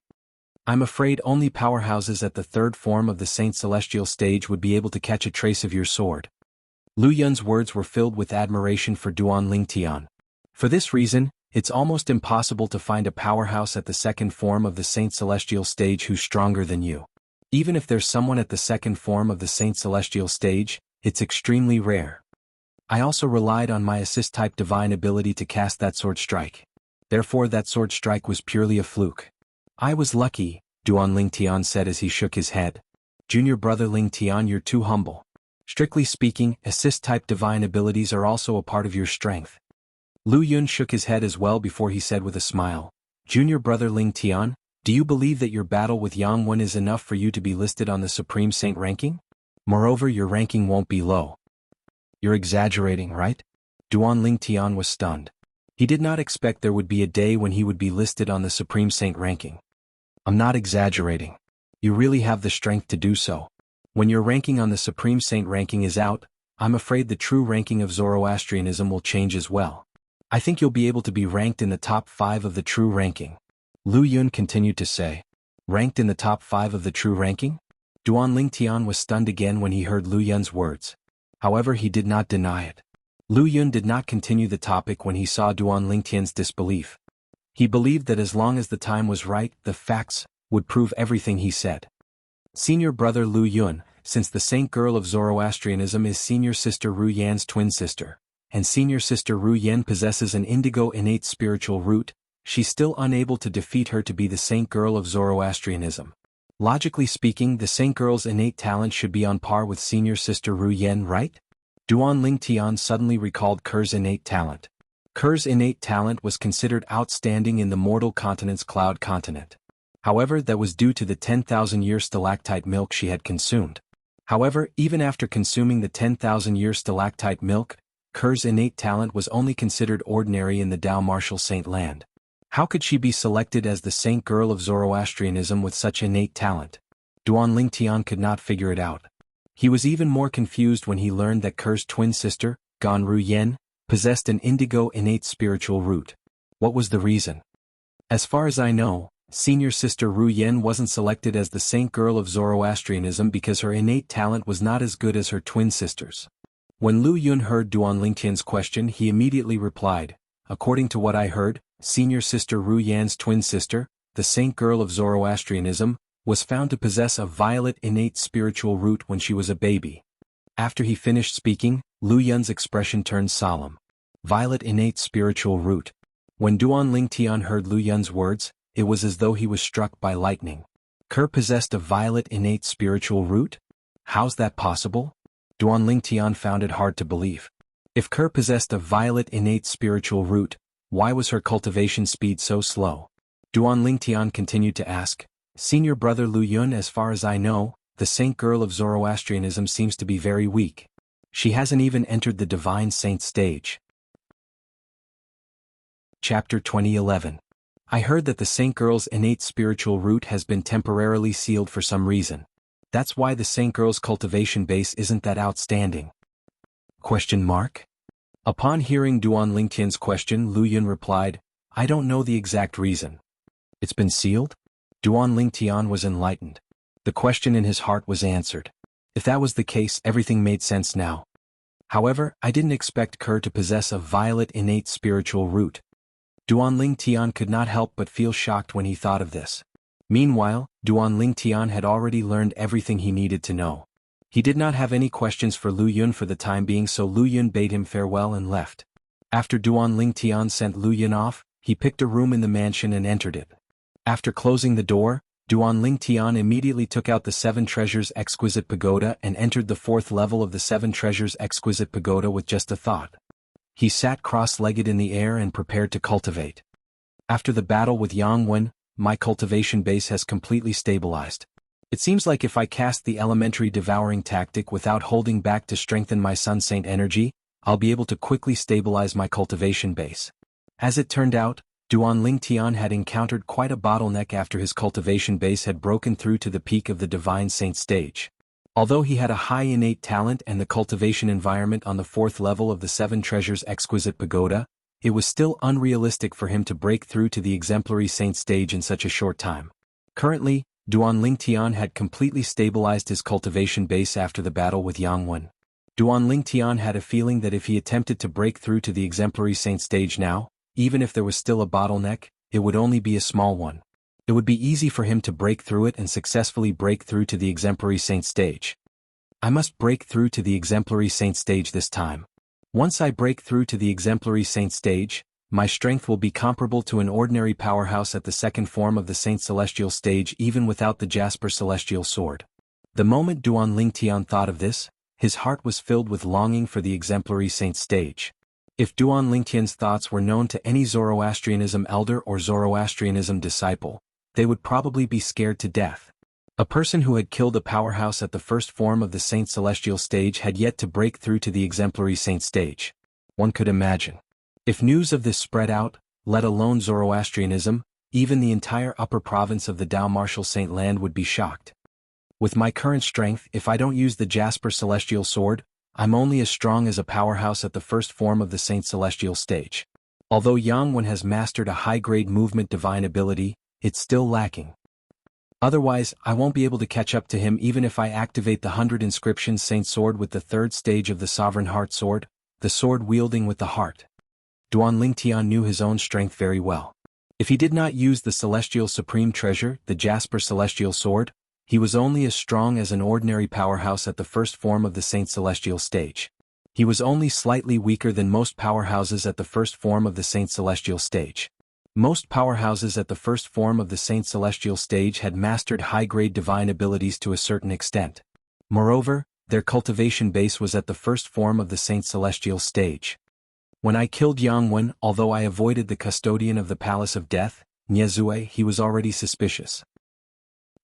S1: I'm afraid only powerhouses at the third form of the Saint Celestial stage would be able to catch a trace of your sword. Lu Yun's words were filled with admiration for Duan Ling Tian. For this reason, it's almost impossible to find a powerhouse at the second form of the Saint Celestial stage who's stronger than you. Even if there's someone at the second form of the Saint Celestial stage, it's extremely rare. I also relied on my assist-type divine ability to cast that sword strike. Therefore that sword strike was purely a fluke. I was lucky, Duan Ling Tian said as he shook his head. Junior brother Ling Tian, you're too humble. Strictly speaking, assist-type divine abilities are also a part of your strength. Lu Yun shook his head as well before he said with a smile, Junior brother Ling Tian, do you believe that your battle with Yang Wen is enough for you to be listed on the Supreme Saint ranking? Moreover, your ranking won't be low. You're exaggerating, right? Duan Ling Tian was stunned. He did not expect there would be a day when he would be listed on the Supreme Saint ranking. I'm not exaggerating. You really have the strength to do so. When your ranking on the Supreme Saint ranking is out, I'm afraid the true ranking of Zoroastrianism will change as well. I think you'll be able to be ranked in the top 5 of the true ranking. Lu Yun continued to say. Ranked in the top 5 of the true ranking? Duan Ling Tian was stunned again when he heard Lu Yun's words. However, he did not deny it. Lu Yun did not continue the topic when he saw Duan Ling Tian's disbelief. He believed that as long as the time was right, the facts would prove everything he said. Senior brother Lu Yun, since the saint girl of Zoroastrianism is senior sister Ru Yan's twin sister, and senior sister Ru Yan possesses an indigo innate spiritual root, she's still unable to defeat her to be the saint girl of Zoroastrianism. Logically speaking, the saint girl's innate talent should be on par with senior sister Ru Yan, right? Duan Ling Tian suddenly recalled Ker's innate talent. Ker's innate talent was considered outstanding in the mortal continent's cloud continent. However, that was due to the 10,000-year stalactite milk she had consumed. However, even after consuming the 10,000-year stalactite milk, Ker's innate talent was only considered ordinary in the Dao Martial Saint Land. How could she be selected as the saint girl of Zoroastrianism with such innate talent? Duan Ling Tian could not figure it out. He was even more confused when he learned that Ker's twin sister, Gan Ru Yan, possessed an indigo innate spiritual root. What was the reason? As far as I know, senior sister Ru Yan wasn't selected as the saint girl of Zoroastrianism because her innate talent was not as good as her twin sisters. When Lu Yun heard Duan Ling Tian's question, he immediately replied, according to what I heard, senior sister Ru Yan's twin sister, the saint girl of Zoroastrianism, was found to possess a violet innate spiritual root when she was a baby. After he finished speaking, Lu Yun's expression turned solemn. Violet innate spiritual root. When Duan Ling Tian heard Lu Yun's words, it was as though he was struck by lightning. Ker possessed a violet innate spiritual root? How's that possible? Duan Ling Tian found it hard to believe. If Ker possessed a violet innate spiritual root, why was her cultivation speed so slow? Duan Ling Tian continued to ask, Senior brother Lu Yun, as far as I know, the saint girl of Zoroastrianism seems to be very weak. She hasn't even entered the divine saint stage. Chapter 2011. I heard that the saint girl's innate spiritual root has been temporarily sealed for some reason. That's why the saint girl's cultivation base isn't that outstanding. Question mark? Upon hearing Duan Ling Tian's question, Lu Yun replied, I don't know the exact reason. It's been sealed? Duan Lingtian was enlightened. The question in his heart was answered. If that was the case, everything made sense now. However, I didn't expect Kerr to possess a violet innate spiritual root. Duan Lingtian could not help but feel shocked when he thought of this. Meanwhile, Duan Lingtian had already learned everything he needed to know. He did not have any questions for Lu Yun for the time being, so Lu Yun bade him farewell and left. After Duan Lingtian sent Lu Yun off, he picked a room in the mansion and entered it. After closing the door, Duan Lingtian immediately took out the 7 Treasures Exquisite Pagoda and entered the 4th level of the 7 Treasures Exquisite Pagoda with just a thought. He sat cross-legged in the air and prepared to cultivate. After the battle with Yang Wen, my cultivation base has completely stabilized. It seems like if I cast the elementary devouring tactic without holding back to strengthen my Sun Saint energy, I'll be able to quickly stabilize my cultivation base. As it turned out, Duan Lingtian had encountered quite a bottleneck after his cultivation base had broken through to the peak of the Divine Saint stage. Although he had a high innate talent and the cultivation environment on the 4th level of the 7 Treasures Exquisite Pagoda, it was still unrealistic for him to break through to the Exemplary Saint stage in such a short time. Currently, Duan Lingtian had completely stabilized his cultivation base after the battle with Yang Wen. Duan Lingtian had a feeling that if he attempted to break through to the Exemplary Saint stage now, even if there was still a bottleneck, it would only be a small one. It would be easy for him to break through it and successfully break through to the Exemplary Saint stage. I must break through to the Exemplary Saint stage this time. Once I break through to the Exemplary Saint stage, my strength will be comparable to an ordinary powerhouse at the 2nd form of the Saint Celestial stage even without the Jasper Celestial Sword. The moment Duan Lingtian thought of this, his heart was filled with longing for the Exemplary Saint stage. If Duan Lingtian's thoughts were known to any Zoroastrianism elder or Zoroastrianism disciple, they would probably be scared to death. A person who had killed a powerhouse at the 1st form of the Saint Celestial stage had yet to break through to the Exemplary Saint stage. One could imagine. If news of this spread out, let alone Zoroastrianism, even the entire upper province of the Dao Martial Saint Land would be shocked. With my current strength, if I don't use the Jasper Celestial Sword, I'm only as strong as a powerhouse at the 1st form of the Saint Celestial stage. Although Yang Wen has mastered a high-grade movement divine ability, it's still lacking. Otherwise, I won't be able to catch up to him even if I activate the 100 Inscriptions Saint Sword with the 3rd stage of the Sovereign Heart Sword, the sword wielding with the heart. Duan Lingtian knew his own strength very well. If he did not use the Celestial Supreme Treasure, the Jasper Celestial Sword, he was only as strong as an ordinary powerhouse at the 1st form of the Saint Celestial stage. He was only slightly weaker than most powerhouses at the 1st form of the Saint Celestial stage. Most powerhouses at the 1st form of the Saint Celestial stage had mastered high-grade divine abilities to a certain extent. Moreover, their cultivation base was at the 1st form of the Saint Celestial stage. When I killed Yang Wen, although I avoided the custodian of the Palace of Death, Niezue, he was already suspicious.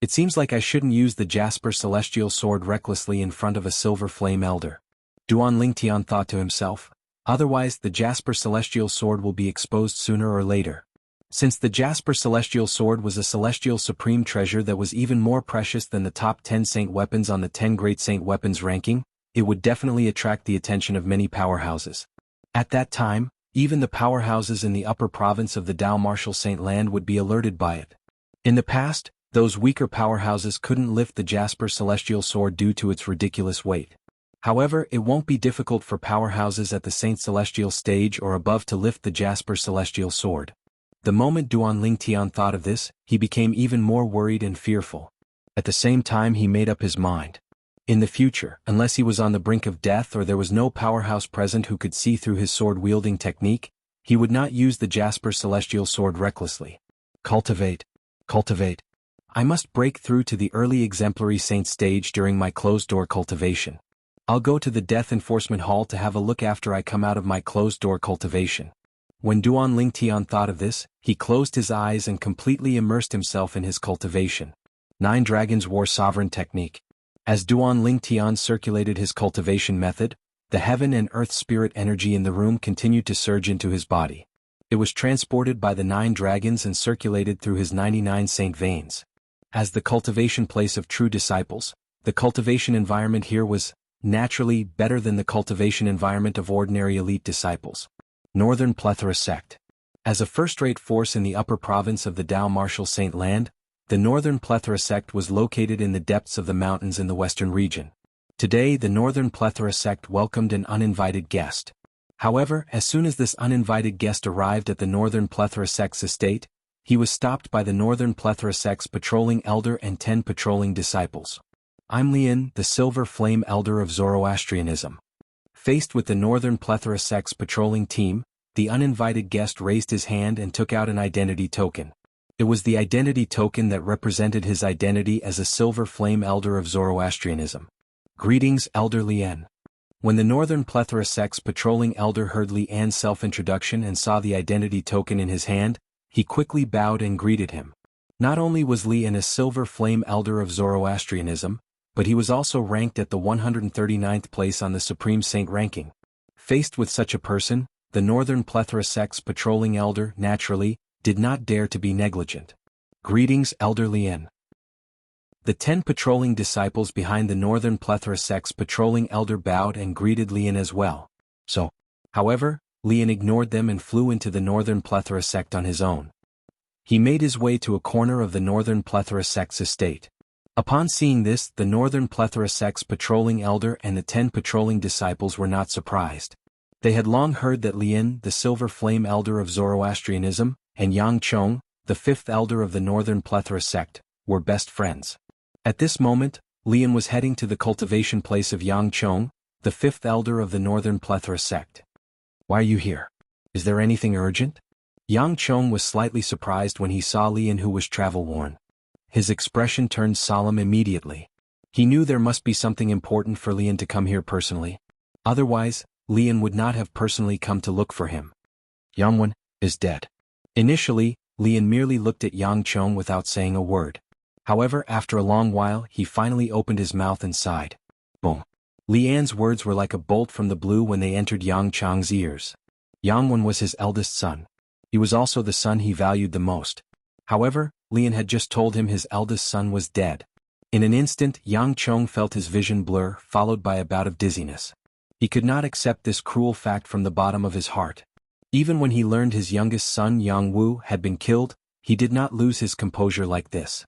S1: It seems like I shouldn't use the Jasper Celestial Sword recklessly in front of a Silver Flame Elder. Duan Lingtian thought to himself, otherwise the Jasper Celestial Sword will be exposed sooner or later. Since the Jasper Celestial Sword was a Celestial Supreme Treasure that was even more precious than the top 10 Saint Weapons on the 10 Great Saint Weapons ranking, it would definitely attract the attention of many powerhouses. At that time, even the powerhouses in the upper province of the Dao Martial Saint Land would be alerted by it. In the past, those weaker powerhouses couldn't lift the Jasper Celestial Sword due to its ridiculous weight. However, it won't be difficult for powerhouses at the Saint Celestial stage or above to lift the Jasper Celestial Sword. The moment Duan Lingtian thought of this, he became even more worried and fearful. At the same time he made up his mind. In the future, unless he was on the brink of death or there was no powerhouse present who could see through his sword-wielding technique, he would not use the Jasper Celestial Sword recklessly. Cultivate. I must break through to the early Exemplary Saint stage during my closed-door cultivation. I'll go to the Death Enforcement Hall to have a look after I come out of my closed-door cultivation. When Duan Lingtian thought of this, he closed his eyes and completely immersed himself in his cultivation. 9 Dragons War Sovereign Technique. As Duan Lingtian circulated his cultivation method, the heaven and earth spirit energy in the room continued to surge into his body. It was transported by the 9 dragons and circulated through his 99 saint veins. As the cultivation place of true disciples, the cultivation environment here was, naturally, better than the cultivation environment of ordinary elite disciples. Northern Plethora Sect. As a first-rate force in the upper province of the Dao Martial Saint Land, the Northern Plethora sect was located in the depths of the mountains in the western region. Today the Northern Plethora sect welcomed an uninvited guest. However, as soon as this uninvited guest arrived at the Northern Plethora sect's estate, he was stopped by the Northern Plethora sect's patrolling elder and 10 patrolling disciples. "I'm Lian, the Silver Flame Elder of Zoroastrianism." Faced with the Northern Plethora sect's patrolling team, the uninvited guest raised his hand and took out an identity token. It was the identity token that represented his identity as a Silver Flame Elder of Zoroastrianism. "Greetings, Elder Lian." When the Northern Plethora sect's patrolling elder heard Lian's self-introduction and saw the identity token in his hand, he quickly bowed and greeted him. Not only was Lian a Silver Flame Elder of Zoroastrianism, but he was also ranked at the 139th place on the Supreme Saint ranking. Faced with such a person, the Northern Plethora sect's patrolling elder, naturally, did not dare to be negligent. "Greetings, Elder Lian." The 10 patrolling disciples behind the Northern Plethora sect's patrolling elder bowed and greeted Lian as well. However, Lian ignored them and flew into the Northern Plethora sect on his own. He made his way to a corner of the Northern Plethora sect's estate. Upon seeing this, the Northern Plethora sect's patrolling elder and the 10 patrolling disciples were not surprised. They had long heard that Lian, the Silver Flame Elder of Zoroastrianism, and Yang Chong, the 5th elder of the Northern Plethora sect, were best friends. At this moment, Lian was heading to the cultivation place of Yang Chong, the 5th elder of the Northern Plethora sect. "Why are you here? Is there anything urgent?" Yang Chong was slightly surprised when he saw Lian, who was travel-worn. His expression turned solemn immediately. He knew there must be something important for Lian to come here personally. Otherwise, Lian would not have personally come to look for him. "Yangwen is dead." Initially, Lian merely looked at Yang Chong without saying a word. However, after a long while, he finally opened his mouth and sighed. Boom. Lian's words were like a bolt from the blue when they entered Yang Chong's ears. Yangwen was his eldest son. He was also the son he valued the most. However, Lian had just told him his eldest son was dead. In an instant, Yang Chong felt his vision blur, followed by a bout of dizziness. He could not accept this cruel fact from the bottom of his heart. Even when he learned his youngest son Jianghu had been killed, he did not lose his composure like this.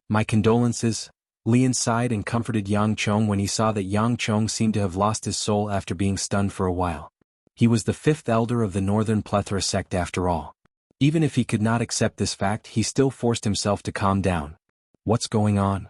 S1: "My condolences." Lian sighed and comforted Yang Chong when he saw that Yang Chong seemed to have lost his soul after being stunned for a while. He was the 5th elder of the Northern Plethora sect after all. Even if he could not accept this fact, he still forced himself to calm down. "What's going on?"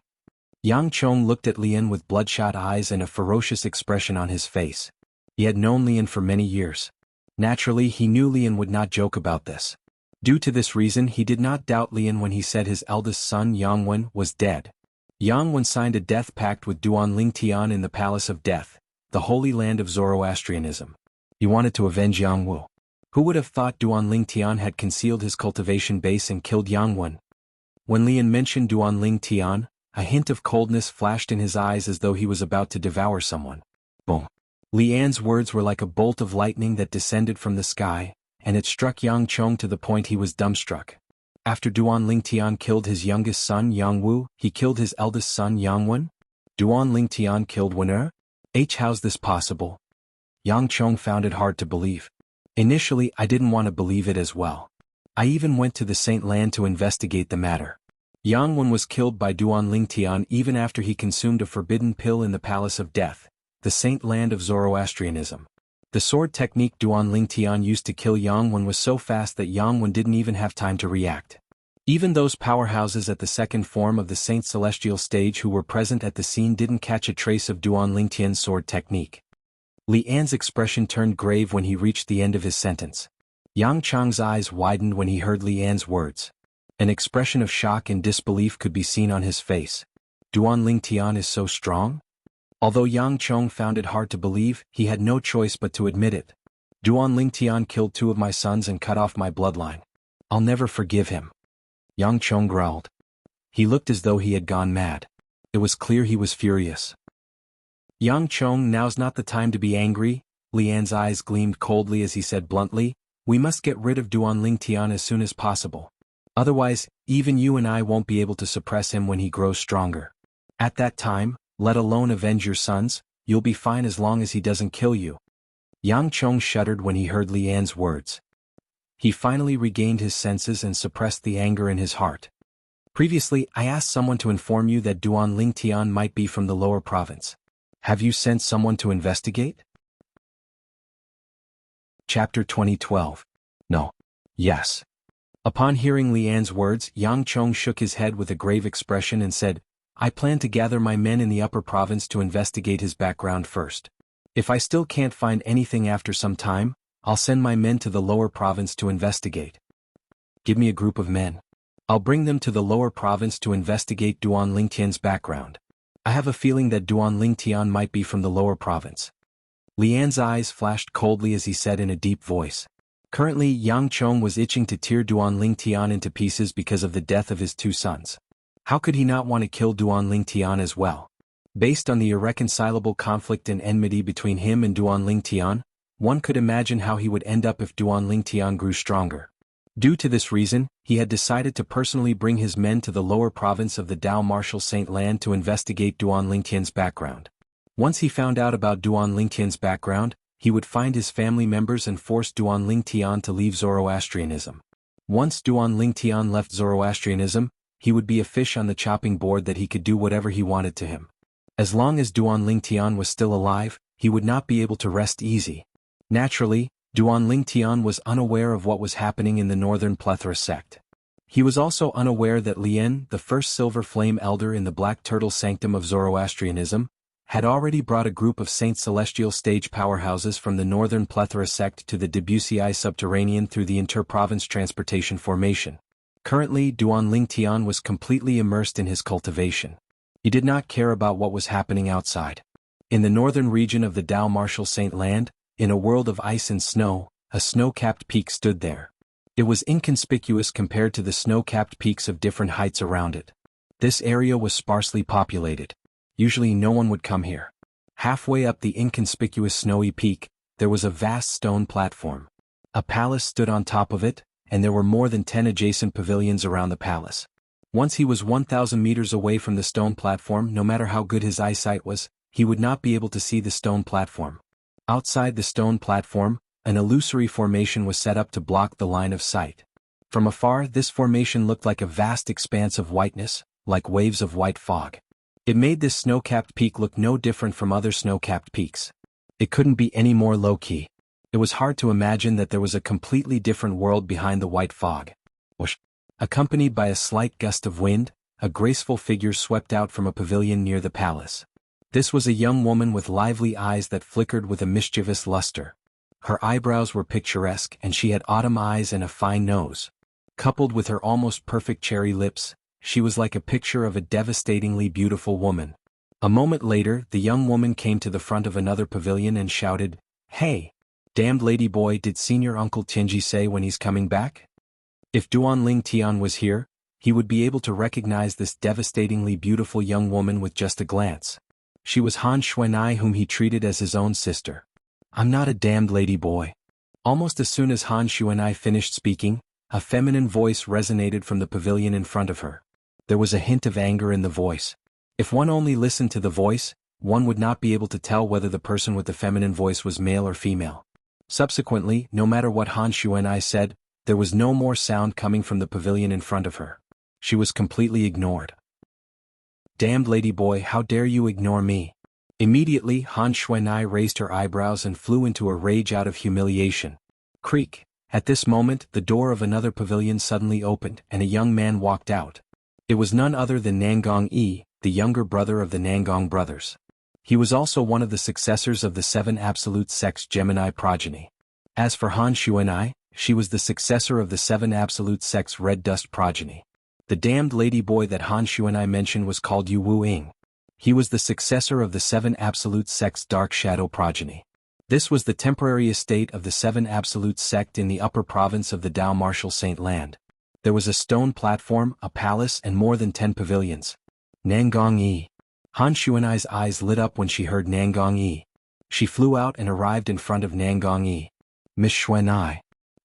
S1: Yang Chong looked at Lian with bloodshot eyes and a ferocious expression on his face. He had known Lian for many years. Naturally, he knew Lian would not joke about this. Due to this reason, he did not doubt Lian when he said his eldest son Yangwen was dead. Yangwen signed a death pact with Duan Lingtian in the Palace of Death, the holy land of Zoroastrianism. He wanted to avenge Yangwu. Who would have thought Duan Lingtian had concealed his cultivation base and killed Yangwen? When Lian mentioned Duan Lingtian, a hint of coldness flashed in his eyes as though he was about to devour someone. Boom. Lian's words were like a bolt of lightning that descended from the sky, and it struck Yang Chong to the point he was dumbstruck. After Duan Lingtian killed his youngest son Yangwu, he killed his eldest son Yangwen? Duan Lingtian killed Wen'er? How's this possible? Yang Chong found it hard to believe. Initially, I didn't want to believe it as well. I even went to the Saint Land to investigate the matter. Yangwen was killed by Duan Lingtian even after he consumed a forbidden pill in the Palace of Death, the Saint Land of Zoroastrianism. The sword technique Duan Lingtian used to kill Yangwen was so fast that Yangwen didn't even have time to react. Even those powerhouses at the second form of the Saint Celestial stage who were present at the scene didn't catch a trace of Duan Lingtian's sword technique. Lian's expression turned grave when he reached the end of his sentence. Yang Chong's eyes widened when he heard Lian's words. An expression of shock and disbelief could be seen on his face. Duan Lingtian is so strong? Although Yang Chong found it hard to believe, he had no choice but to admit it. Duan Lingtian killed 2 of my sons and cut off my bloodline. I'll never forgive him. Yang Chong growled. He looked as though he had gone mad. It was clear he was furious. Yang Chong, now's not the time to be angry. Lian's eyes gleamed coldly as he said bluntly, we must get rid of Duan Lingtian as soon as possible. Otherwise, even you and I won't be able to suppress him when he grows stronger. At that time, let alone avenge your sons, you'll be fine as long as he doesn't kill you. Yang Chong shuddered when he heard Lian's words. He finally regained his senses and suppressed the anger in his heart. Previously, I asked someone to inform you that Duan Lingtian might be from the lower province. Have you sent someone to investigate? Chapter 2012. No. Yes. Upon hearing Lian's words, Yang Chong shook his head with a grave expression and said, I plan to gather my men in the upper province to investigate his background first. If I still can't find anything after some time, I'll send my men to the lower province to investigate. Give me a group of men. I'll bring them to the lower province to investigate Duan Lingtian's background. I have a feeling that Duan Lingtian might be from the lower province. Lian's eyes flashed coldly as he said in a deep voice. Currently, Yang Chong was itching to tear Duan Lingtian into pieces because of the death of his two sons. How could he not want to kill Duan Lingtian as well? Based on the irreconcilable conflict and enmity between him and Duan Lingtian, one could imagine how he would end up if Duan Lingtian grew stronger. Due to this reason, he had decided to personally bring his men to the lower province of the Dao Martial Saint Land to investigate Duan Lingtian's background. Once he found out about Duan Lingtian's background, he would find his family members and force Duan Lingtian to leave Zoroastrianism. Once Duan Lingtian left Zoroastrianism, he would be a fish on the chopping board that he could do whatever he wanted to him. As long as Duan Lingtian was still alive, he would not be able to rest easy. Naturally, Duan Lingtian was unaware of what was happening in the Northern Plethora sect. He was also unaware that Lien, the first Silver Flame Elder in the Black Turtle Sanctum of Zoroastrianism, had already brought a group of Saint Celestial stage powerhouses from the Northern Plethora sect to the Debussyi subterranean through the Inter-Province Transportation Formation. Currently, Duan Lingtian was completely immersed in his cultivation. He did not care about what was happening outside. In the northern region of the Dao Martial Saint Land, in a world of ice and snow, a snow-capped peak stood there. It was inconspicuous compared to the snow-capped peaks of different heights around it. This area was sparsely populated. Usually no one would come here. Halfway up the inconspicuous snowy peak, there was a vast stone platform. A palace stood on top of it, and there were more than 10 adjacent pavilions around the palace. Once he was 1,000 meters away from the stone platform, no matter how good his eyesight was, he would not be able to see the stone platform. Outside the stone platform, an illusory formation was set up to block the line of sight. From afar, this formation looked like a vast expanse of whiteness, like waves of white fog. It made this snow-capped peak look no different from other snow-capped peaks. It couldn't be any more low-key. It was hard to imagine that there was a completely different world behind the white fog. Whoosh! Accompanied by a slight gust of wind, a graceful figure swept out from a pavilion near the palace. This was a young woman with lively eyes that flickered with a mischievous luster. Her eyebrows were picturesque and she had autumn eyes and a fine nose. Coupled with her almost perfect cherry lips, she was like a picture of a devastatingly beautiful woman. A moment later, the young woman came to the front of another pavilion and shouted, "Hey! Damned lady boy, did Senior Uncle Tingy say when he's coming back?" If Duan Lingtian was here, he would be able to recognize this devastatingly beautiful young woman with just a glance. She was Han Xuanai, whom he treated as his own sister. "I'm not a damned lady boy." Almost as soon as Han Xuanai finished speaking, a feminine voice resonated from the pavilion in front of her. There was a hint of anger in the voice. If one only listened to the voice, one would not be able to tell whether the person with the feminine voice was male or female. Subsequently, no matter what Han Xuanai said, there was no more sound coming from the pavilion in front of her. She was completely ignored. "Damned lady boy, how dare you ignore me?" Immediately, Han Xuanai raised her eyebrows and flew into a rage out of humiliation. Creak! At this moment, the door of another pavilion suddenly opened and a young man walked out. It was none other than Nangong Yi, the younger brother of the Nangong brothers. He was also one of the successors of the 7 Absolute Sects Gemini progeny. As for Han Xuanai, she was the successor of the 7 Absolute Sects Red Dust progeny. The damned lady boy that Han Xuanai mentioned was called Yu Wu Ying. He was the successor of the 7 Absolute Sects Dark Shadow progeny. This was the temporary estate of the 7 Absolute Sect in the upper province of the Dao Martial Saint Land. There was a stone platform, a palace and more than 10 pavilions. Nangong Yi. Han Xuanai's eyes lit up when she heard Nangong Yi. She flew out and arrived in front of Nangong Yi. "Miss Xuanai."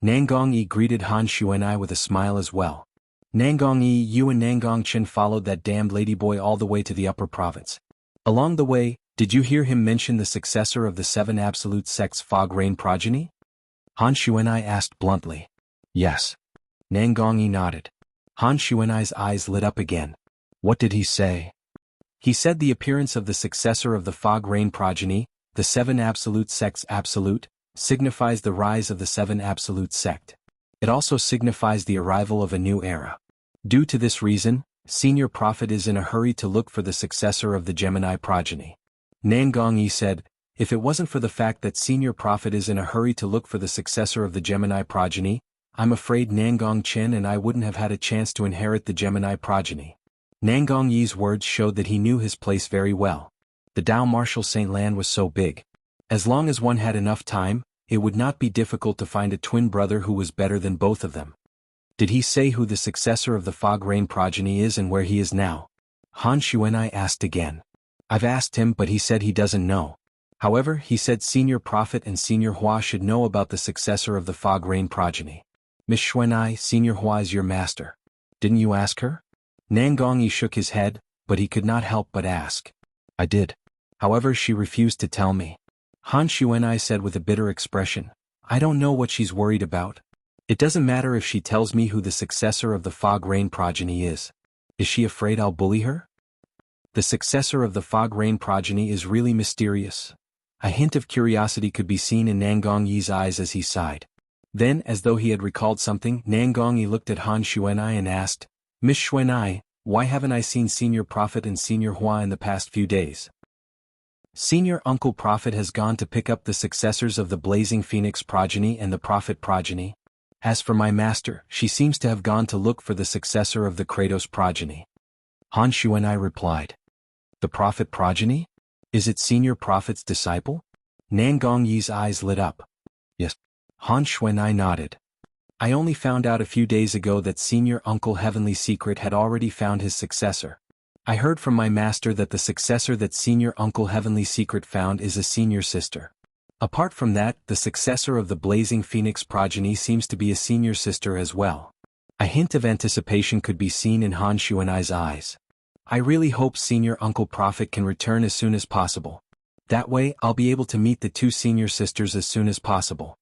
S1: Nangong Yi greeted Han Xuanai with a smile as well. "Nangong Yi, you and Nangong Chen followed that damned ladyboy all the way to the upper province. Along the way, did you hear him mention the successor of the 7 Absolute Sects Fog Rain progeny?" Han Xuanai asked bluntly. "Yes." Nangong Yi nodded. Han Xuanai's eyes lit up again. What did he say? He said the appearance of the successor of the Fog Rain progeny, the Seven Absolute Sects Absolute, signifies the rise of the Seven Absolute Sect. It also signifies the arrival of a new era. Due to this reason, Senior Prophet is in a hurry to look for the successor of the Gemini progeny. Nan Gongyi said, if it wasn't for the fact that Senior Prophet is in a hurry to look for the successor of the Gemini progeny, I'm afraid Nangong Chen and I wouldn't have had a chance to inherit the Gemini progeny. Nangong Yi's words showed that he knew his place very well. The Dao Martial Saint Land was so big. As long as one had enough time, it would not be difficult to find a twin brother who was better than both of them. Did he say who the successor of the Fog Rain progeny is and where he is now? Han Xuanai asked again. I've asked him, but he said he doesn't know. However, he said Senior Prophet and Senior Hua should know about the successor of the Fog Rain progeny. Miss Xuanai, Senior Hua is your master. Didn't you ask her? Nangongyi shook his head, but he could not help but ask. I did. However, she refused to tell me. Han Xuanai said with a bitter expression, I don't know what she's worried about. It doesn't matter if she tells me who the successor of the Fog Rain progeny is. Is she afraid I'll bully her? The successor of the Fog Rain progeny is really mysterious. A hint of curiosity could be seen in Nangongyi's eyes as he sighed. Then, as though he had recalled something, Nangongyi looked at Han Xuanai and asked, Miss Xuanai, why haven't I seen Senior Prophet and Senior Hua in the past few days? Senior Uncle Prophet has gone to pick up the successors of the Blazing Phoenix progeny and the Prophet progeny. As for my master, she seems to have gone to look for the successor of the Kratos progeny. Han Xuanai replied. The Prophet progeny? Is it Senior Prophet's disciple? Nangongyi's eyes lit up. Yes. Han Xuanai nodded. I only found out a few days ago that Senior Uncle Heavenly Secret had already found his successor. I heard from my master that the successor that Senior Uncle Heavenly Secret found is a senior sister. Apart from that, the successor of the Blazing Phoenix progeny seems to be a senior sister as well. A hint of anticipation could be seen in Han Xuanai's eyes. I really hope Senior Uncle Prophet can return as soon as possible. That way, I'll be able to meet the two senior sisters as soon as possible.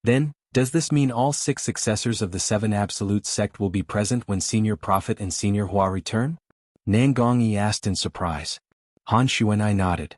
S1: Then, does this mean all 6 successors of the Seven Absolute Sect will be present when Senior Prophet and Senior Hua return? Nangongyi asked in surprise. Han Xuanai nodded.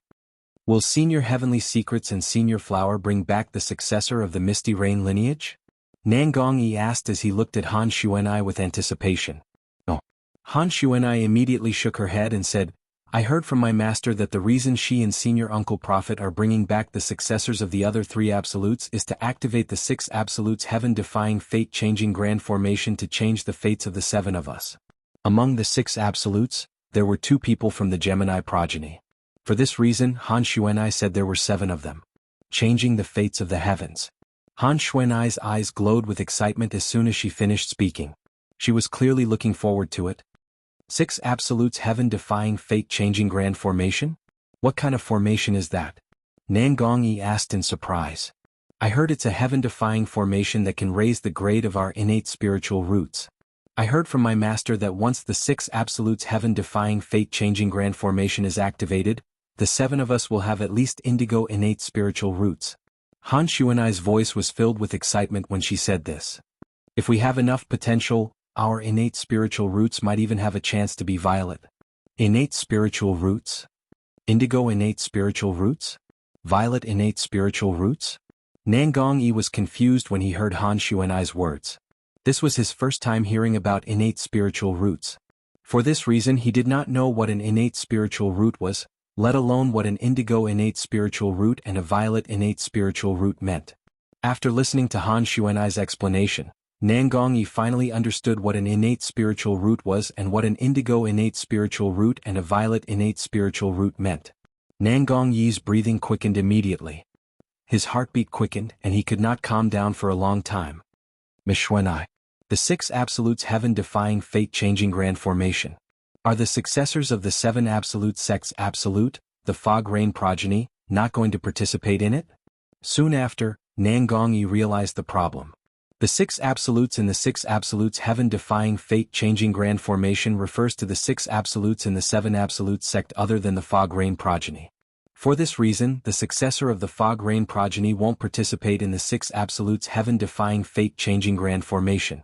S1: Will Senior Heavenly Secrets and Senior Flower bring back the successor of the Misty Rain lineage? Nangongyi asked as he looked at Han Xuanai with anticipation. No. Han Xuanai immediately shook her head and said, I heard from my master that the reason she and Senior Uncle Prophet are bringing back the successors of the other 3 absolutes is to activate the 6 absolutes heaven-defying fate-changing grand formation to change the fates of the 7 of us. Among the 6 absolutes, there were 2 people from the Gemini progeny. For this reason, Han Xuanai said there were 7 of them. Changing the fates of the heavens. Han Xuanai's eyes glowed with excitement as soon as she finished speaking. She was clearly looking forward to it. 6 absolutes heaven-defying fate-changing grand formation? What kind of formation is that? Nangongyi asked in surprise. I heard it's a heaven-defying formation that can raise the grade of our innate spiritual roots. I heard from my master that once the 6 absolutes heaven-defying fate-changing grand formation is activated, the 7 of us will have at least indigo innate spiritual roots. Han Xuanai's voice was filled with excitement when she said this. If we have enough potential, our innate spiritual roots might even have a chance to be violet. Innate spiritual roots? Indigo innate spiritual roots? Violet innate spiritual roots? Nangongyi was confused when he heard Han Xuanai's words. This was his first time hearing about innate spiritual roots. For this reason he did not know what an innate spiritual root was, let alone what an indigo innate spiritual root and a violet innate spiritual root meant. After listening to Han Xuanai's explanation, Nangongyi finally understood what an innate spiritual root was and what an indigo innate spiritual root and a violet innate spiritual root meant. Nangongyi's breathing quickened immediately. His heartbeat quickened and he could not calm down for a long time. Miss Xuanai, the 6 absolutes heaven-defying fate-changing grand formation. Are the successors of the 7 absolute sects absolute, the Fog Rain progeny, not going to participate in it? Soon after, Nangongyi realized the problem. The 6 absolutes in the 6 absolutes heaven-defying fate-changing grand formation refers to the 6 absolutes in the 7 absolute sect other than the Fog Rain progeny. For this reason, the successor of the Fog Rain progeny won't participate in the 6 absolutes heaven-defying fate-changing grand formation.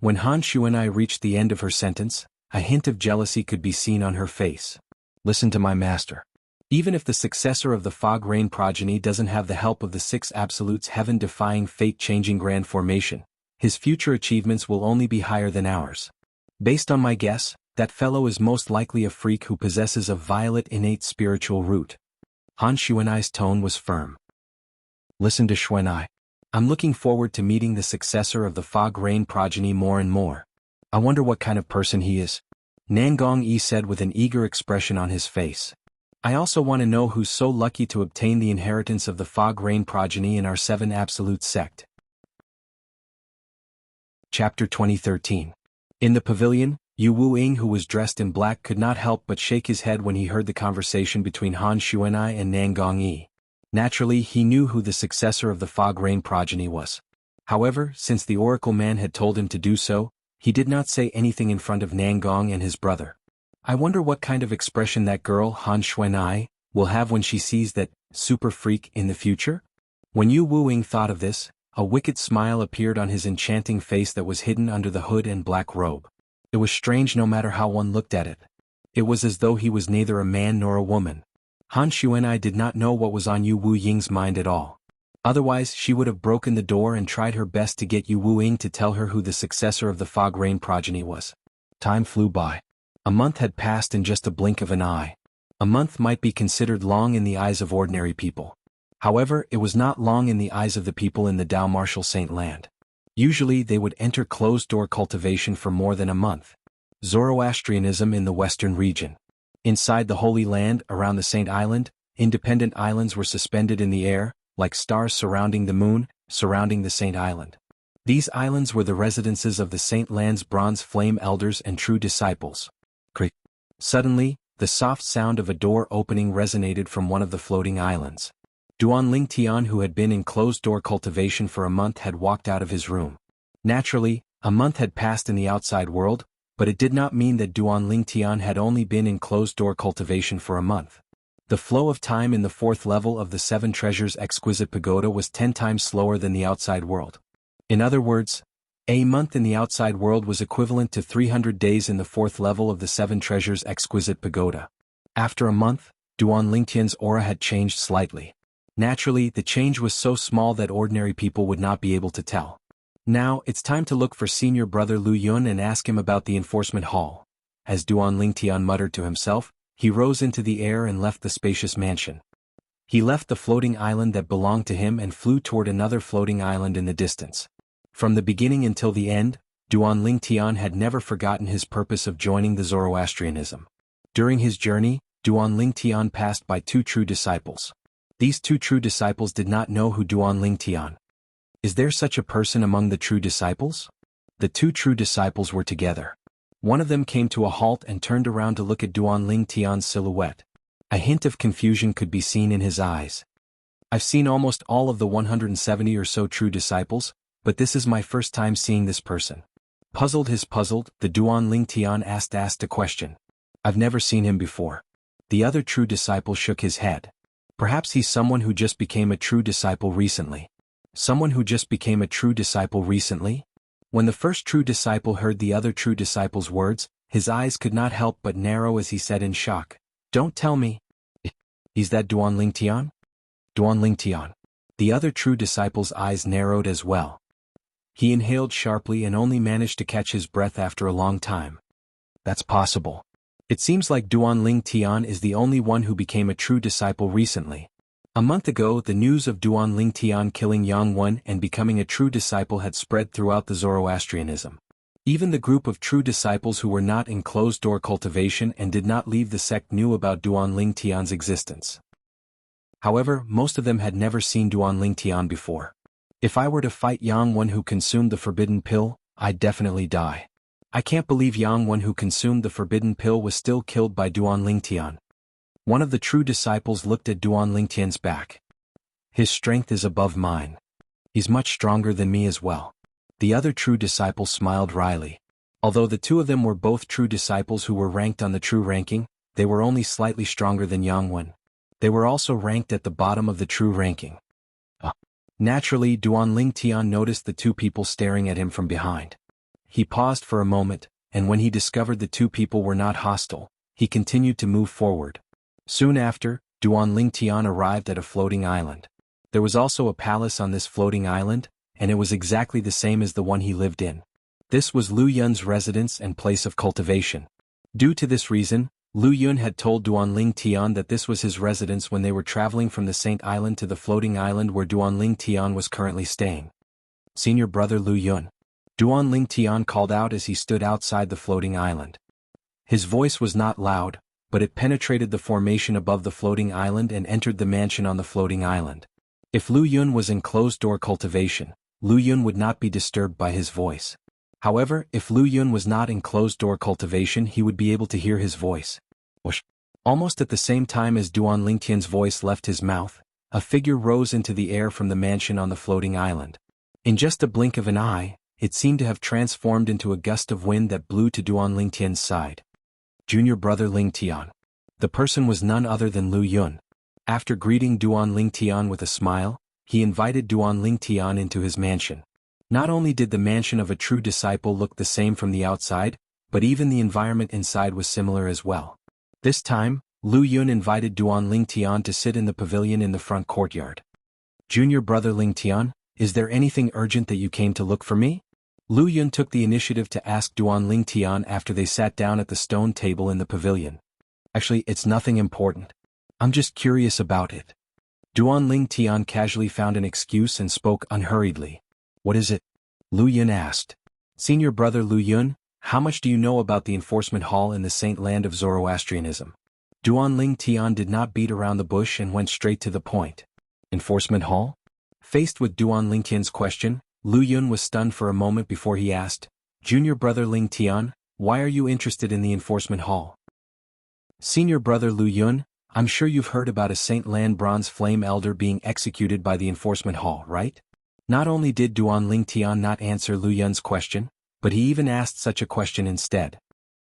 S1: When Han Shuanai reached the end of her sentence, a hint of jealousy could be seen on her face. Listen to my master. Even if the successor of the Fog Rain progeny doesn't have the help of the Six Absolutes heaven-defying fate-changing grand formation, his future achievements will only be higher than ours. Based on my guess, that fellow is most likely a freak who possesses a violet innate spiritual root. Han Shuanai's tone was firm. Listen to Shuanai. I'm looking forward to meeting the successor of the Fog Rain progeny more and more. I wonder what kind of person he is. Nangong Yi said with an eager expression on his face. I also want to know who's so lucky to obtain the inheritance of the Fog Rain progeny in our Seven Absolute sect. Chapter 2013. In the pavilion, Yu Wu-ing, who was dressed in black, could not help but shake his head when he heard the conversation between Han Shuanai and Nangong Yi. Naturally, he knew who the successor of the Fog Rain progeny was. However, since the Oracle Man had told him to do so, he did not say anything in front of Nangong and his brother. I wonder what kind of expression that girl, Han Shuanai, will have when she sees that super freak in the future? When Yu Wu-ing thought of this, a wicked smile appeared on his enchanting face that was hidden under the hood and black robe. It was strange no matter how one looked at it. It was as though he was neither a man nor a woman. Han Shuanai did not know what was on Yu Wu-ying's mind at all. Otherwise, she would have broken the door and tried her best to get Yu Wu-ing to tell her who the successor of the Fog Rain progeny was. Time flew by. A month had passed in just a blink of an eye. A month might be considered long in the eyes of ordinary people. However, it was not long in the eyes of the people in the Dao Martial Saint Land. Usually they would enter closed-door cultivation for more than a month. Zoroastrianism in the Western region. Inside the Holy Land, around the Saint Island, independent islands were suspended in the air, like stars surrounding the moon, surrounding the Saint Island. These islands were the residences of the Saint Land's bronze flame elders and true disciples. Creak. Suddenly, the soft sound of a door opening resonated from one of the floating islands. Duan Lingtian, who had been in closed-door cultivation for a month, had walked out of his room. Naturally, a month had passed in the outside world, but it did not mean that Duan Lingtian had only been in closed-door cultivation for a month. The flow of time in the fourth level of the Seven Treasures Exquisite Pagoda was 10 times slower than the outside world. In other words, a month in the outside world was equivalent to 300 days in the fourth level of the Seven Treasures Exquisite Pagoda. After a month, Duan Lingtian's aura had changed slightly. Naturally, the change was so small that ordinary people would not be able to tell. Now, it's time to look for senior brother Lu Yun and ask him about the enforcement hall. As Duan Lingtian muttered to himself, he rose into the air and left the spacious mansion. He left the floating island that belonged to him and flew toward another floating island in the distance. From the beginning until the end, Duan Lingtian had never forgotten his purpose of joining the Zoroastrianism. During his journey, Duan Lingtian passed by 2 true disciples. These 2 true disciples did not know who Duan Lingtian. Is there such a person among the true disciples? The 2 true disciples were together. One of them came to a halt and turned around to look at Duan Lingtian's silhouette. A hint of confusion could be seen in his eyes. I've seen almost all of the 170 or so true disciples, but this is my first time seeing this person. Puzzled, the Duan Lingtian asked a question. I've never seen him before. The other true disciple shook his head. Perhaps he's someone who just became a true disciple recently. Someone who just became a true disciple recently? When the first true disciple heard the other true disciple's words, his eyes could not help but narrow as he said in shock, "Don't tell me. Is that Duan Lingtian?" Duan Lingtian. The other true disciple's eyes narrowed as well. He inhaled sharply and only managed to catch his breath after a long time. That's possible. It seems like Duan Lingtian is the only one who became a true disciple recently. A month ago, the news of Duan Lingtian killing Yang Wen and becoming a true disciple had spread throughout the Zoroastrianism. Even the group of true disciples who were not in closed-door cultivation and did not leave the sect knew about Duan Lingtian's existence. However, most of them had never seen Duan Lingtian before. If I were to fight Yang Wen who consumed the forbidden pill, I'd definitely die. I can't believe Yang Wen who consumed the forbidden pill was still killed by Duan Lingtian. One of the true disciples looked at Duan Lingtian's back. His strength is above mine. He's much stronger than me as well. The other true disciple smiled wryly. Although the 2 of them were both true disciples who were ranked on the true ranking, they were only slightly stronger than Yang Wen. They were also ranked at the bottom of the true ranking. Naturally, Duan Lingtian noticed the 2 people staring at him from behind. He paused for a moment, and when he discovered the two people were not hostile, he continued to move forward. Soon after, Duan Lingtian arrived at a floating island. There was also a palace on this floating island, and it was exactly the same as the one he lived in. This was Lu Yun's residence and place of cultivation. Due to this reason, Lu Yun had told Duan Lingtian that this was his residence when they were traveling from the Saint Island to the floating island where Duan Lingtian was currently staying. Senior brother Lu Yun. Duan Lingtian called out as he stood outside the floating island. His voice was not loud, but it penetrated the formation above the floating island and entered the mansion on the floating island. If Lu Yun was in closed-door cultivation, Lu Yun would not be disturbed by his voice. However, if Lu Yun was not in closed-door cultivation, he would be able to hear his voice. Whoosh. Almost at the same time as Duan Lingtian's voice left his mouth, a figure rose into the air from the mansion on the floating island. In just a blink of an eye, it seemed to have transformed into a gust of wind that blew to Duan Lingtian's side. Junior brother Lingtian. The person was none other than Lu Yun. After greeting Duan Lingtian with a smile, he invited Duan Lingtian into his mansion. Not only did the mansion of a true disciple look the same from the outside, but even the environment inside was similar as well. This time, Lu Yun invited Duan Lingtian to sit in the pavilion in the front courtyard. Junior brother Lingtian, is there anything urgent that you came to look for me? Lu Yun took the initiative to ask Duan Lingtian after they sat down at the stone table in the pavilion. Actually, it's nothing important. I'm just curious about it. Duan Lingtian casually found an excuse and spoke unhurriedly. What is it? Lu Yun asked. Senior brother Lu Yun, how much do you know about the enforcement hall in the Saint Land of Zoroastrianism? Duan Lingtian did not beat around the bush and went straight to the point. Enforcement hall? Faced with Duan Lingtian's question, Lu Yun was stunned for a moment before he asked, Junior brother Lingtian, why are you interested in the enforcement hall? Senior brother Lu Yun, I'm sure you've heard about a Saint Land Bronze Flame Elder being executed by the enforcement hall, right? Not only did Duan Lingtian not answer Lu Yun's question, but he even asked such a question instead.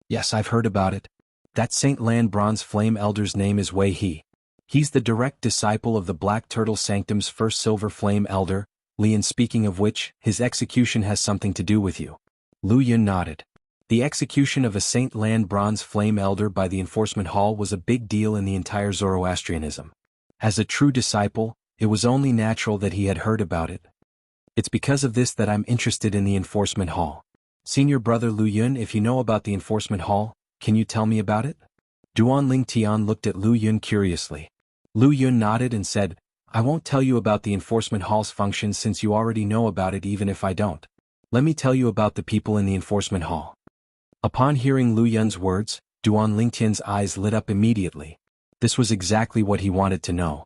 S1: Yes, I've heard about it. That Saint Land Bronze Flame Elder's name is Wei He. He's the direct disciple of the Black Turtle Sanctum's first Silver Flame Elder, Lian, speaking of which, his execution has something to do with you. Lu Yun nodded. The execution of a Saint Land Bronze Flame Elder by the enforcement hall was a big deal in the entire Zoroastrianism. As a true disciple, it was only natural that he had heard about it. It's because of this that I'm interested in the enforcement hall. Senior brother Lu Yun, if you know about the enforcement hall, can you tell me about it? Duan Lingtian looked at Lu Yun curiously. Lu Yun nodded and said, I won't tell you about the enforcement hall's functions since you already know about it even if I don't. Let me tell you about the people in the enforcement hall. Upon hearing Lu Yun's words, Duan Lingtian's eyes lit up immediately. This was exactly what he wanted to know.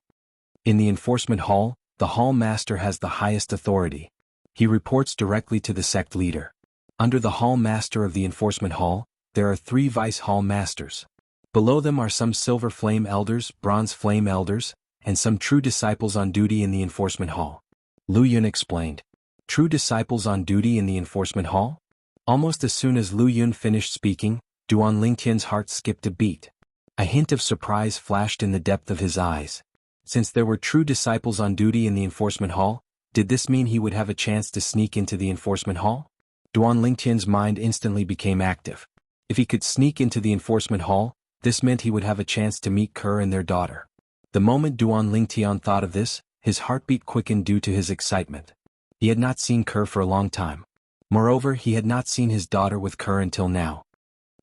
S1: In the enforcement hall, the hall master has the highest authority. He reports directly to the sect leader. Under the hall master of the enforcement hall, there are 3 vice hall masters. Below them are some silver flame elders, bronze flame elders, and some true disciples on duty in the enforcement hall. Lu Yun explained. True disciples on duty in the enforcement hall? Almost as soon as Lu Yun finished speaking, Duan Lingtian's heart skipped a beat. A hint of surprise flashed in the depth of his eyes. Since there were true disciples on duty in the enforcement hall, did this mean he would have a chance to sneak into the enforcement hall? Duan Lingtian's mind instantly became active. If he could sneak into the enforcement hall, this meant he would have a chance to meet Kerr and their daughter. The moment Duan Lingtian thought of this, his heartbeat quickened due to his excitement. He had not seen Kerr for a long time. Moreover, he had not seen his daughter with Kerr until now.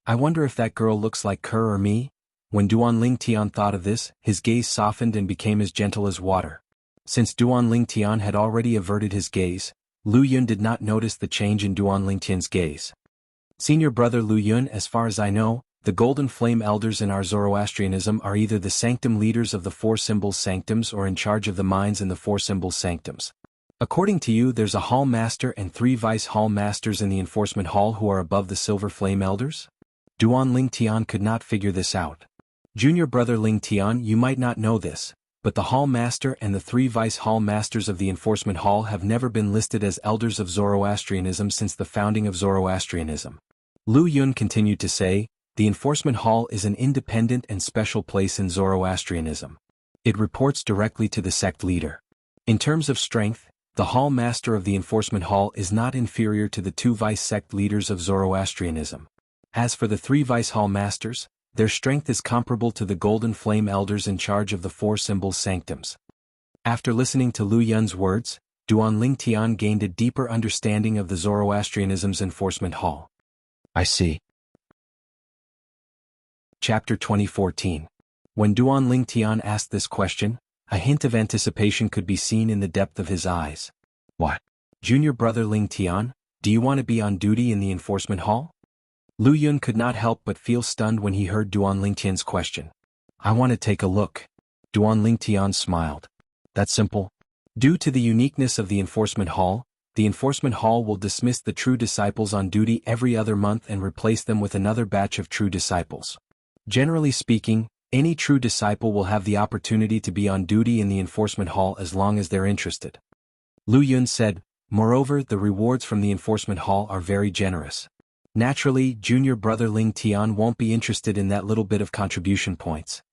S1: I wonder if that girl looks like Kerr or me? When Duan Lingtian thought of this, his gaze softened and became as gentle as water. Since Duan Lingtian had already averted his gaze, Lu Yun did not notice the change in Duan Lingtian's gaze. Senior brother Lu Yun, as far as I know, the Golden Flame Elders in our Zoroastrianism are either the sanctum leaders of the 4 symbols sanctums or in charge of the minds in the 4 symbols sanctums. According to you, there's a hall master and 3 vice hall masters in the enforcement hall who are above the Silver Flame Elders? Duan Lingtian could not figure this out. Junior brother Lingtian, you might not know this, but the hall master and the 3 vice hall masters of the enforcement hall have never been listed as elders of Zoroastrianism since the founding of Zoroastrianism. Lu Yun continued to say, the enforcement hall is an independent and special place in Zoroastrianism. It reports directly to the sect leader. In terms of strength, The Hall Master of the Enforcement Hall is not inferior to the 2 vice sect leaders of Zoroastrianism. As for the 3 vice Hall Masters, their strength is comparable to the Golden Flame Elders in charge of the 4 Symbols Sanctums. After listening to Lu Yun's words, Duan Lingtian gained a deeper understanding of the Zoroastrianism's Enforcement Hall. I see. Chapter 2014. When Duan Lingtian asked this question, a hint of anticipation could be seen in the depth of his eyes. What? Junior brother Lingtian, do you want to be on duty in the Enforcement Hall? Lu Yun could not help but feel stunned when he heard Duan Lingtian's question. I want to take a look. Duan Lingtian smiled. That's simple. Due to the uniqueness of the Enforcement Hall will dismiss the true disciples on duty every other month and replace them with another batch of true disciples. Generally speaking, any true disciple will have the opportunity to be on duty in the Enforcement Hall as long as they're interested. Lu Yun said, moreover, the rewards from the Enforcement Hall are very generous. Naturally, junior brother Ling Tian won't be interested in that little bit of contribution points.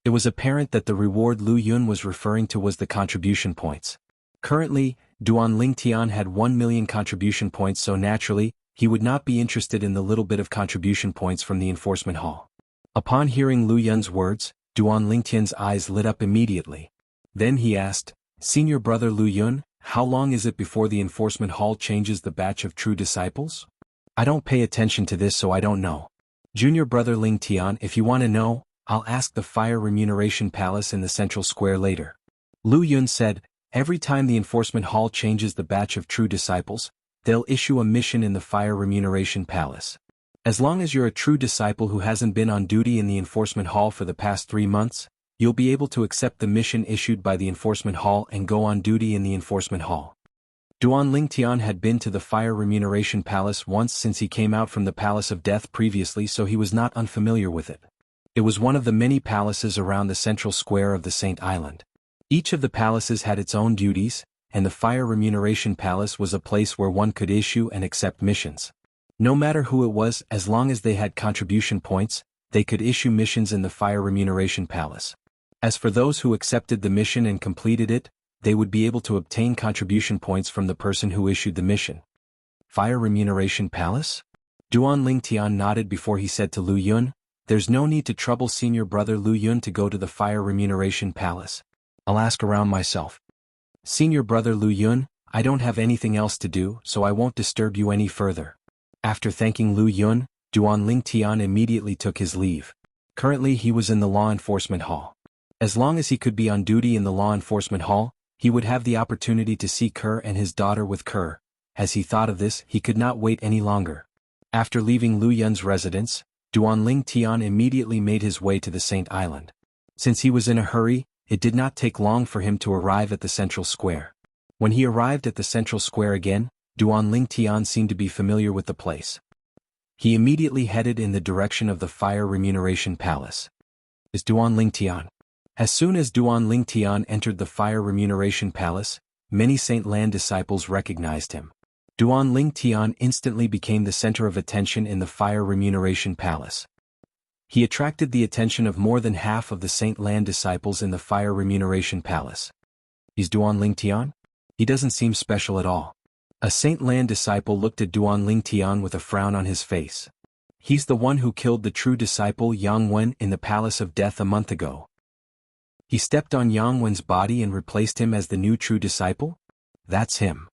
S1: It was apparent that the reward Lu Yun was referring to was the contribution points. Currently, Duan Lingtian had 1 million contribution points, so naturally, he would not be interested in the little bit of contribution points from the Enforcement Hall. Upon hearing Lu Yun's words, Duan Lingtian's eyes lit up immediately. Then he asked, Senior brother Lu Yun, how long is it before the Enforcement Hall changes the batch of true disciples? I don't pay attention to this, so I don't know. Junior brother Lingtian, if you want to know, I'll ask the Fire Remuneration Palace in the Central Square later. Lu Yun said, every time the Enforcement Hall changes the batch of true disciples, they'll issue a mission in the Fire Remuneration Palace. As long as you're a true disciple who hasn't been on duty in the Enforcement Hall for the past 3 months, you'll be able to accept the mission issued by the Enforcement Hall and go on duty in the Enforcement Hall. Duan Lingtian had been to the Fire Remuneration Palace once since he came out from the Palace of Death previously, so he was not unfamiliar with it. It was one of the many palaces around the central square of the Saint Island. Each of the palaces had its own duties, and the Fire Remuneration Palace was a place where one could issue and accept missions. No matter who it was, as long as they had contribution points, they could issue missions in the Fire Remuneration Palace. As for those who accepted the mission and completed it, they would be able to obtain contribution points from the person who issued the mission. Fire Remuneration Palace? Duan Lingtian nodded before he said to Lu Yun, there's no need to trouble senior brother Lu Yun to go to the Fire Remuneration Palace. I'll ask around myself. Senior brother Lu Yun, I don't have anything else to do, so I won't disturb you any further. After thanking Lu Yun, Duan Lingtian immediately took his leave. Currently he was in the Law Enforcement Hall. As long as he could be on duty in the Law Enforcement Hall, he would have the opportunity to see Kerr and his daughter with Kerr. As he thought of this, he could not wait any longer. After leaving Lu Yun's residence, Duan Lingtian immediately made his way to the Saint Island. Since he was in a hurry, it did not take long for him to arrive at the Central Square. When he arrived at the Central Square again, Duan Lingtian seemed to be familiar with the place. He immediately headed in the direction of the Fire Remuneration Palace. Is Duan Lingtian? As soon as Duan Lingtian entered the Fire Remuneration Palace, many Saint Lan disciples recognized him. Duan Lingtian instantly became the center of attention in the Fire Remuneration Palace. He attracted the attention of more than half of the Saint Lan disciples in the Fire Remuneration Palace. Is Duan Lingtian? He doesn't seem special at all. A Saint Lan disciple looked at Duan Lingtian with a frown on his face. He's the one who killed the true disciple Yang Wen in the Palace of Death a month ago. He stepped on Yang Wen's body and replaced him as the new true disciple? That's him.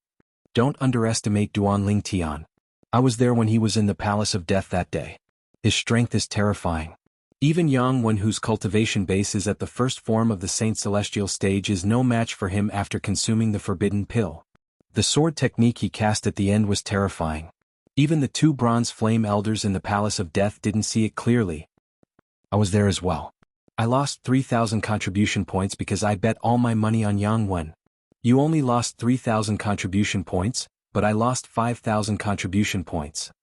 S1: Don't underestimate Duan Lingtian. I was there when he was in the Palace of Death that day. His strength is terrifying. Even Yang Wen, whose cultivation base is at the first form of the Saint Celestial stage, is no match for him after consuming the forbidden pill. The sword technique he cast at the end was terrifying. Even the 2 bronze flame elders in the Palace of Death didn't see it clearly. I was there as well. I lost 3,000 contribution points because I bet all my money on Yang Wen. You only lost 3,000 contribution points, but I lost 5,000 contribution points.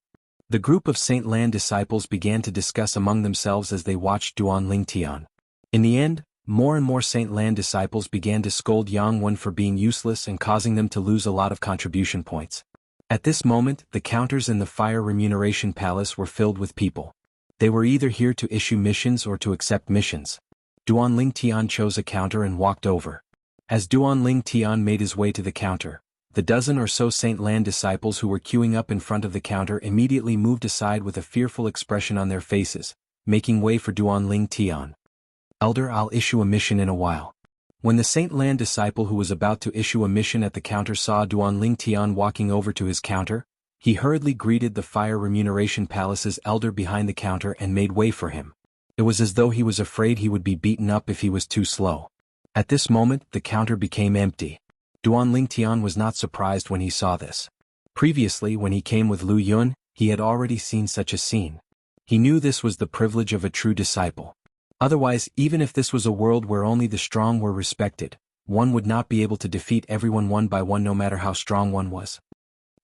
S1: The group of Saint Lan disciples began to discuss among themselves as they watched Duan Lingtian. In the end, more and more Saint Lan disciples began to scold Yang Wen for being useless and causing them to lose a lot of contribution points. At this moment, the counters in the Fire Remuneration Palace were filled with people. They were either here to issue missions or to accept missions. Duan Lingtian chose a counter and walked over. As Duan Lingtian made his way to the counter, The dozen or so Saint Lan disciples who were queuing up in front of the counter immediately moved aside with a fearful expression on their faces, making way for Duan Tian. "Elder, I'll issue a mission in a while." When the Saint Lan disciple who was about to issue a mission at the counter saw Duan Tian walking over to his counter, he hurriedly greeted the Fire Remuneration Palace's elder behind the counter and made way for him. It was as though he was afraid he would be beaten up if he was too slow. At this moment, the counter became empty. Duan Tian was not surprised when he saw this. Previously, when he came with Lu Yun, he had already seen such a scene. He knew this was the privilege of a true disciple. Otherwise, even if this was a world where only the strong were respected, one would not be able to defeat everyone one by one no matter how strong one was.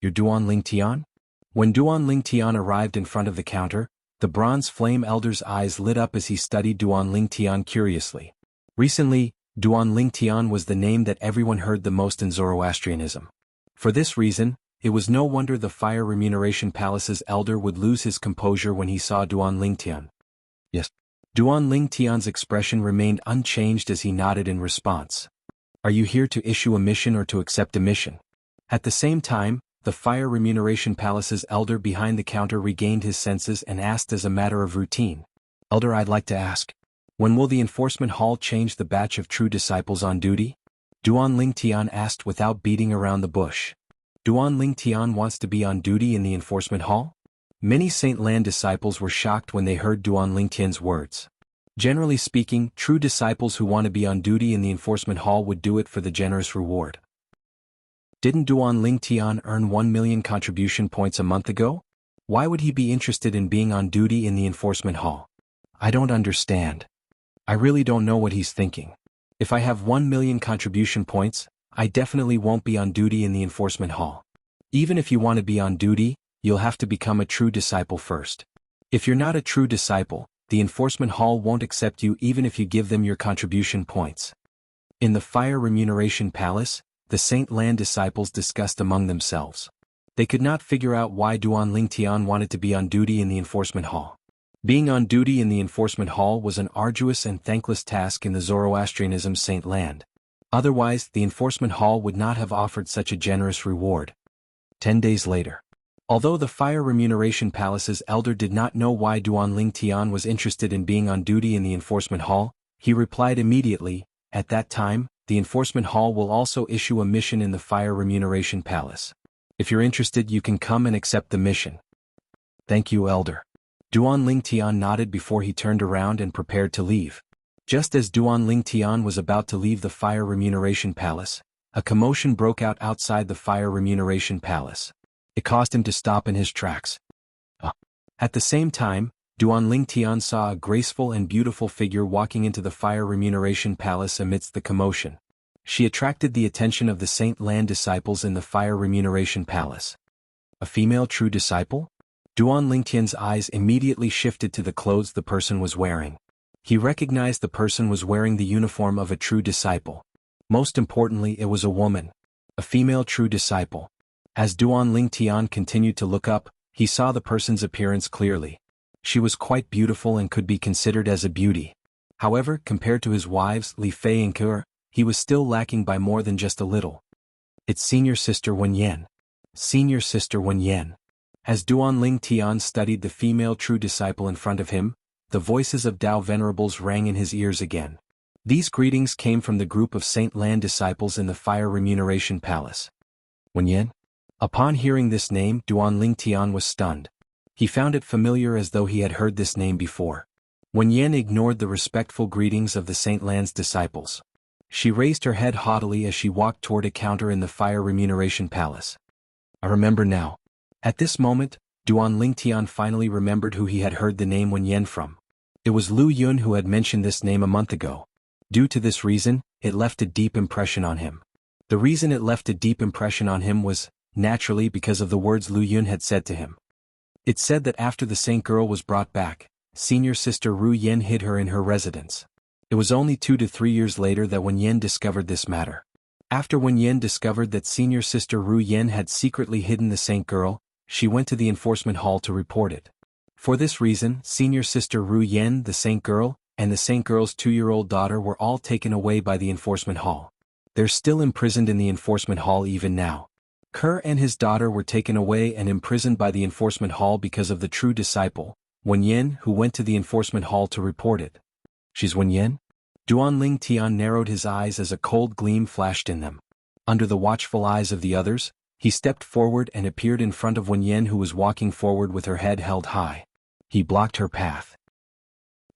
S1: "You're Duan Tian?" When Duan Tian arrived in front of the counter, the bronze flame elder's eyes lit up as he studied Duan Tian curiously. Recently, Duan Tian was the name that everyone heard the most in Zoroastrianism. For this reason, it was no wonder the Fire Remuneration Palace's elder would lose his composure when he saw Duan Tian. "Yes." Duan Tian's expression remained unchanged as he nodded in response. "Are you here to issue a mission or to accept a mission?" At the same time, the Fire Remuneration Palace's elder behind the counter regained his senses and asked as a matter of routine, "Elder, I'd like to ask, when will the enforcement hall change the batch of true disciples on duty?" Duan Tian asked without beating around the bush. Duan Tian wants to be on duty in the enforcement hall? Many Saint Lan disciples were shocked when they heard Duan Tian's words. Generally speaking, true disciples who want to be on duty in the enforcement hall would do it for the generous reward. Didn't Duan Tian earn 1 million contribution points a month ago? Why would he be interested in being on duty in the enforcement hall? I don't understand. I really don't know what he's thinking. If I have 1 million contribution points, I definitely won't be on duty in the enforcement hall. Even if you want to be on duty, you'll have to become a true disciple first. If you're not a true disciple, the enforcement hall won't accept you even if you give them your contribution points. In the Fire Remuneration Palace, the Saint Lan disciples discussed among themselves. They could not figure out why Duan Tian wanted to be on duty in the enforcement hall. Being on duty in the enforcement hall was an arduous and thankless task in the Zoroastrianism Saint Land. Otherwise, the enforcement hall would not have offered such a generous reward. 10 days later. Although the Fire Remuneration Palace's elder did not know why Duan Tian was interested in being on duty in the enforcement hall, he replied immediately, "At that time, the enforcement hall will also issue a mission in the Fire Remuneration Palace. If you're interested, you can come and accept the mission." "Thank you, elder." Duan Tian nodded before he turned around and prepared to leave. Just as Duan Tian was about to leave the Fire Remuneration Palace, a commotion broke out outside the Fire Remuneration Palace. It caused him to stop in his tracks. At the same time, Duan Tian saw a graceful and beautiful figure walking into the Fire Remuneration Palace amidst the commotion. She attracted the attention of the Saint Lan disciples in the Fire Remuneration Palace. A female true disciple? Duan Tian's eyes immediately shifted to the clothes the person was wearing. He recognized the person was wearing the uniform of a true disciple. Most importantly, it was a woman. A female true disciple. As Duan Tian continued to look up, he saw the person's appearance clearly. She was quite beautiful and could be considered as a beauty. However, compared to his wives Li Fei and Ke, he was still lacking by more than just a little. It's senior sister Wen Yan. Senior sister Wen Yan. As Duan Tian studied the female true disciple in front of him, the voices of Tao venerables rang in his ears again. These greetings came from the group of Saint Lan disciples in the Fire Remuneration Palace. Wen Yan? Upon hearing this name, Duan Tian was stunned. He found it familiar as though he had heard this name before. Wen Yan ignored the respectful greetings of the Saint Lan's disciples. She raised her head haughtily as she walked toward a counter in the Fire Remuneration Palace. I remember now. At this moment, Duan Tian finally remembered who he had heard the name Wen Yan from. It was Lu Yun who had mentioned this name a month ago. Due to this reason, it left a deep impression on him. The reason it left a deep impression on him was, naturally, because of the words Lu Yun had said to him. It said that after the Saint girl was brought back, senior sister Ru Yen hid her in her residence. It was only 2 to 3 years later that Wen Yan discovered this matter. After Wen Yan discovered that senior sister Ru Yen had secretly hidden the Saint girl, she went to the enforcement hall to report it. For this reason, senior sister Ru Yen, the Saint girl, and the Saint girl's 2-year-old daughter were all taken away by the enforcement hall. They're still imprisoned in the enforcement hall even now. Ke and his daughter were taken away and imprisoned by the enforcement hall because of the true disciple, Wen Yin, who went to the enforcement hall to report it. She's Wen Yin? Duanling Tian narrowed his eyes as a cold gleam flashed in them. Under the watchful eyes of the others, he stepped forward and appeared in front of Wen Yin, who was walking forward with her head held high. He blocked her path.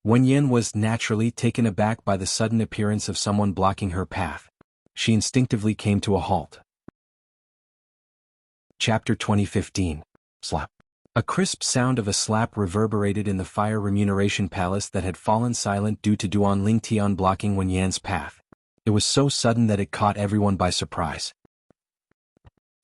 S1: Wen Yin was naturally taken aback by the sudden appearance of someone blocking her path. She instinctively came to a halt. Chapter 2015. Slap. A crisp sound of a slap reverberated in the fire remuneration palace that had fallen silent due to Duanling Tian blocking Wen Yan's path. It was so sudden that it caught everyone by surprise.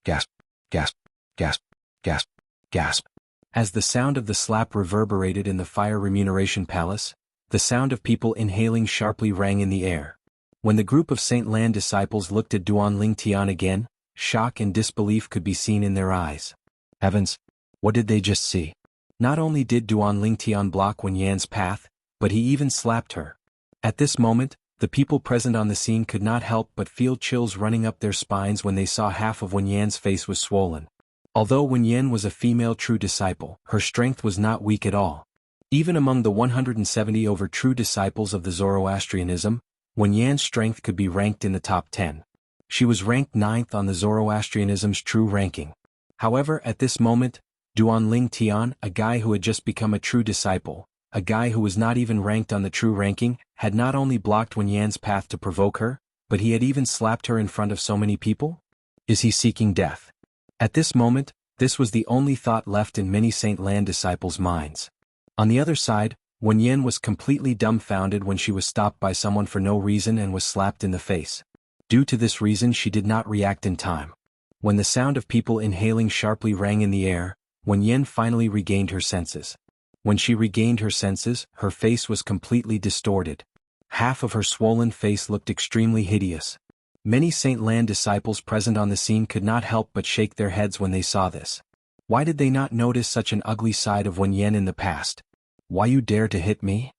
S1: Gasp, gasp, gasp, gasp, gasp. As the sound of the slap reverberated in the fire remuneration palace, the sound of people inhaling sharply rang in the air. When the group of Saint Lan disciples looked at Duanling Tian again, shock and disbelief could be seen in their eyes. Heavens! What did they just see? Not only did Duanling Tian block Wen Yan's path, but he even slapped her. At this moment, the people present on the scene could not help but feel chills running up their spines when they saw half of Wen Yan's face was swollen. Although Wen Yan was a female true disciple, her strength was not weak at all. Even among the 170 over true disciples of the Zoroastrianism, Wen Yan's strength could be ranked in the top 10. She was ranked 9th on the Zoroastrianism's true ranking. However, at this moment, Duanling Tian, a guy who had just become a true disciple, a guy who was not even ranked on the true ranking, had not only blocked Wen Yan's path to provoke her, but he had even slapped her in front of so many people? Is he seeking death? At this moment, this was the only thought left in many Saint Lan disciples' minds. On the other side, Wen Yan was completely dumbfounded when she was stopped by someone for no reason and was slapped in the face. Due to this reason, she did not react in time. When the sound of people inhaling sharply rang in the air, Wen Yan finally regained her senses. When she regained her senses, her face was completely distorted. Half of her swollen face looked extremely hideous. Many Saint Lan disciples present on the scene could not help but shake their heads when they saw this. Why did they not notice such an ugly side of Wen Yan in the past? Why you dare to hit me?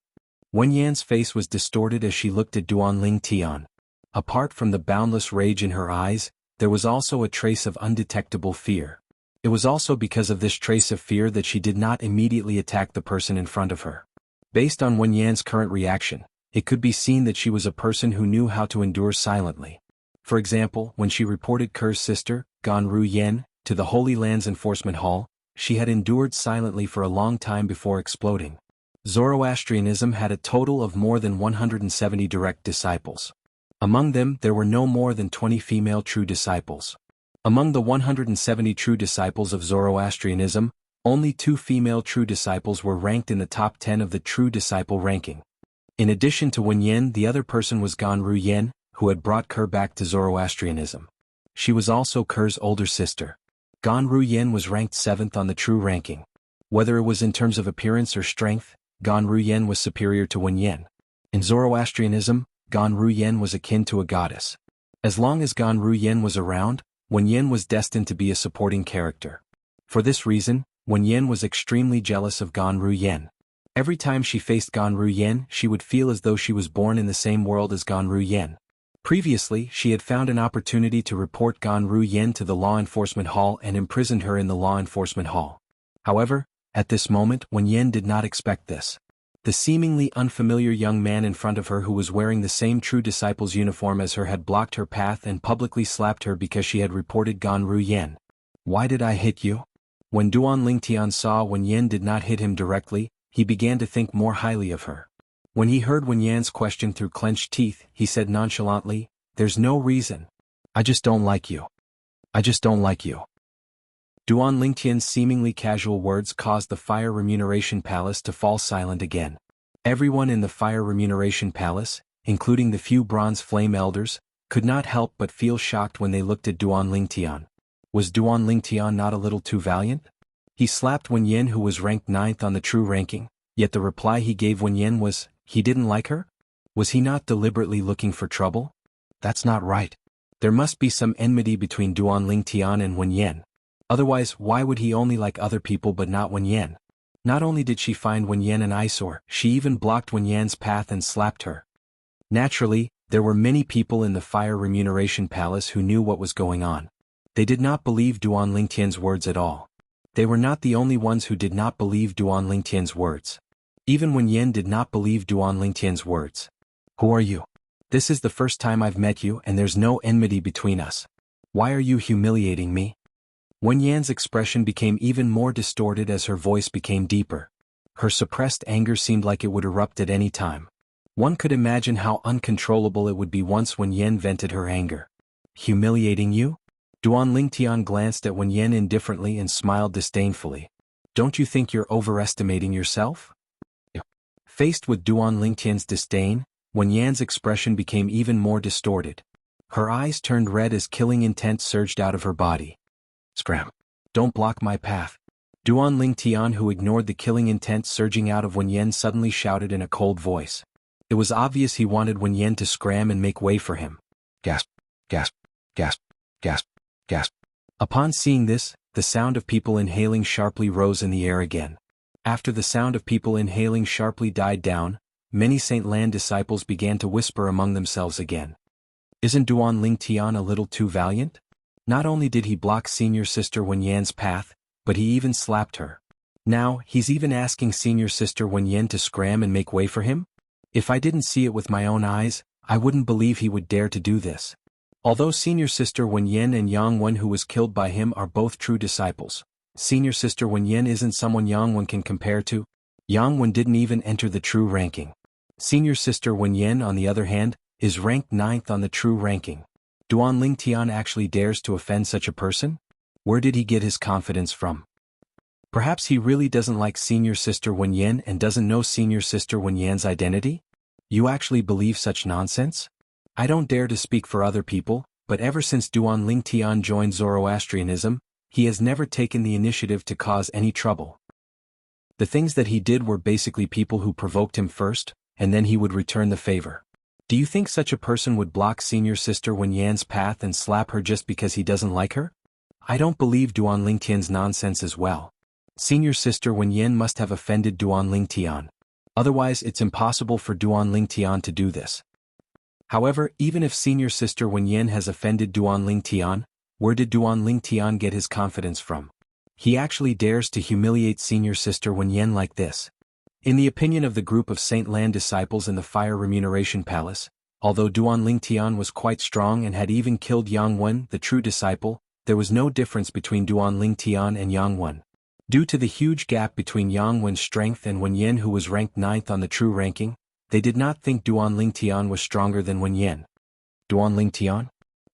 S1: Wen Yan's face was distorted as she looked at Duanling Tian. Apart from the boundless rage in her eyes, there was also a trace of undetectable fear. It was also because of this trace of fear that she did not immediately attack the person in front of her. Based on Wen Yan's current reaction, it could be seen that she was a person who knew how to endure silently. For example, when she reported Ke's sister, Ganru Yen, to the Holy Land's enforcement hall, she had endured silently for a long time before exploding. Zoroastrianism had a total of more than 170 direct disciples. Among them, there were no more than 20 female true disciples. Among the 170 true disciples of Zoroastrianism, only 2 female true disciples were ranked in the top 10 of the true disciple ranking. In addition to Wen Yan, the other person was Ganru Yen, who had brought Ke back to Zoroastrianism. She was also Ke's older sister. Ganru Yen was ranked 7th on the true ranking. Whether it was in terms of appearance or strength, Ganru Yen was superior to Wen Yan. In Zoroastrianism, Ganru Yen was akin to a goddess. As long as Ganru Yen was around, Wen Yan was destined to be a supporting character. For this reason, Wen Yan was extremely jealous of Ganru Yen. Every time she faced Ganru Yen, she would feel as though she was born in the same world as Ganru Yen. Previously, she had found an opportunity to report Ganru Yen to the law enforcement hall and imprisoned her in the law enforcement hall. However, at this moment, Wen Yan did not expect this. The seemingly unfamiliar young man in front of her who was wearing the same true disciple's uniform as her had blocked her path and publicly slapped her because she had reported Ganru Yen. Why did I hit you? When Duanling Tian saw Wen Yan did not hit him directly, he began to think more highly of her. When he heard Wen Yan's question through clenched teeth, he said nonchalantly, "There's no reason. I just don't like you. I just don't like you." Duanling Tian's seemingly casual words caused the fire remuneration palace to fall silent again. Everyone in the fire remuneration palace, including the few bronze flame elders, could not help but feel shocked when they looked at Duanling Tian. Was Duanling Tian not a little too valiant? He slapped Wen Yan, who was ranked 9th on the true ranking, yet the reply he gave Wen Yan was, he didn't like her? Was he not deliberately looking for trouble? That's not right. There must be some enmity between Duanling Tian and Wen Yan. Otherwise, why would he only like other people but not Wen Yan? Not only did she find Wen Yan an eyesore, she even blocked Wen Yan's path and slapped her. Naturally, there were many people in the fire remuneration palace who knew what was going on. They did not believe Duan Lingtian's words at all. They were not the only ones who did not believe Duan Lingtian's words. Even Wen Yan did not believe Duan Lingtian's words. Who are you? This is the first time I've met you and there's no enmity between us. Why are you humiliating me? Wen Yan's expression became even more distorted as her voice became deeper. Her suppressed anger seemed like it would erupt at any time. One could imagine how uncontrollable it would be once Wen Yan vented her anger. Humiliating you? Duan Lingtian glanced at Wen Yan indifferently and smiled disdainfully. Don't you think you're overestimating yourself? Faced with Duan Lingtian's disdain, Wen Yan's expression became even more distorted. Her eyes turned red as killing intent surged out of her body. Scram! Don't block my path. Duan Lingtian, who ignored the killing intent surging out of Wen Yan, suddenly shouted in a cold voice. It was obvious he wanted Wen Yan to scram and make way for him. Gasp! Gasp! Gasp! Gasp! Gasp! Upon seeing this, the sound of people inhaling sharply rose in the air again. After the sound of people inhaling sharply died down, many Saint Lan disciples began to whisper among themselves again. Isn't Duan Lingtian a little too valiant? Not only did he block senior sister Wen Yan's path, but he even slapped her. Now, he's even asking senior sister Wen Yan to scram and make way for him? If I didn't see it with my own eyes, I wouldn't believe he would dare to do this. Although senior sister Wen Yan and Yang Wen, who was killed by him, are both true disciples, senior sister Wen Yan isn't someone Yang Wen can compare to. Yang Wen didn't even enter the true ranking. Senior sister Wen Yan, on the other hand, is ranked 9th on the true ranking. Duan Lingtian actually dares to offend such a person? Where did he get his confidence from? Perhaps he really doesn't like senior sister Wen Yan and doesn't know senior sister Wen Yan's identity? You actually believe such nonsense? I don't dare to speak for other people, but ever since Duan Lingtian joined Zoroastrianism, he has never taken the initiative to cause any trouble. The things that he did were basically people who provoked him first, and then he would return the favor. Do you think such a person would block senior sister Wen Yan's path and slap her just because he doesn't like her? I don't believe Duan Lingtian's nonsense as well. Senior sister Wen Yan must have offended Duan Lingtian. Otherwise it's impossible for Duan Lingtian to do this. However, even if senior sister Wen Yan has offended Duan Lingtian, where did Duan Lingtian get his confidence from? He actually dares to humiliate senior sister Wen Yan like this. In the opinion of the group of Saint Lan disciples in the Fire Remuneration Palace, although Duan Lingtian was quite strong and had even killed Yang Wen, the true disciple, there was no difference between Duan Lingtian and Yang Wen. Due to the huge gap between Yang Wen's strength and Wen Yan, who was ranked 9th on the true ranking, they did not think Duan Lingtian was stronger than Wen Yan. Duan Lingtian?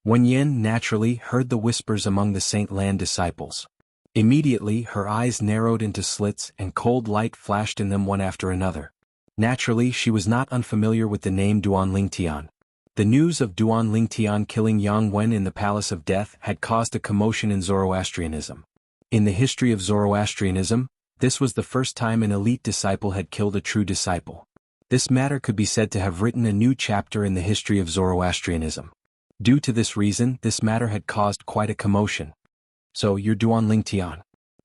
S1: Wen Yan naturally heard the whispers among the Saint Lan disciples. Immediately her eyes narrowed into slits and cold light flashed in them one after another. Naturally she was not unfamiliar with the name Duan Lingtian. The news of Duan Lingtian killing Yang Wen in the Palace of Death had caused a commotion in Zoroastrianism. In the history of Zoroastrianism, this was the first time an elite disciple had killed a true disciple. This matter could be said to have written a new chapter in the history of Zoroastrianism. Due to this reason, this matter had caused quite a commotion. So you're Duan Lingtian.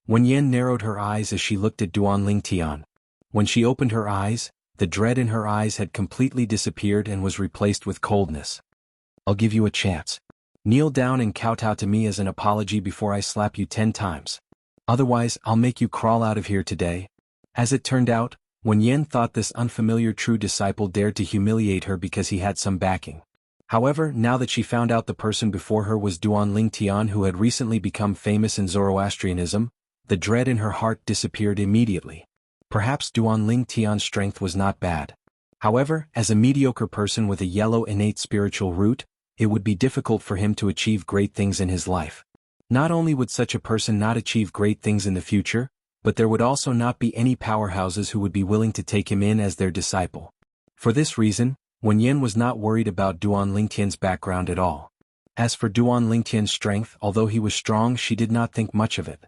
S1: Wen Yan narrowed her eyes as she looked at Duan Lingtian. When she opened her eyes, the dread in her eyes had completely disappeared and was replaced with coldness. I'll give you a chance. Kneel down and kowtow to me as an apology before I slap you 10 times. Otherwise, I'll make you crawl out of here today. As it turned out, Wen Yan thought this unfamiliar true disciple dared to humiliate her because he had some backing. However, now that she found out the person before her was Duan Lingtian, who had recently become famous in Zoroastrianism, the dread in her heart disappeared immediately. Perhaps Duan Lingtian's strength was not bad. However, as a mediocre person with a yellow innate spiritual root, it would be difficult for him to achieve great things in his life. Not only would such a person not achieve great things in the future, but there would also not be any powerhouses who would be willing to take him in as their disciple. For this reason, Wen Yan was not worried about Duan Lingtian's background at all. As for Duan Lingtian's strength, although he was strong, she did not think much of it.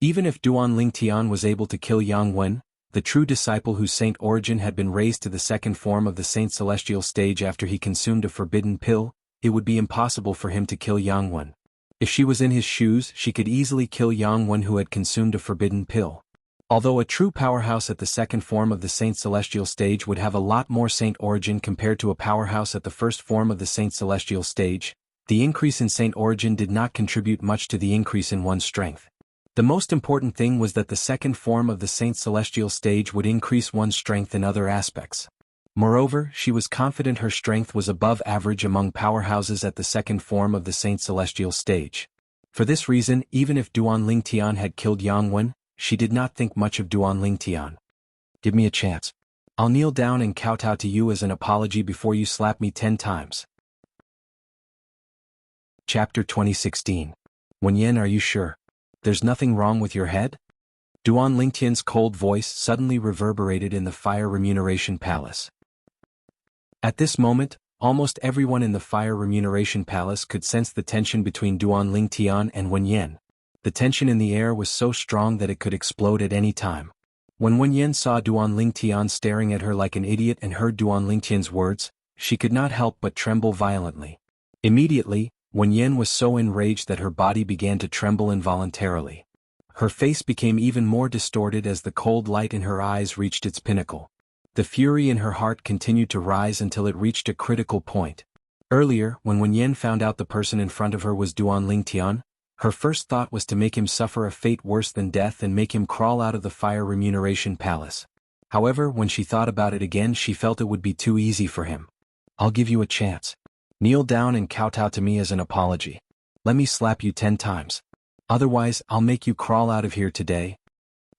S1: Even if Duan Lingtian was able to kill Yang Wen, the true disciple whose saint origin had been raised to the second form of the saint celestial stage after he consumed a forbidden pill, it would be impossible for him to kill Yang Wen. If she was in his shoes, she could easily kill Yang Wen, who had consumed a forbidden pill. Although a true powerhouse at the second form of the Saint Celestial stage would have a lot more saint origin compared to a powerhouse at the first form of the Saint Celestial stage, The increase in Saint origin did not contribute much to the increase in one's strength. The most important thing was that the second form of the Saint celestial stage would increase one's strength in other aspects. Moreover, she was confident her strength was above average among powerhouses at the second form of the Saint celestial stage. For this reason, even if Duan Lingtian had killed Yang Wen, she did not think much of Duan Lingtian. Give me a chance. I'll kneel down and kowtow to you as an apology before you slap me 10 times. Chapter 2016. Wenyan, are you sure? There's nothing wrong with your head? Duan Lingtian's cold voice suddenly reverberated in the Fire Remuneration Palace. At this moment, almost everyone in the Fire Remuneration Palace could sense the tension between Duan Lingtian and Wenyan. The tension in the air was so strong that it could explode at any time. When Wenyan saw Duan Lingtian staring at her like an idiot and heard Duan Lingtian's words, she could not help but tremble violently. Immediately, Wenyan was so enraged that her body began to tremble involuntarily. Her face became even more distorted as the cold light in her eyes reached its pinnacle. The fury in her heart continued to rise until it reached a critical point. Earlier, when Wenyan found out the person in front of her was Duan Lingtian, her first thought was to make him suffer a fate worse than death and make him crawl out of the Fire Remuneration Palace. However, when she thought about it again, she felt it would be too easy for him. I'll give you a chance. Kneel down and kowtow to me as an apology. Let me slap you 10 times. Otherwise, I'll make you crawl out of here today.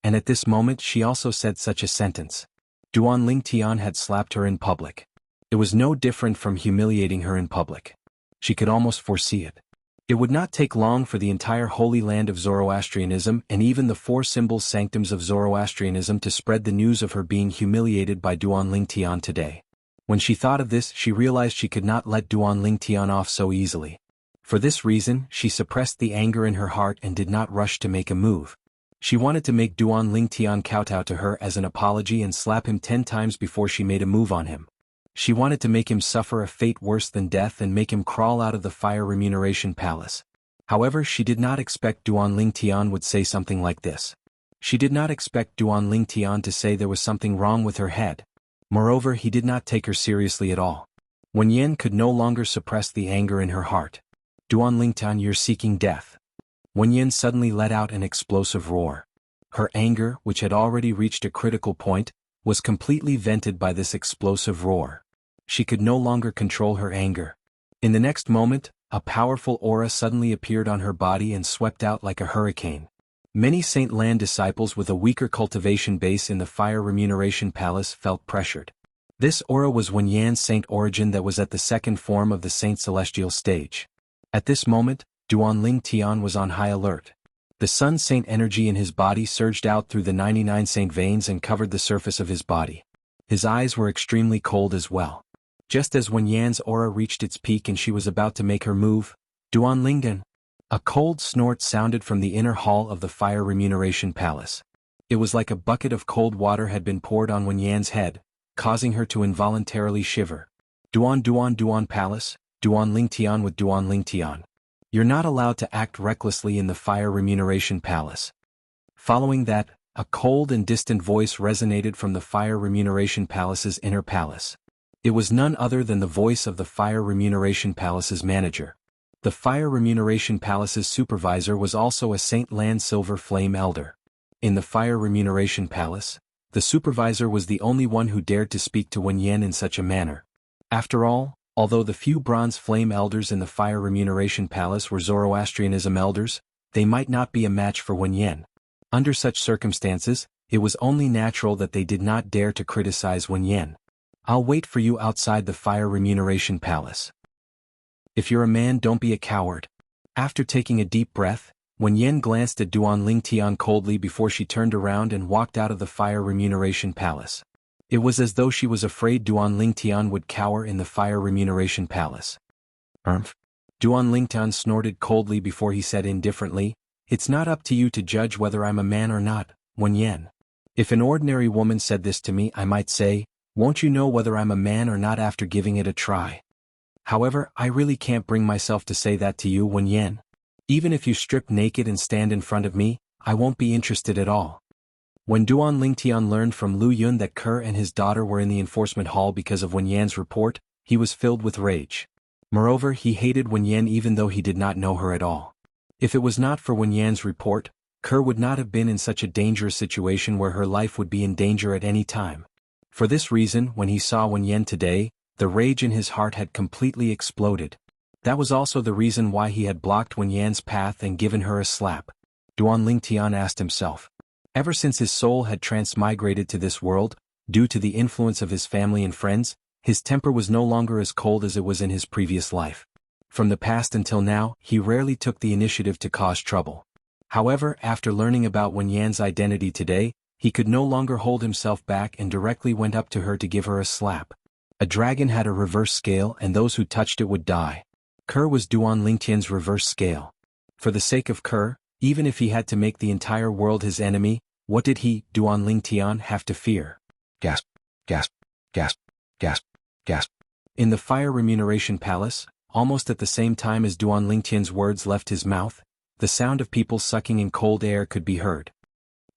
S1: And at this moment she also said such a sentence. Duan Lingtian had slapped her in public. It was no different from humiliating her in public. She could almost foresee it. It would not take long for the entire Holy Land of Zoroastrianism and even the 4 symbol sanctums of Zoroastrianism to spread the news of her being humiliated by Duan Lingtian today. When she thought of this, she realized she could not let Duan Lingtian off so easily. For this reason, she suppressed the anger in her heart and did not rush to make a move. She wanted to make Duan Lingtian kowtow to her as an apology and slap him 10 times before she made a move on him. She wanted to make him suffer a fate worse than death and make him crawl out of the Fire Remuneration Palace. However, she did not expect Duan Lingtian would say something like this. She did not expect Duan Lingtian to say there was something wrong with her head. Moreover, he did not take her seriously at all. Wenyan could no longer suppress the anger in her heart. Duan Lingtian, you're seeking death. Wenyan suddenly let out an explosive roar. Her anger, which had already reached a critical point, was completely vented by this explosive roar. She could no longer control her anger. In the next moment, a powerful aura suddenly appeared on her body and swept out like a hurricane. Many Saint Land disciples with a weaker cultivation base in the Fire Remuneration Palace felt pressured. This aura was Wenyan's Saint origin that was at the second form of the Saint Celestial stage. At this moment, Duan Lingtian was on high alert. The Sun Saint energy in his body surged out through the 99 Saint veins and covered the surface of his body. His eyes were extremely cold as well. Just as Wenyan's aura reached its peak and she was about to make her move, Duan Lingtian. A cold snort sounded from the inner hall of the Fire Remuneration Palace. It was like a bucket of cold water had been poured on Wenyan's head, causing her to involuntarily shiver. Duan Palace, Duan Lingtian with Duan Lingtian. You're not allowed to act recklessly in the Fire Remuneration Palace. Following that, a cold and distant voice resonated from the Fire Remuneration Palace's inner palace. It was none other than the voice of the Fire Remuneration Palace's manager. The Fire Remuneration Palace's supervisor was also a Saint Land Silver Flame Elder. In the Fire Remuneration Palace, the supervisor was the only one who dared to speak to Wenyan in such a manner. After all, although the few Bronze Flame Elders in the Fire Remuneration Palace were Zoroastrianism elders, they might not be a match for Wenyan. Under such circumstances, it was only natural that they did not dare to criticize Wenyan. I'll wait for you outside the Fire Remuneration Palace. If you're a man, don't be a coward. After taking a deep breath, Wenyan glanced at Duan Lingtian coldly before she turned around and walked out of the Fire Remuneration Palace. It was as though she was afraid Duan Lingtian would cower in the Fire Remuneration Palace. Duan Lingtian snorted coldly before he said indifferently, It's not up to you to judge whether I'm a man or not, Wenyan. If an ordinary woman said this to me, I might say, Won't you know whether I'm a man or not after giving it a try? However, I really can't bring myself to say that to you, Wenyan. Even if you strip naked and stand in front of me, I won't be interested at all. When Duan Lingtian learned from Lu Yun that Kerr and his daughter were in the enforcement hall because of Wenyan's report, he was filled with rage. Moreover, he hated Wen Yan even though he did not know her at all. If it was not for Wen Yan's report, Kerr would not have been in such a dangerous situation where her life would be in danger at any time. For this reason, when he saw Wen Yan today, the rage in his heart had completely exploded. That was also the reason why he had blocked Wen Yan's path and given her a slap. Duan Lingtian asked himself. Ever since his soul had transmigrated to this world, due to the influence of his family and friends, his temper was no longer as cold as it was in his previous life. From the past until now, he rarely took the initiative to cause trouble. However, after learning about Wen Yan's identity today, he could no longer hold himself back and directly went up to her to give her a slap. A dragon had a reverse scale and those who touched it would die. Kerr was Duan Lingtian's reverse scale. For the sake of Kerr, even if he had to make the entire world his enemy, what did he, Duan Lingtian, have to fear? Gasp, gasp, gasp, gasp, gasp. In the Fire Remuneration Palace, almost at the same time as Duan Lingtian's words left his mouth, the sound of people sucking in cold air could be heard.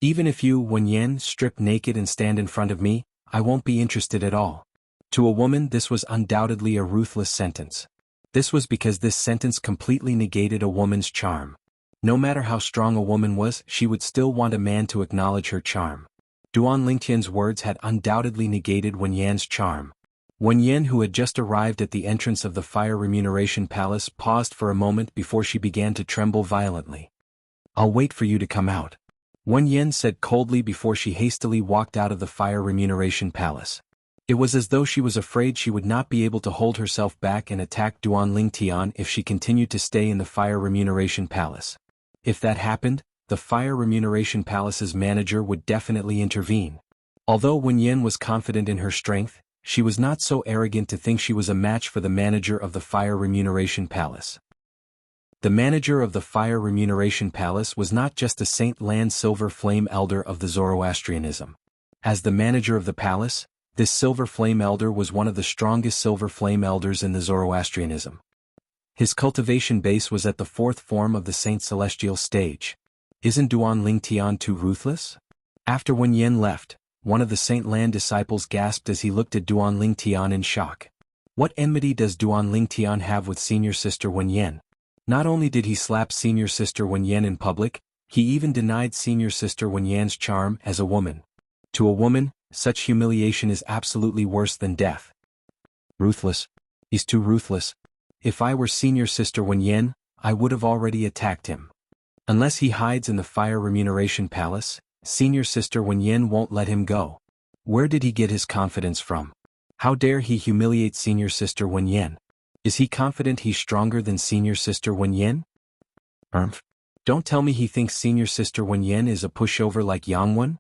S1: Even if you, Wen Yan, strip naked and stand in front of me, I won't be interested at all. To a woman, this was undoubtedly a ruthless sentence. This was because this sentence completely negated a woman's charm. No matter how strong a woman was, she would still want a man to acknowledge her charm. Duan Lingtian's words had undoubtedly negated Wen Yan's charm. Wen Yan, who had just arrived at the entrance of the Fire Remuneration Palace, paused for a moment before she began to tremble violently. I'll wait for you to come out. Wen Yan said coldly before she hastily walked out of the Fire Remuneration Palace. It was as though she was afraid she would not be able to hold herself back and attack Duan Lingtian if she continued to stay in the Fire Remuneration Palace. If that happened, the Fire Remuneration Palace's manager would definitely intervene. Although Wen Yan was confident in her strength, she was not so arrogant to think she was a match for the manager of the Fire Remuneration Palace. The manager of the Fire Remuneration Palace was not just a Saint Lan Silver Flame Elder of the Zoroastrianism. As the manager of the palace, this Silver Flame Elder was one of the strongest Silver Flame Elders in the Zoroastrianism. His cultivation base was at the fourth form of the Saint Celestial stage. Isn't Duan Lingtian too ruthless? After Wen Yan left, one of the Saint Lan disciples gasped as he looked at Duan Lingtian in shock. What enmity does Duan Lingtian have with senior sister Wen Yan? Not only did he slap senior sister Wen Yan in public, he even denied senior sister Wen Yan's charm as a woman. To a woman, such humiliation is absolutely worse than death. Ruthless. He's too ruthless. If I were senior sister Wen Yan, I would have already attacked him. Unless he hides in the Fire Remuneration Palace, senior sister Wen Yan won't let him go. Where did he get his confidence from? How dare he humiliate senior sister Wen Yan? Is he confident he's stronger than senior sister Wen Yan? Don't tell me he thinks senior sister Wen Yan is a pushover like Jianghu?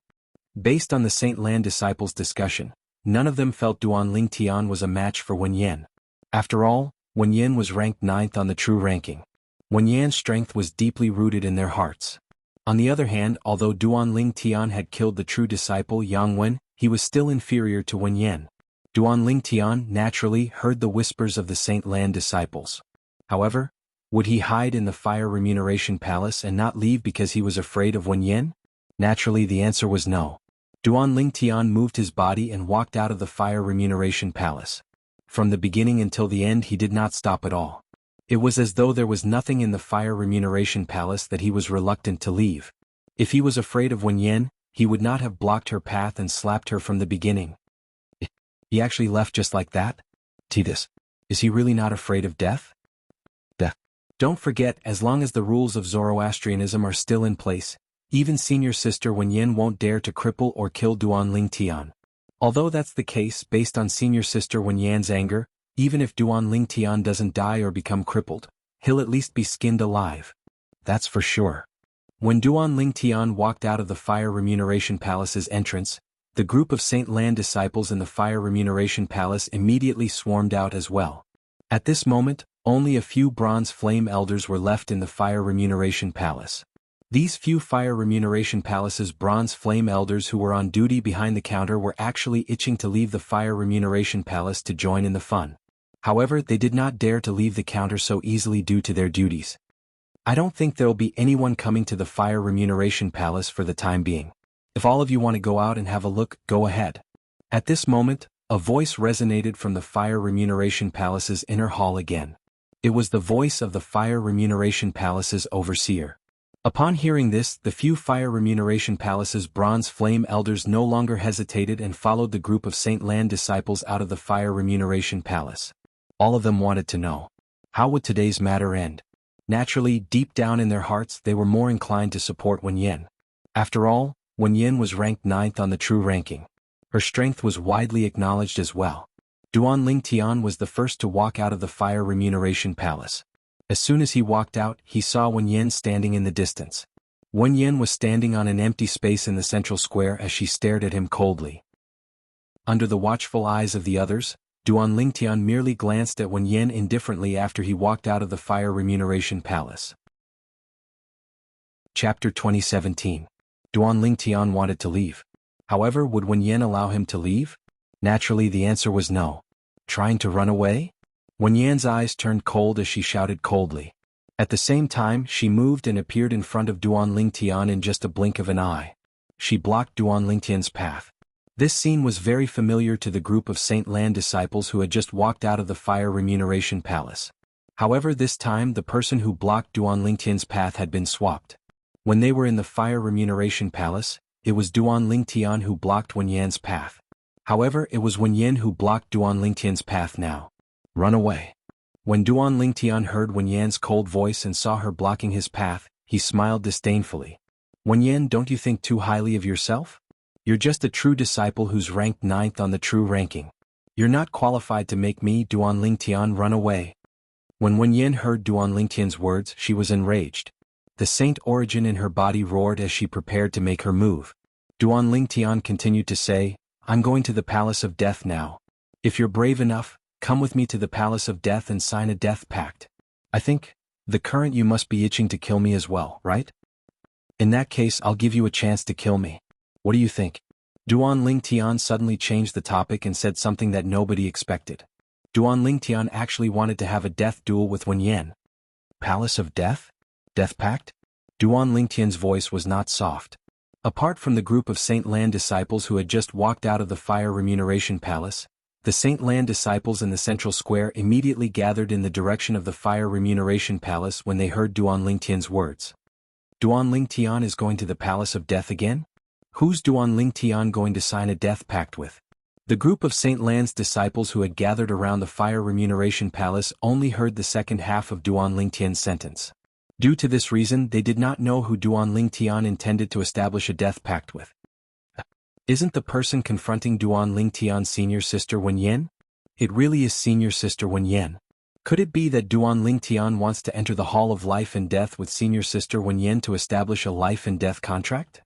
S1: Based on the Saint Lan disciples' discussion, none of them felt Duan Lingtian was a match for Wen Yan. After all, Wen Yan was ranked 9th on the true ranking. Wen Yan's strength was deeply rooted in their hearts. On the other hand, although Duan Lingtian had killed the true disciple Jianghu, he was still inferior to Wen Yan. Duan Lingtian naturally heard the whispers of the Saint Lan disciples. However, would he hide in the Fire Remuneration Palace and not leave because he was afraid of Wen Yan? Naturally, the answer was no. Duan Lingtian moved his body and walked out of the Fire Remuneration Palace. From the beginning until the end, he did not stop at all. It was as though there was nothing in the Fire Remuneration Palace that he was reluctant to leave. If he was afraid of Wen Yan, he would not have blocked her path and slapped her from the beginning. He actually left just like that? Titus. Is he really not afraid of death? Death. Don't forget, as long as the rules of Zoroastrianism are still in place, even senior sister Wen Yan won't dare to cripple or kill Duan Lingtian. Although that's the case based on senior sister Wen Yan's anger, even if Duan Lingtian doesn't die or become crippled, he'll at least be skinned alive. That's for sure. When Duan Lingtian walked out of the Fire Remuneration Palace's entrance, the group of Saint Lan disciples in the Fire Remuneration Palace immediately swarmed out as well. At this moment, only a few Bronze Flame Elders were left in the Fire Remuneration Palace. These few Fire Remuneration Palace's Bronze Flame Elders who were on duty behind the counter were actually itching to leave the Fire Remuneration Palace to join in the fun. However, they did not dare to leave the counter so easily due to their duties. I don't think there'll be anyone coming to the Fire Remuneration Palace for the time being. If all of you want to go out and have a look, go ahead. At this moment, a voice resonated from the Fire Remuneration Palace's inner hall again. It was the voice of the Fire Remuneration Palace's overseer. Upon hearing this, the few Fire Remuneration Palace's bronze flame elders no longer hesitated and followed the group of Saint Lan disciples out of the Fire Remuneration Palace. All of them wanted to know, how would today's matter end? Naturally, deep down in their hearts they were more inclined to support Wen Yin. After all, Wen Yin was ranked 9th on the true ranking. Her strength was widely acknowledged as well. Duan Lingtian was the first to walk out of the Fire Remuneration Palace. As soon as he walked out, he saw Wen Yin standing in the distance. Wen Yin was standing on an empty space in the central square as she stared at him coldly. Under the watchful eyes of the others, Duan Lingtian merely glanced at Wen Yin indifferently after he walked out of the Fire Remuneration Palace. Chapter 2017. Duan Lingtian wanted to leave. However, would Wen Yin allow him to leave? Naturally, the answer was no. Trying to run away? Wen Yan's eyes turned cold as she shouted coldly. At the same time, she moved and appeared in front of Duan Lingtian in just a blink of an eye. She blocked Duan Lingtian's path. This scene was very familiar to the group of Saint Lan disciples who had just walked out of the Fire Remuneration Palace. However, this time the person who blocked Duan Lingtian's path had been swapped. When they were in the Fire Remuneration Palace, it was Duan Lingtian who blocked Wen Yan's path. However, it was Wen Yin who blocked Duan Lingtian's path now. Run away. When Duan Lingtian heard Wen Yan's cold voice and saw her blocking his path, he smiled disdainfully. Wen Yan, don't you think too highly of yourself? You're just a true disciple who's ranked 9th on the true ranking. You're not qualified to make me, Duan Lingtian, run away. When Wen Yin heard Duan Lingtian's words, she was enraged. The saint origin in her body roared as she prepared to make her move. Duan Lingtian continued to say, I'm going to the Palace of Death now. If you're brave enough, come with me to the Palace of Death and sign a death pact. I think, the current you must be itching to kill me as well, right? In that case, I'll give you a chance to kill me. What do you think? Duan Lingtian suddenly changed the topic and said something that nobody expected. Duan Lingtian actually wanted to have a death duel with Wen Yin. Palace of Death? Death pact? Duan Lingtian's voice was not soft. Apart from the group of Saint Lan disciples who had just walked out of the Fire Remuneration Palace, the Saint Lan disciples in the central square immediately gathered in the direction of the Fire Remuneration Palace when they heard Duan Lingtian's words. Duan Lingtian is going to the Palace of Death again? Who's Duan Lingtian going to sign a death pact with? The group of Saint Lan's disciples who had gathered around the Fire Remuneration Palace only heard the second half of Duan Lingtian's sentence. Due to this reason, they did not know who Duan Lingtian intended to establish a death pact with. Isn't the person confronting Duan Lingtian's senior sister Wen Yin? It really is senior sister Wen Yin. Could it be that Duan Lingtian wants to enter the Hall of Life and Death with senior sister Wen Yin to establish a life and death contract?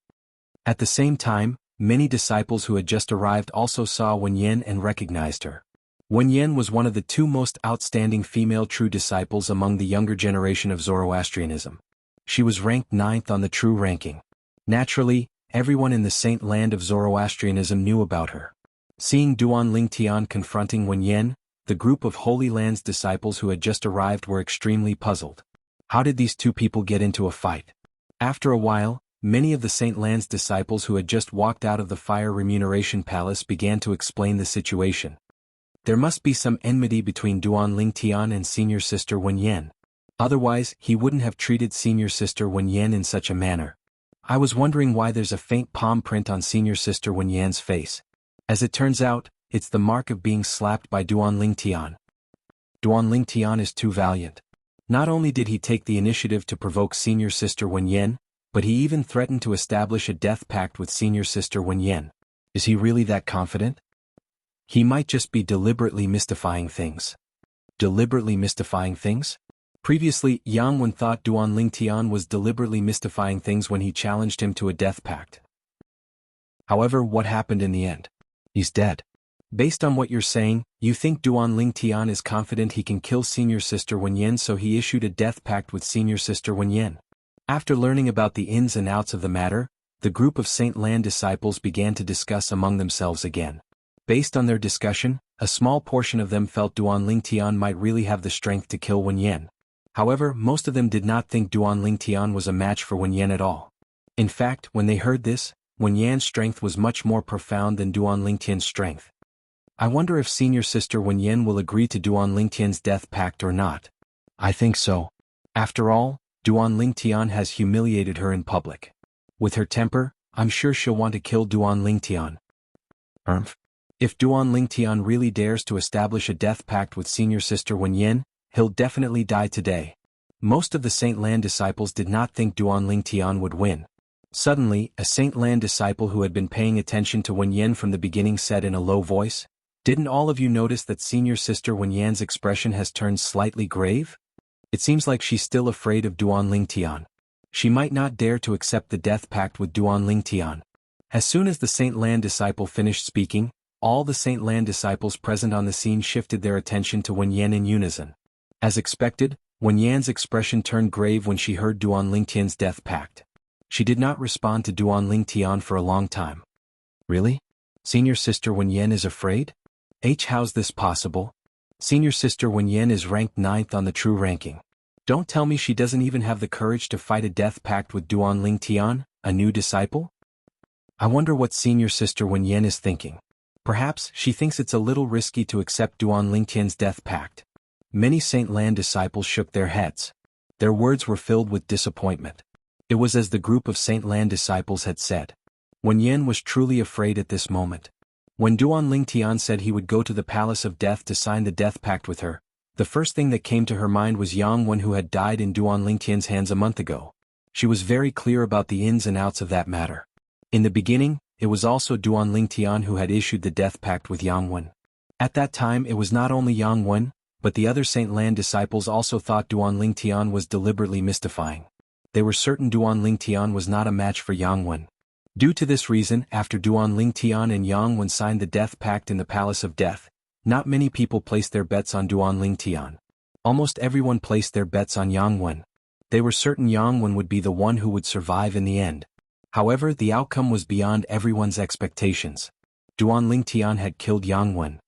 S1: At the same time, many disciples who had just arrived also saw Wen Yin and recognized her. Wen Yin was one of the two most outstanding female true disciples among the younger generation of Zoroastrianism. She was ranked 9th on the true ranking. Naturally, everyone in the Saint Land of Zoroastrianism knew about her. Seeing Duan Lingtian confronting Wen Yin, the group of Holy Land's disciples who had just arrived were extremely puzzled. How did these two people get into a fight? After a while, many of the Saint Land's disciples who had just walked out of the Fire Remuneration Palace began to explain the situation. There must be some enmity between Duan Lingtian and senior sister Wen Yin. Otherwise, he wouldn't have treated senior sister Wen Yin in such a manner. I was wondering why there's a faint palm print on senior sister Wen Yan's face. As it turns out, it's the mark of being slapped by Duan Lingtian. Duan Lingtian is too valiant. Not only did he take the initiative to provoke senior sister Wen Yin, but he even threatened to establish a death pact with senior sister Wen Yin. Is he really that confident? He might just be deliberately mystifying things. Deliberately mystifying things? Previously, Yang Wen thought Duan Lingtian was deliberately mystifying things when he challenged him to a death pact. However, what happened in the end? He's dead. Based on what you're saying, you think Duan Lingtian is confident he can kill senior sister Wen Yin, so he issued a death pact with senior sister Wen Yin. After learning about the ins and outs of the matter, the group of Saint Lan disciples began to discuss among themselves again. Based on their discussion, a small portion of them felt Duan Lingtian might really have the strength to kill Wen Yin. However, most of them did not think Duan Lingtian was a match for Wen Yin at all. In fact, when they heard this, Wen Yan's strength was much more profound than Duan Lingtian's strength. I wonder if senior sister Wen Yin will agree to Duan Lingtian's death pact or not. I think so. After all, Duan Lingtian has humiliated her in public. With her temper, I'm sure she'll want to kill Duan Lingtian. If Duan Lingtian really dares to establish a death pact with senior sister Wenyan, he'll definitely die today. Most of the Saint Lan disciples did not think Duan Lingtian would win. Suddenly, a Saint Lan disciple who had been paying attention to Wenyan from the beginning said in a low voice, "Didn't all of you notice that senior sister Wenyan's expression has turned slightly grave? It seems like she's still afraid of Duan Lingtian. She might not dare to accept the death pact with Duan Lingtian." As soon as the Saint Lan disciple finished speaking, all the Saint Lan disciples present on the scene shifted their attention to Wenyan in unison. As expected, Wenyan's expression turned grave when she heard Duan Lingtian's death pact. She did not respond to Duan Lingtian for a long time. Really? Senior sister Wenyan is afraid? How's this possible? Senior sister Wenyan is ranked 9th on the true ranking. Don't tell me she doesn't even have the courage to fight a death pact with Duan Lingtian, a new disciple? I wonder what senior sister Wenyan is thinking. Perhaps she thinks it's a little risky to accept Duan Lingtian's death pact. Many Saint Lan disciples shook their heads. Their words were filled with disappointment. It was as the group of Saint Lan disciples had said. Wenyan was truly afraid at this moment. When Duan Lingtian said he would go to the Palace of Death to sign the death pact with her, the first thing that came to her mind was Jianghu who had died in Duan Lingtian's hands a month ago. She was very clear about the ins and outs of that matter. In the beginning, it was also Duan Lingtian who had issued the death pact with Jianghu. At that time it was not only Jianghu, but the other Saint Lan disciples also thought Duan Lingtian was deliberately mystifying. They were certain Duan Lingtian was not a match for Jianghu. Due to this reason, after Duan Lingtian and Jianghu signed the death pact in the Palace of Death, not many people placed their bets on Duan Lingtian. Almost everyone placed their bets on Jianghu. They were certain Jianghu would be the one who would survive in the end. However, the outcome was beyond everyone's expectations. Duan Lingtian had killed Jianghu.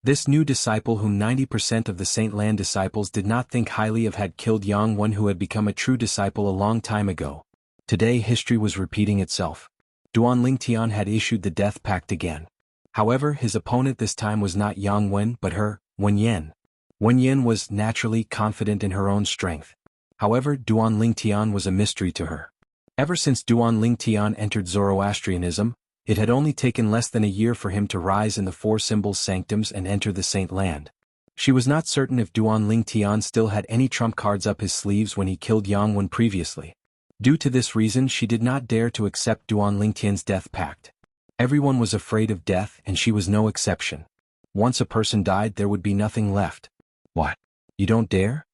S1: This new disciple whom 90% of the Saint Lan disciples did not think highly of had killed Jianghu who had become a true disciple a long time ago. Today history was repeating itself. Duan Lingtian had issued the death pact again. However, his opponent this time was not Jianghu but her, Wenyan. Wenyan was naturally confident in her own strength. However, Duan Lingtian was a mystery to her. Ever since Duan Lingtian entered Zoroastrianism, it had only taken less than a year for him to rise in the Four Symbols sanctums and enter the Saint Land. She was not certain if Duan Lingtian still had any trump cards up his sleeves when he killed Jianghu previously. Due to this reason she did not dare to accept Duan Lingtian's death pact. Everyone was afraid of death and she was no exception. Once a person died there would be nothing left. What? You don't dare?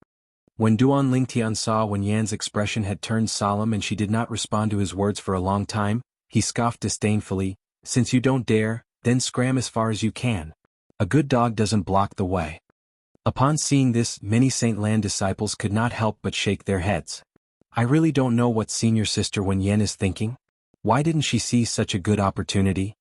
S1: When Duan Lingtian saw Wenyan's expression had turned solemn and she did not respond to his words for a long time, he scoffed disdainfully, "Since you don't dare, then scram as far as you can. A good dog doesn't block the way." Upon seeing this, many Saint Lan disciples could not help but shake their heads. I really don't know what senior sister Wenyan is thinking. Why didn't she see such a good opportunity?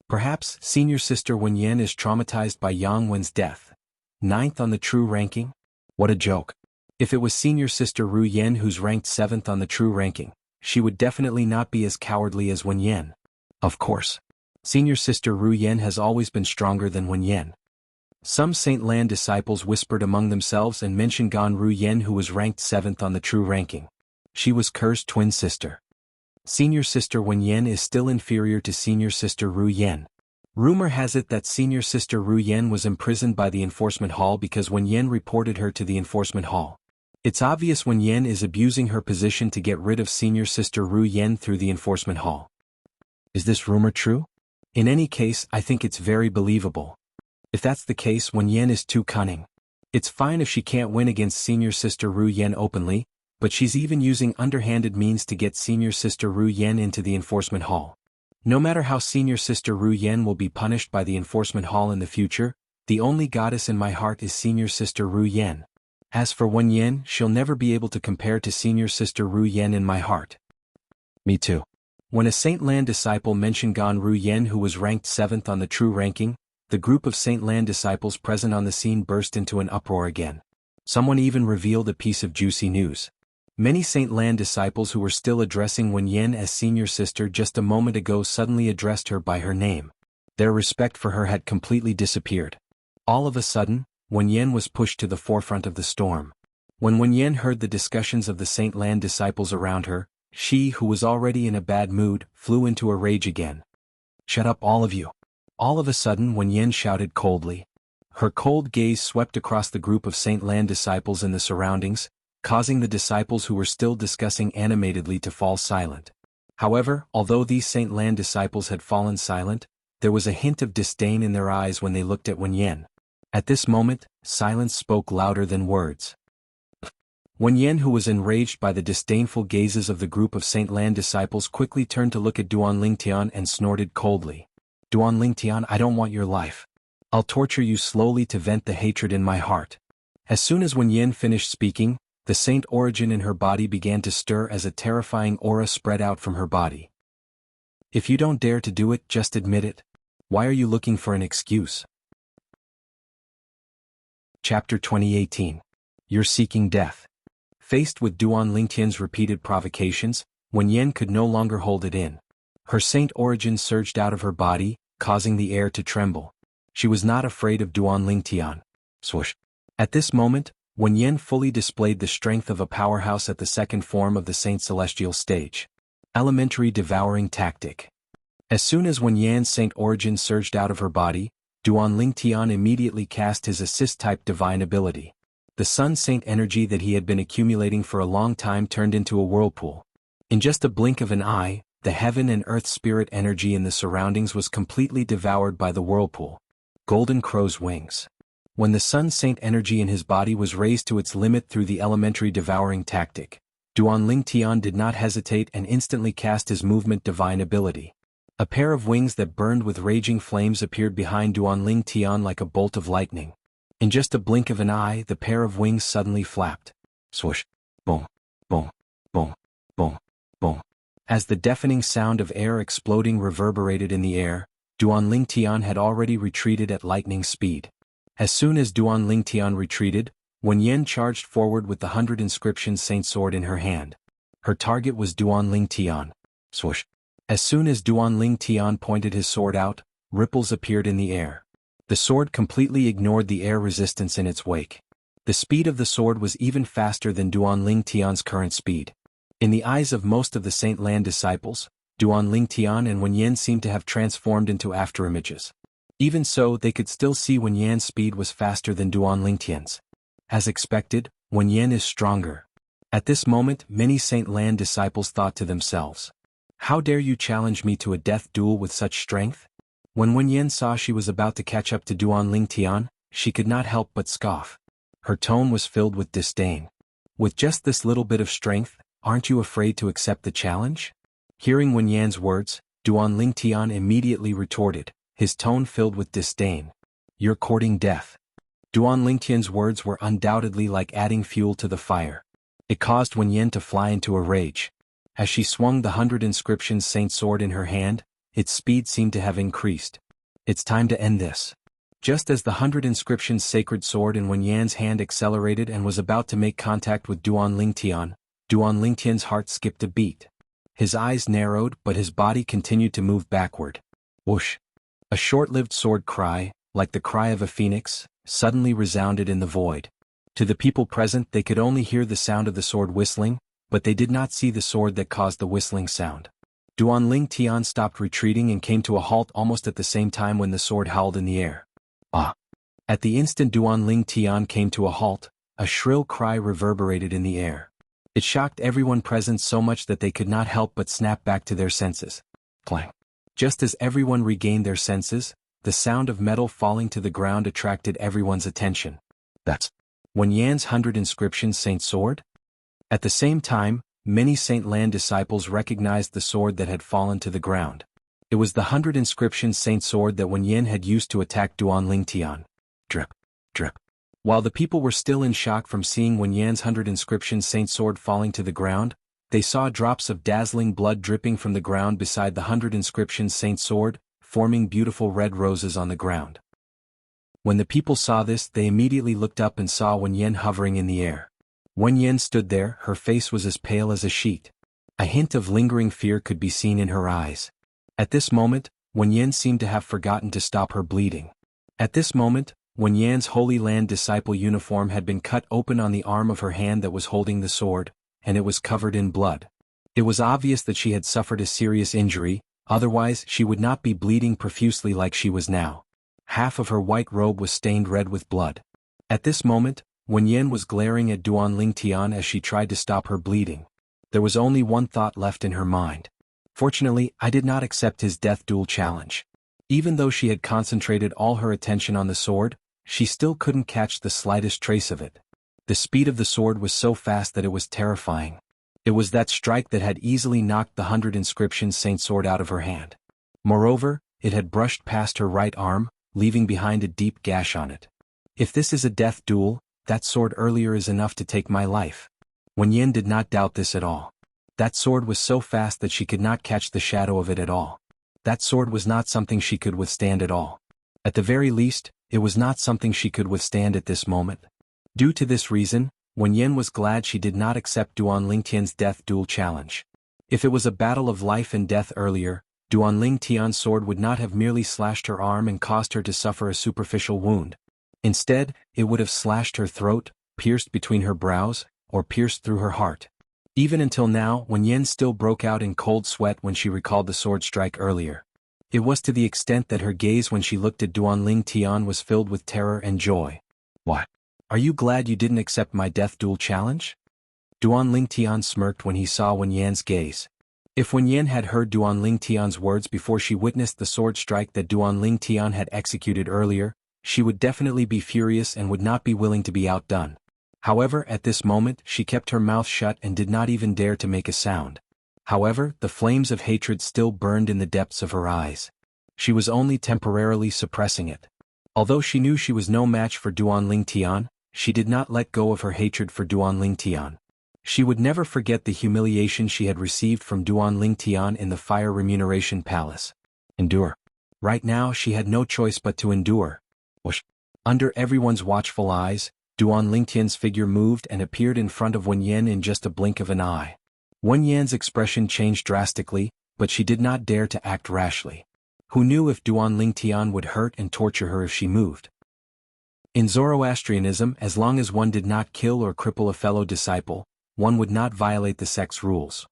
S1: Perhaps senior sister Wenyan is traumatized by Jianghu's death. 9th on the true ranking? What a joke. If it was senior sister Ru Yen who's ranked 7th on the true ranking, she would definitely not be as cowardly as Wenyan. Of course. Senior sister Ru Yen has always been stronger than Wenyan. Some Saint Lan disciples whispered among themselves and mentioned Gan Ru Yen who was ranked 7th on the true ranking. She was Ker's twin sister. Senior sister Wenyan is still inferior to senior sister Ru Yen. Rumor has it that senior sister Ru Yen was imprisoned by the enforcement hall because Wenyan reported her to the enforcement hall. It's obvious Wenyan is abusing her position to get rid of senior sister Ru Yen through the enforcement hall. Is this rumor true? In any case, I think it's very believable. If that's the case, Wenyan is too cunning. It's fine if she can't win against senior sister Ru Yen openly, but she's even using underhanded means to get senior sister Ru Yen into the enforcement hall. No matter how senior sister Ru Yen will be punished by the enforcement hall in the future, the only goddess in my heart is senior sister Ru Yen. As for Wenyan, she'll never be able to compare to senior sister Ru Yen in my heart. Me too. When a Saint Lan disciple mentioned Gan Ru Yen who was ranked 7th on the true ranking, the group of Saint Lan disciples present on the scene burst into an uproar again. Someone even revealed a piece of juicy news. Many Saint Lan disciples who were still addressing Wenyan as senior sister just a moment ago suddenly addressed her by her name. Their respect for her had completely disappeared. All of a sudden, Wen Yan was pushed to the forefront of the storm. When Wen Yan heard the discussions of the Saint Lan disciples around her, she, who was already in a bad mood, flew into a rage again. "Shut up, all of you!" All of a sudden Wen Yan shouted coldly. Her cold gaze swept across the group of Saint Lan disciples and the surroundings, causing the disciples who were still discussing animatedly to fall silent. However, although these Saint Lan disciples had fallen silent, there was a hint of disdain in their eyes when they looked at Wen Yan. At this moment, silence spoke louder than words. Wen Yan, who was enraged by the disdainful gazes of the group of Saint Lan disciples, quickly turned to look at Duan Lingtian and snorted coldly. "Duan Lingtian, I don't want your life. I'll torture you slowly to vent the hatred in my heart." As soon as Wen Yan finished speaking, the saint origin in her body began to stir as a terrifying aura spread out from her body. "If you don't dare to do it, just admit it. Why are you looking for an excuse?" Chapter 2018. You're seeking death. Faced with Duan Lingtian's repeated provocations, Wen Yan could no longer hold it in. Her saint origin surged out of her body, causing the air to tremble. She was not afraid of Duan Lingtian. Swoosh. At this moment, Wen Yan fully displayed the strength of a powerhouse at the second form of the Saint Celestial stage. Elementary Devouring Tactic. As soon as Wen Yan's saint origin surged out of her body, Duan Lingtian immediately cast his assist-type divine ability. The Sun Saint energy that he had been accumulating for a long time turned into a whirlpool. In just a blink of an eye, the heaven and earth spirit energy in the surroundings was completely devoured by the whirlpool. Golden Crow's Wings. When the Sun Saint energy in his body was raised to its limit through the elementary devouring tactic, Duan Lingtian did not hesitate and instantly cast his movement divine ability. A pair of wings that burned with raging flames appeared behind Duan Lingtian like a bolt of lightning. In just a blink of an eye, the pair of wings suddenly flapped. Swoosh. Boom. Boom. Boom. Boom. Boom. As the deafening sound of air exploding reverberated in the air, Duan Lingtian had already retreated at lightning speed. As soon as Duan Lingtian retreated, Wen Yan charged forward with the 100 Inscriptions Saint Sword in her hand. Her target was Duan Lingtian. Swoosh. As soon as Duan Lingtian pointed his sword out, ripples appeared in the air. The sword completely ignored the air resistance in its wake. The speed of the sword was even faster than Duan Lingtian's current speed. In the eyes of most of the Saint Lan disciples, Duan Lingtian and Wen Yan seemed to have transformed into afterimages. Even so, they could still see Wen Yan's speed was faster than Duan Lingtian's. As expected, Wen Yan is stronger. At this moment, many Saint Lan disciples thought to themselves, "How dare you challenge me to a death duel with such strength?" When Wen Yan saw she was about to catch up to Duan Lingtian, she could not help but scoff. Her tone was filled with disdain. "With just this little bit of strength, aren't you afraid to accept the challenge?" Hearing Wen Yan's words, Duan Lingtian immediately retorted, his tone filled with disdain. "You're courting death." Duan Lingtian's words were undoubtedly like adding fuel to the fire. It caused Wen Yan to fly into a rage. As she swung the 100 Inscriptions Saint Sword in her hand, its speed seemed to have increased. "It's time to end this." Just as the 100 Inscriptions Sacred Sword in Wen Yan's hand accelerated and was about to make contact with Duan Lingtian's heart skipped a beat. His eyes narrowed, but his body continued to move backward. Whoosh! A short-lived sword cry, like the cry of a phoenix, suddenly resounded in the void. To the people present, they could only hear the sound of the sword whistling, but they did not see the sword that caused the whistling sound. Duan Lingtian stopped retreating and came to a halt almost at the same time when the sword howled in the air. Ah! At the instant Duan Lingtian came to a halt, a shrill cry reverberated in the air. It shocked everyone present so much that they could not help but snap back to their senses. Clang! Just as everyone regained their senses, the sound of metal falling to the ground attracted everyone's attention. That's Wen Yan's 100 Inscriptions Saint Sword? At the same time, many Saint Lan disciples recognized the sword that had fallen to the ground. It was the 100 Inscriptions Saint Sword that Wen Yan had used to attack Duan Lingtian. Drip, drip. While the people were still in shock from seeing Wen Yan's 100 Inscriptions Saint Sword falling to the ground, they saw drops of dazzling blood dripping from the ground beside the 100 Inscriptions Saint Sword, forming beautiful red roses on the ground. When the people saw this, they immediately looked up and saw Wen Yan hovering in the air. Wen Yan stood there, her face was as pale as a sheet. A hint of lingering fear could be seen in her eyes. At this moment, Wen Yan seemed to have forgotten to stop her bleeding. At this moment, Wen Yan's Holy Land disciple uniform had been cut open on the arm of her hand that was holding the sword, and it was covered in blood. It was obvious that she had suffered a serious injury, otherwise she would not be bleeding profusely like she was now. Half of her white robe was stained red with blood. At this moment, Wen Yan was glaring at Duan Lingtian as she tried to stop her bleeding. There was only one thought left in her mind. Fortunately, I did not accept his death duel challenge. Even though she had concentrated all her attention on the sword, she still couldn't catch the slightest trace of it. The speed of the sword was so fast that it was terrifying. It was that strike that had easily knocked the 100 inscription saint sword out of her hand. Moreover, it had brushed past her right arm, leaving behind a deep gash on it. If this is a death duel, that sword earlier is enough to take my life. Wen Yan did not doubt this at all. That sword was so fast that she could not catch the shadow of it at all. That sword was not something she could withstand at all. At the very least, it was not something she could withstand at this moment. Due to this reason, Wen Yan was glad she did not accept Duan Lingtian's death duel challenge. If it was a battle of life and death earlier, Duan Lingtian's sword would not have merely slashed her arm and caused her to suffer a superficial wound. Instead, it would have slashed her throat, pierced between her brows, or pierced through her heart. Even until now, Wen Yan still broke out in cold sweat when she recalled the sword strike earlier. It was to the extent that her gaze when she looked at Duan Lingtian was filled with terror and joy. What? Are you glad you didn't accept my death duel challenge? Duan Lingtian smirked when he saw Wen Yan's gaze. If Wen Yan had heard Duan Lingtian's words before she witnessed the sword strike that Duan Lingtian had executed earlier, she would definitely be furious and would not be willing to be outdone. However, at this moment she kept her mouth shut and did not even dare to make a sound. However, the flames of hatred still burned in the depths of her eyes. She was only temporarily suppressing it. Although she knew she was no match for Duan Lingtian, she did not let go of her hatred for Duan Lingtian. She would never forget the humiliation she had received from Duan Lingtian in the Fire Remuneration Palace. Endure. Right now she had no choice but to endure. Whoosh. Under everyone's watchful eyes, Duan Lingtian's figure moved and appeared in front of Wen Yan in just a blink of an eye. Wen Yan's expression changed drastically, but she did not dare to act rashly. Who knew if Duan Lingtian would hurt and torture her if she moved? In Zoroastrianism, as long as one did not kill or cripple a fellow disciple, one would not violate the sect's rules.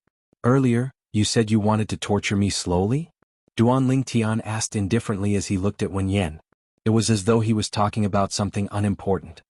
S1: Earlier, you said you wanted to torture me slowly? Duan Lingtian asked indifferently as he looked at Wen Yan. It was as though he was talking about something unimportant.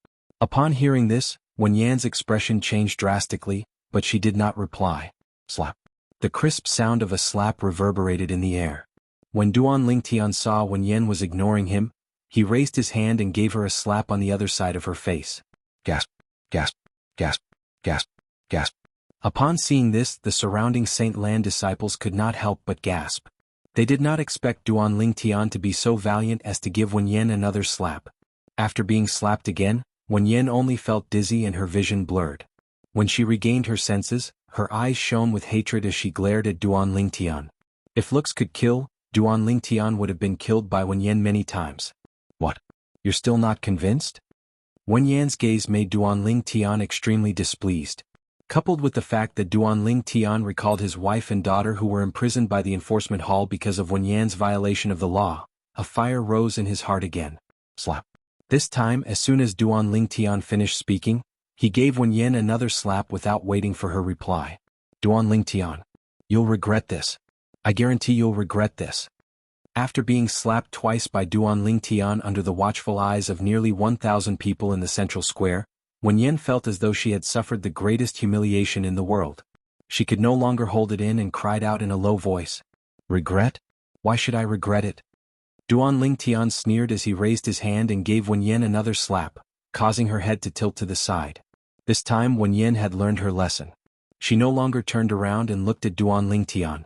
S1: Upon hearing this, Wen Yan's expression changed drastically, but she did not reply. Slap. The crisp sound of a slap reverberated in the air. When Duan Lingtian saw Wen Yan was ignoring him, he raised his hand and gave her a slap on the other side of her face. Gasp, gasp, gasp, gasp, gasp. Upon seeing this, the surrounding Saint Lan disciples could not help but gasp. They did not expect Duan Lingtian to be so valiant as to give Wen Yan another slap. After being slapped again, Wen Yan only felt dizzy and her vision blurred. When she regained her senses, her eyes shone with hatred as she glared at Duan Lingtian. If looks could kill, Duan Lingtian would have been killed by Wen Yan many times. What? You're still not convinced? Wen Yan's gaze made Duan Lingtian extremely displeased. Coupled with the fact that Duan Lingtian recalled his wife and daughter who were imprisoned by the enforcement hall because of Wen Yan's violation of the law, a fire rose in his heart again. Slap. This time, as soon as Duan Lingtian finished speaking, he gave Wen Yan another slap without waiting for her reply. Duan Lingtian, you'll regret this. I guarantee you'll regret this. After being slapped twice by Duan Lingtian under the watchful eyes of nearly 1,000 people in the central square, Wen Yan felt as though she had suffered the greatest humiliation in the world. She could no longer hold it in and cried out in a low voice. Regret? Why should I regret it? Duan Lingtian sneered as he raised his hand and gave Wen Yan another slap, causing her head to tilt to the side. This time Wen Yan had learned her lesson. She no longer turned around and looked at Duan Lingtian.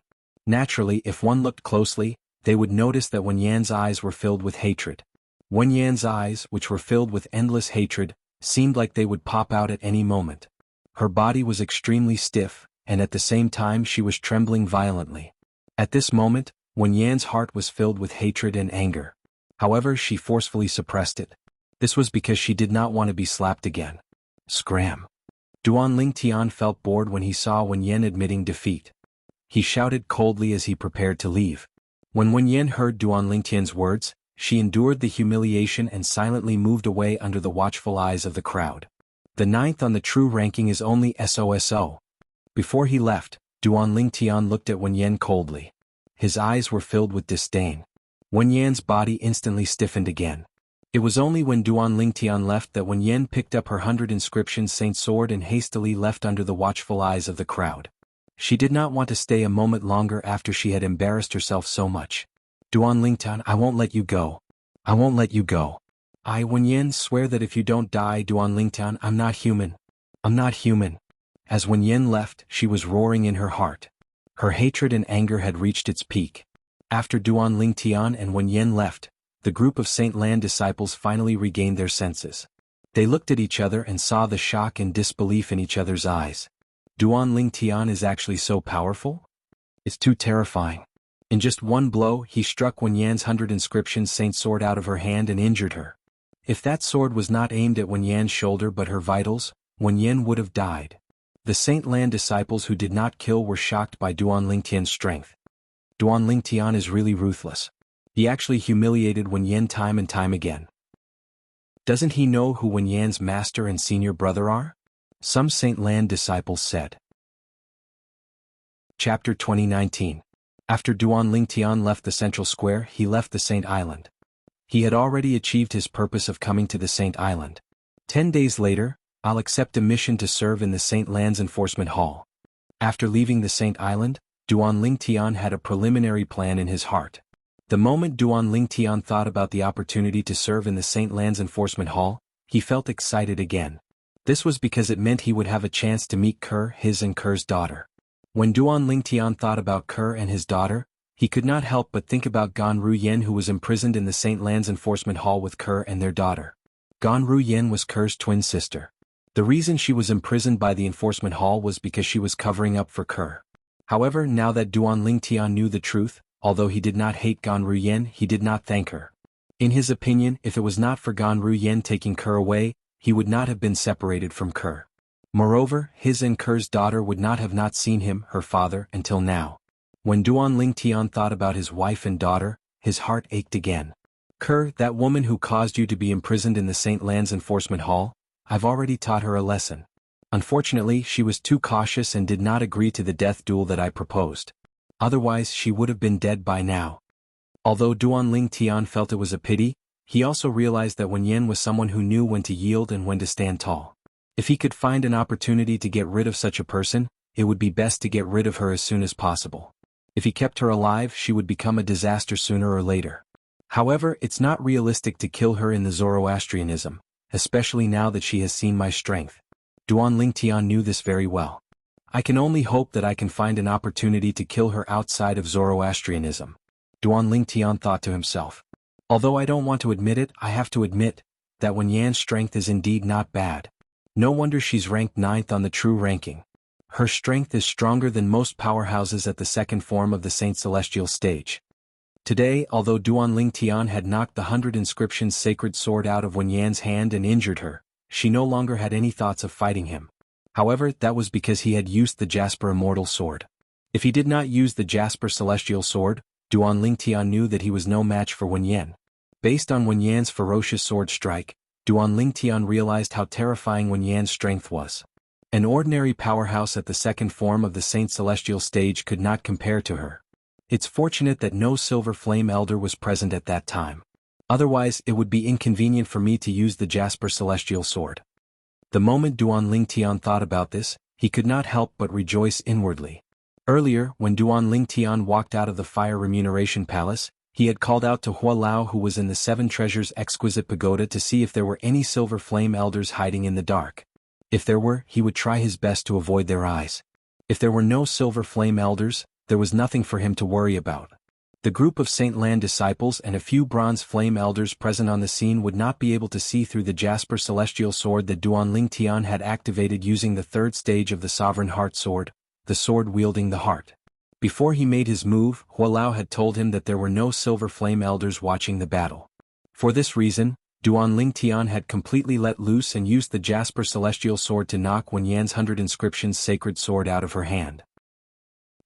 S1: Naturally, if one looked closely, they would notice that Wen Yan's eyes were filled with hatred. Wen Yan's eyes, which were filled with endless hatred, seemed like they would pop out at any moment. Her body was extremely stiff, and at the same time she was trembling violently. At this moment, Wen Yan's heart was filled with hatred and anger. However, she forcefully suppressed it. This was because she did not want to be slapped again. Scram. Duan Lingtian felt bored when he saw Wen Yan admitting defeat. He shouted coldly as he prepared to leave. When Wen Yan heard Duan Lingtian's words, she endured the humiliation and silently moved away under the watchful eyes of the crowd. The ninth on the true ranking is only SOSO. Before he left, Duan Lingtian looked at Wen Yan coldly. His eyes were filled with disdain. Wen Yan's body instantly stiffened again. It was only when Duan Lingtian left that Wen Yan picked up her 100 inscriptions saint sword and hastily left under the watchful eyes of the crowd. She did not want to stay a moment longer after she had embarrassed herself so much. Duan Lingtian, I won't let you go. I won't let you go. Wen Yan, swear that if you don't die, Duan Lingtian, I'm not human. I'm not human. As Wen Yan left, she was roaring in her heart. Her hatred and anger had reached its peak. After Duan Lingtian and Wen Yan left, the group of Saint Lan disciples finally regained their senses. They looked at each other and saw the shock and disbelief in each other's eyes. Duan Lingtian is actually so powerful? It's too terrifying. In just one blow, he struck Wen Yan's 100 inscriptions saint sword out of her hand and injured her. If that sword was not aimed at Wen Yan's shoulder but her vitals, Wen Yan would have died. The Saint Lan disciples who did not kill were shocked by Duan Lingtian's strength. Duan Lingtian is really ruthless. He actually humiliated Wen Yan time and time again. Doesn't he know who Wen Yan's master and senior brother are? Some Saint Lan disciples said. Chapter 2019. After Duan Lingtian left the central square, he left the Saint Island. He had already achieved his purpose of coming to the Saint Island. 10 days later, I'll accept a mission to serve in the Saint Lan's Enforcement Hall. After leaving the Saint Island, Duan Lingtian had a preliminary plan in his heart. The moment Duan Lingtian thought about the opportunity to serve in the Saint Lan's Enforcement Hall, he felt excited again. This was because it meant he would have a chance to meet Ke, his and Ke's daughter. When Duan Lingtian thought about Ke and his daughter, he could not help but think about Ganru Yen, who was imprisoned in the Saint Lan's Enforcement Hall with Ke and their daughter. Ganru Yen was Ke's twin sister. The reason she was imprisoned by the Enforcement Hall was because she was covering up for Ke. However, now that Duan Lingtian knew the truth, although he did not hate Ganru Yen, he did not thank her. In his opinion, if it was not for Ganru Yen taking Ke away, he would not have been separated from Ke. Moreover, his and Ke's daughter would not have not seen him, her father, until now. When Duan Lingtian thought about his wife and daughter, his heart ached again. Ke, that woman who caused you to be imprisoned in the Saint Lan's Enforcement Hall, I've already taught her a lesson. Unfortunately, she was too cautious and did not agree to the death duel that I proposed. Otherwise, she would have been dead by now. Although Duan Lingtian felt it was a pity, he also realized that Wen Yan was someone who knew when to yield and when to stand tall. If he could find an opportunity to get rid of such a person, it would be best to get rid of her as soon as possible. If he kept her alive, she would become a disaster sooner or later. However, it's not realistic to kill her in the Zoroastrianism, especially now that she has seen my strength. Duan Lingtian knew this very well. I can only hope that I can find an opportunity to kill her outside of Zoroastrianism. Duan Lingtian thought to himself. Although I don't want to admit it, I have to admit that Wen Yan's strength is indeed not bad. No wonder she's ranked 9th on the true ranking. Her strength is stronger than most powerhouses at the second form of the Saint Celestial stage. Today, although Duan Lingtian had knocked the 100 inscriptions sacred sword out of Wen Yan's hand and injured her, she no longer had any thoughts of fighting him. However, that was because he had used the Jasper Immortal Sword. If he did not use the Jasper Celestial Sword, Duan Lingtian knew that he was no match for Wen Yan. Based on Wen Yan's ferocious sword strike, Duan Lingtian realized how terrifying Wen Yan's strength was. An ordinary powerhouse at the second form of the Saint Celestial stage could not compare to her. It's fortunate that no Silver Flame Elder was present at that time. Otherwise, it would be inconvenient for me to use the Jasper Celestial Sword. The moment Duan Lingtian thought about this, he could not help but rejoice inwardly. Earlier, when Duan Lingtian walked out of the Fire Remuneration Palace, he had called out to Hua Lao, who was in the Seven Treasures Exquisite Pagoda, to see if there were any Silver Flame Elders hiding in the dark. If there were, he would try his best to avoid their eyes. If there were no Silver Flame Elders, there was nothing for him to worry about. The group of Saint Lan disciples and a few Bronze Flame Elders present on the scene would not be able to see through the Jasper Celestial Sword that Duan Lingtian had activated using the third stage of the Sovereign Heart Sword, the sword wielding the heart. Before he made his move, Hua Lao had told him that there were no Silver Flame Elders watching the battle. For this reason, Duan Lingtian had completely let loose and used the Jasper Celestial Sword to knock Wen Yan's 100 inscriptions sacred sword out of her hand.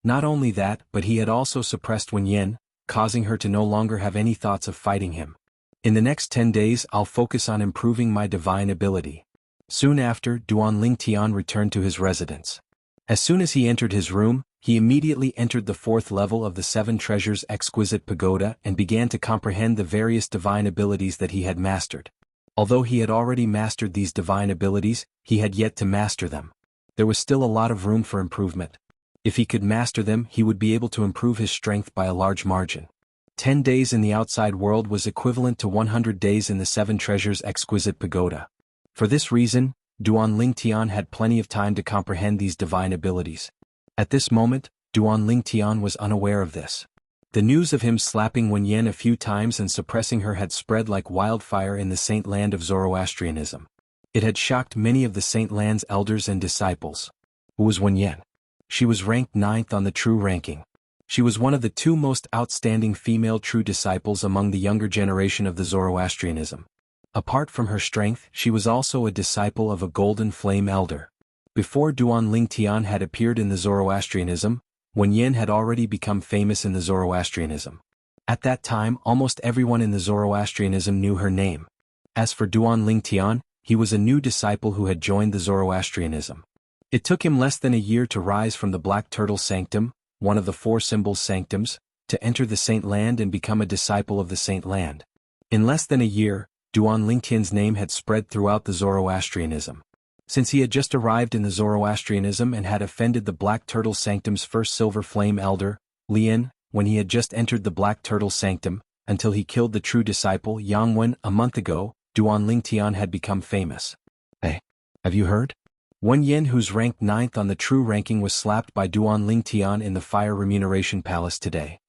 S1: Not only that, but he had also suppressed Wen Yan, causing her to no longer have any thoughts of fighting him. In the next 10 days I'll focus on improving my divine ability. Soon after, Duan Lingtian returned to his residence. As soon as he entered his room, he immediately entered the 4th level of the 7 Treasures Exquisite Pagoda and began to comprehend the various divine abilities that he had mastered. Although he had already mastered these divine abilities, he had yet to master them. There was still a lot of room for improvement. If he could master them, he would be able to improve his strength by a large margin. 10 days in the outside world was equivalent to 100 days in the 7 Treasures Exquisite Pagoda. For this reason, Duan Lingtian had plenty of time to comprehend these divine abilities. At this moment, Duan Lingtian was unaware of this. The news of him slapping Wen Yen a few times and suppressing her had spread like wildfire in the Saint Land of Zoroastrianism. It had shocked many of the Saint Land's elders and disciples. Who was Wen Yen? She was ranked 9th on the true ranking. She was one of the 2 most outstanding female true disciples among the younger generation of the Zoroastrianism. Apart from her strength, she was also a disciple of a Golden Flame Elder. Before Duan Lingtian had appeared in the Zoroastrianism, Wen Yen had already become famous in the Zoroastrianism. At that time, almost everyone in the Zoroastrianism knew her name. As for Duan Lingtian, he was a new disciple who had joined the Zoroastrianism. It took him less than a year to rise from the Black Turtle Sanctum, one of the 4 symbols sanctums, to enter the Saint Land and become a disciple of the Saint Land. In less than a year, Duan Lingtian's name had spread throughout the Zoroastrianism. Since he had just arrived in the Zoroastrianism and had offended the Black Turtle Sanctum's first Silver Flame Elder, Lian, when he had just entered the Black Turtle Sanctum, until he killed the true disciple Yangwen a month ago, Duan Lingtian had become famous. Hey, have you heard? Wen Yen, who's ranked 9th on the true ranking, was slapped by Duan Lingtian in the Fire Remuneration Palace today.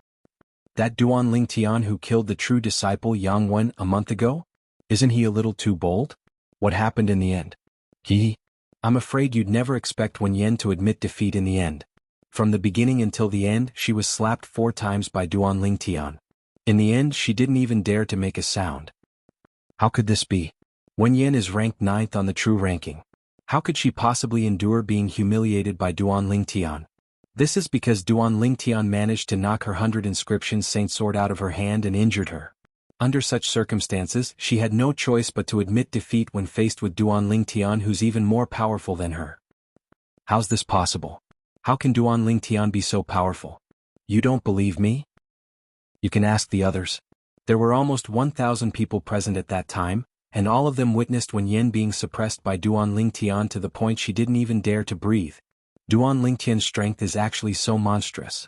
S1: That Duan Lingtian who killed the true disciple Yangwen a month ago? Isn't he a little too bold? What happened in the end? I'm afraid you'd never expect Wen Yen to admit defeat in the end. From the beginning until the end, she was slapped 4 times by Duan Lingtian. In the end, she didn't even dare to make a sound. How could this be? Wen Yen is ranked 9th on the true ranking. How could she possibly endure being humiliated by Duan Lingtian? This is because Duan Lingtian managed to knock her 100 inscriptions Saint Sword out of her hand and injured her. Under such circumstances, she had no choice but to admit defeat when faced with Duan Lingtian, who's even more powerful than her. How's this possible? How can Duan Lingtian be so powerful? You don't believe me? You can ask the others. There were almost 1,000 people present at that time, and all of them witnessed Wen Yen being suppressed by Duan Lingtian to the point she didn't even dare to breathe. Duan Lingtian's strength is actually so monstrous.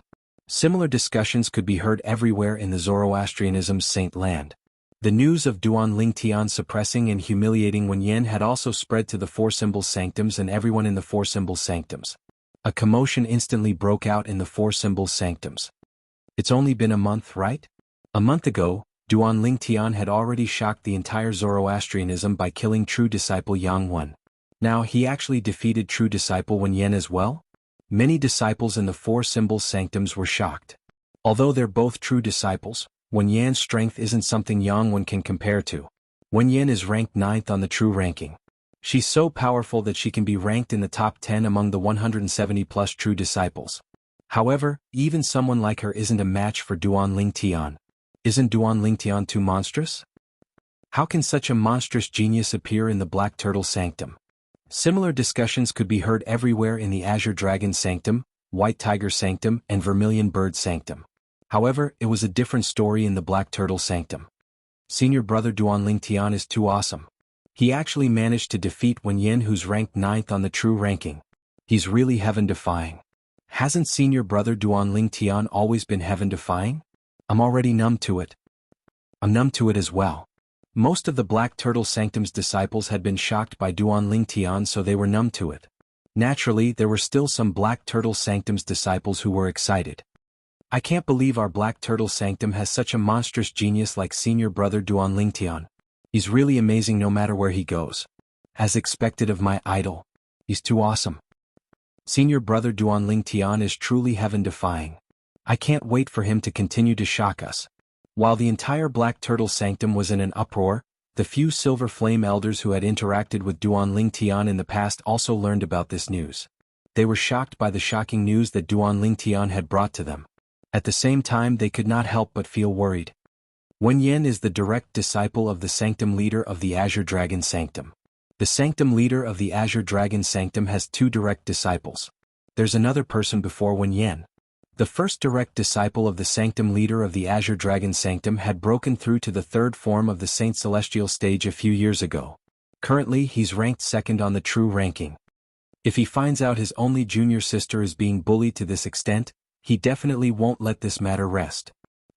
S1: Similar discussions could be heard everywhere in the Zoroastrianism's Saint Land. The news of Duan Lingtian suppressing and humiliating Wen Yen had also spread to the 4 symbol sanctums and everyone in the 4 symbol sanctums. A commotion instantly broke out in the 4 symbol sanctums. It's only been a month, right? A month ago, Duan Lingtian had already shocked the entire Zoroastrianism by killing true disciple Yangwen. Now he actually defeated true disciple Wen Yen as well? Many disciples in the 4 symbol sanctums were shocked. Although they're both true disciples, Wen Yan's strength isn't something Yangwen can compare to. Wen Yen is ranked 9th on the true ranking. She's so powerful that she can be ranked in the top 10 among the 170 plus true disciples. However, even someone like her isn't a match for Duan Lingtian. Isn't Duan Lingtian too monstrous? How can such a monstrous genius appear in the Black Turtle Sanctum? Similar discussions could be heard everywhere in the Azure Dragon Sanctum, White Tiger Sanctum, and Vermilion Bird Sanctum. However, it was a different story in the Black Turtle Sanctum. Senior brother Duan Lingtian is too awesome. He actually managed to defeat Wen Yen, who's ranked 9th on the true ranking. He's really heaven-defying. Hasn't senior brother Duan Lingtian always been heaven-defying? I'm already numb to it. I'm numb to it as well. Most of the Black Turtle Sanctum's disciples had been shocked by Duan Lingtian, so they were numb to it. Naturally, there were still some Black Turtle Sanctum's disciples who were excited. I can't believe our Black Turtle Sanctum has such a monstrous genius like senior brother Duan Lingtian. He's really amazing no matter where he goes. As expected of my idol. He's too awesome. Senior brother Duan Lingtian is truly heaven-defying. I can't wait for him to continue to shock us. While the entire Black Turtle Sanctum was in an uproar, the few Silver Flame Elders who had interacted with Duan Lingtian in the past also learned about this news. They were shocked by the shocking news that Duan Lingtian had brought to them. At the same time, they could not help but feel worried. Wen Yan is the direct disciple of the Sanctum Leader of the Azure Dragon Sanctum. The Sanctum Leader of the Azure Dragon Sanctum has two direct disciples. There's another person before Wen Yan. The first direct disciple of the Sanctum Leader of the Azure Dragon Sanctum had broken through to the third form of the Saint Celestial stage a few years ago. Currently he's ranked second on the true ranking. If he finds out his only junior sister is being bullied to this extent, he definitely won't let this matter rest.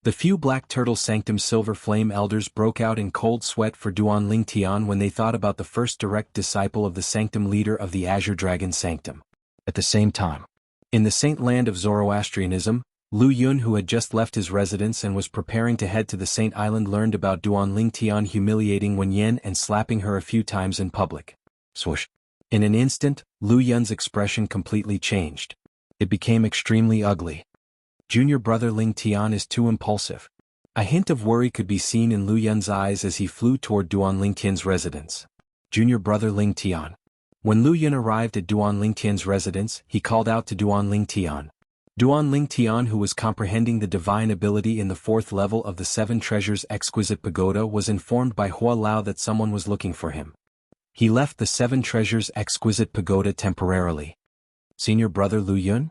S1: The few Black Turtle Sanctum Silver Flame Elders broke out in cold sweat for Duan Lingtian when they thought about the first direct disciple of the Sanctum Leader of the Azure Dragon Sanctum. At the same time, in the Saint Land of Zoroastrianism, Lu Yun, who had just left his residence and was preparing to head to the Saint Island, learned about Duan Lingtian humiliating Wen Yan and slapping her a few times in public. Swoosh. In an instant, Lu Yun's expression completely changed. It became extremely ugly. Junior brother Ling Tian is too impulsive. A hint of worry could be seen in Lu Yun's eyes as he flew toward Duan Lingtian's residence. Junior brother Ling Tian. When Lu Yun arrived at Duan Lingtian's residence, he called out to Duan Lingtian. Duan Lingtian, who was comprehending the divine ability in the fourth level of the Seven Treasures Exquisite Pagoda, was informed by Hua Lao that someone was looking for him. He left the Seven Treasures Exquisite Pagoda temporarily. Senior brother Lu Yun?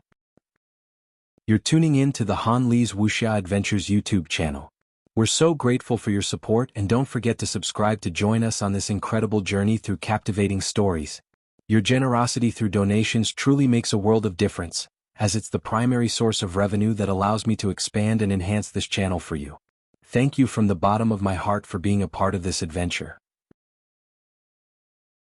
S1: You're tuning in to the Han Li's Wuxia Adventures YouTube channel. We're so grateful for your support, and don't forget to subscribe to join us on this incredible journey through captivating stories. Your generosity through donations truly makes a world of difference, as it's the primary source of revenue that allows me to expand and enhance this channel for you. Thank you from the bottom of my heart for being a part of this adventure.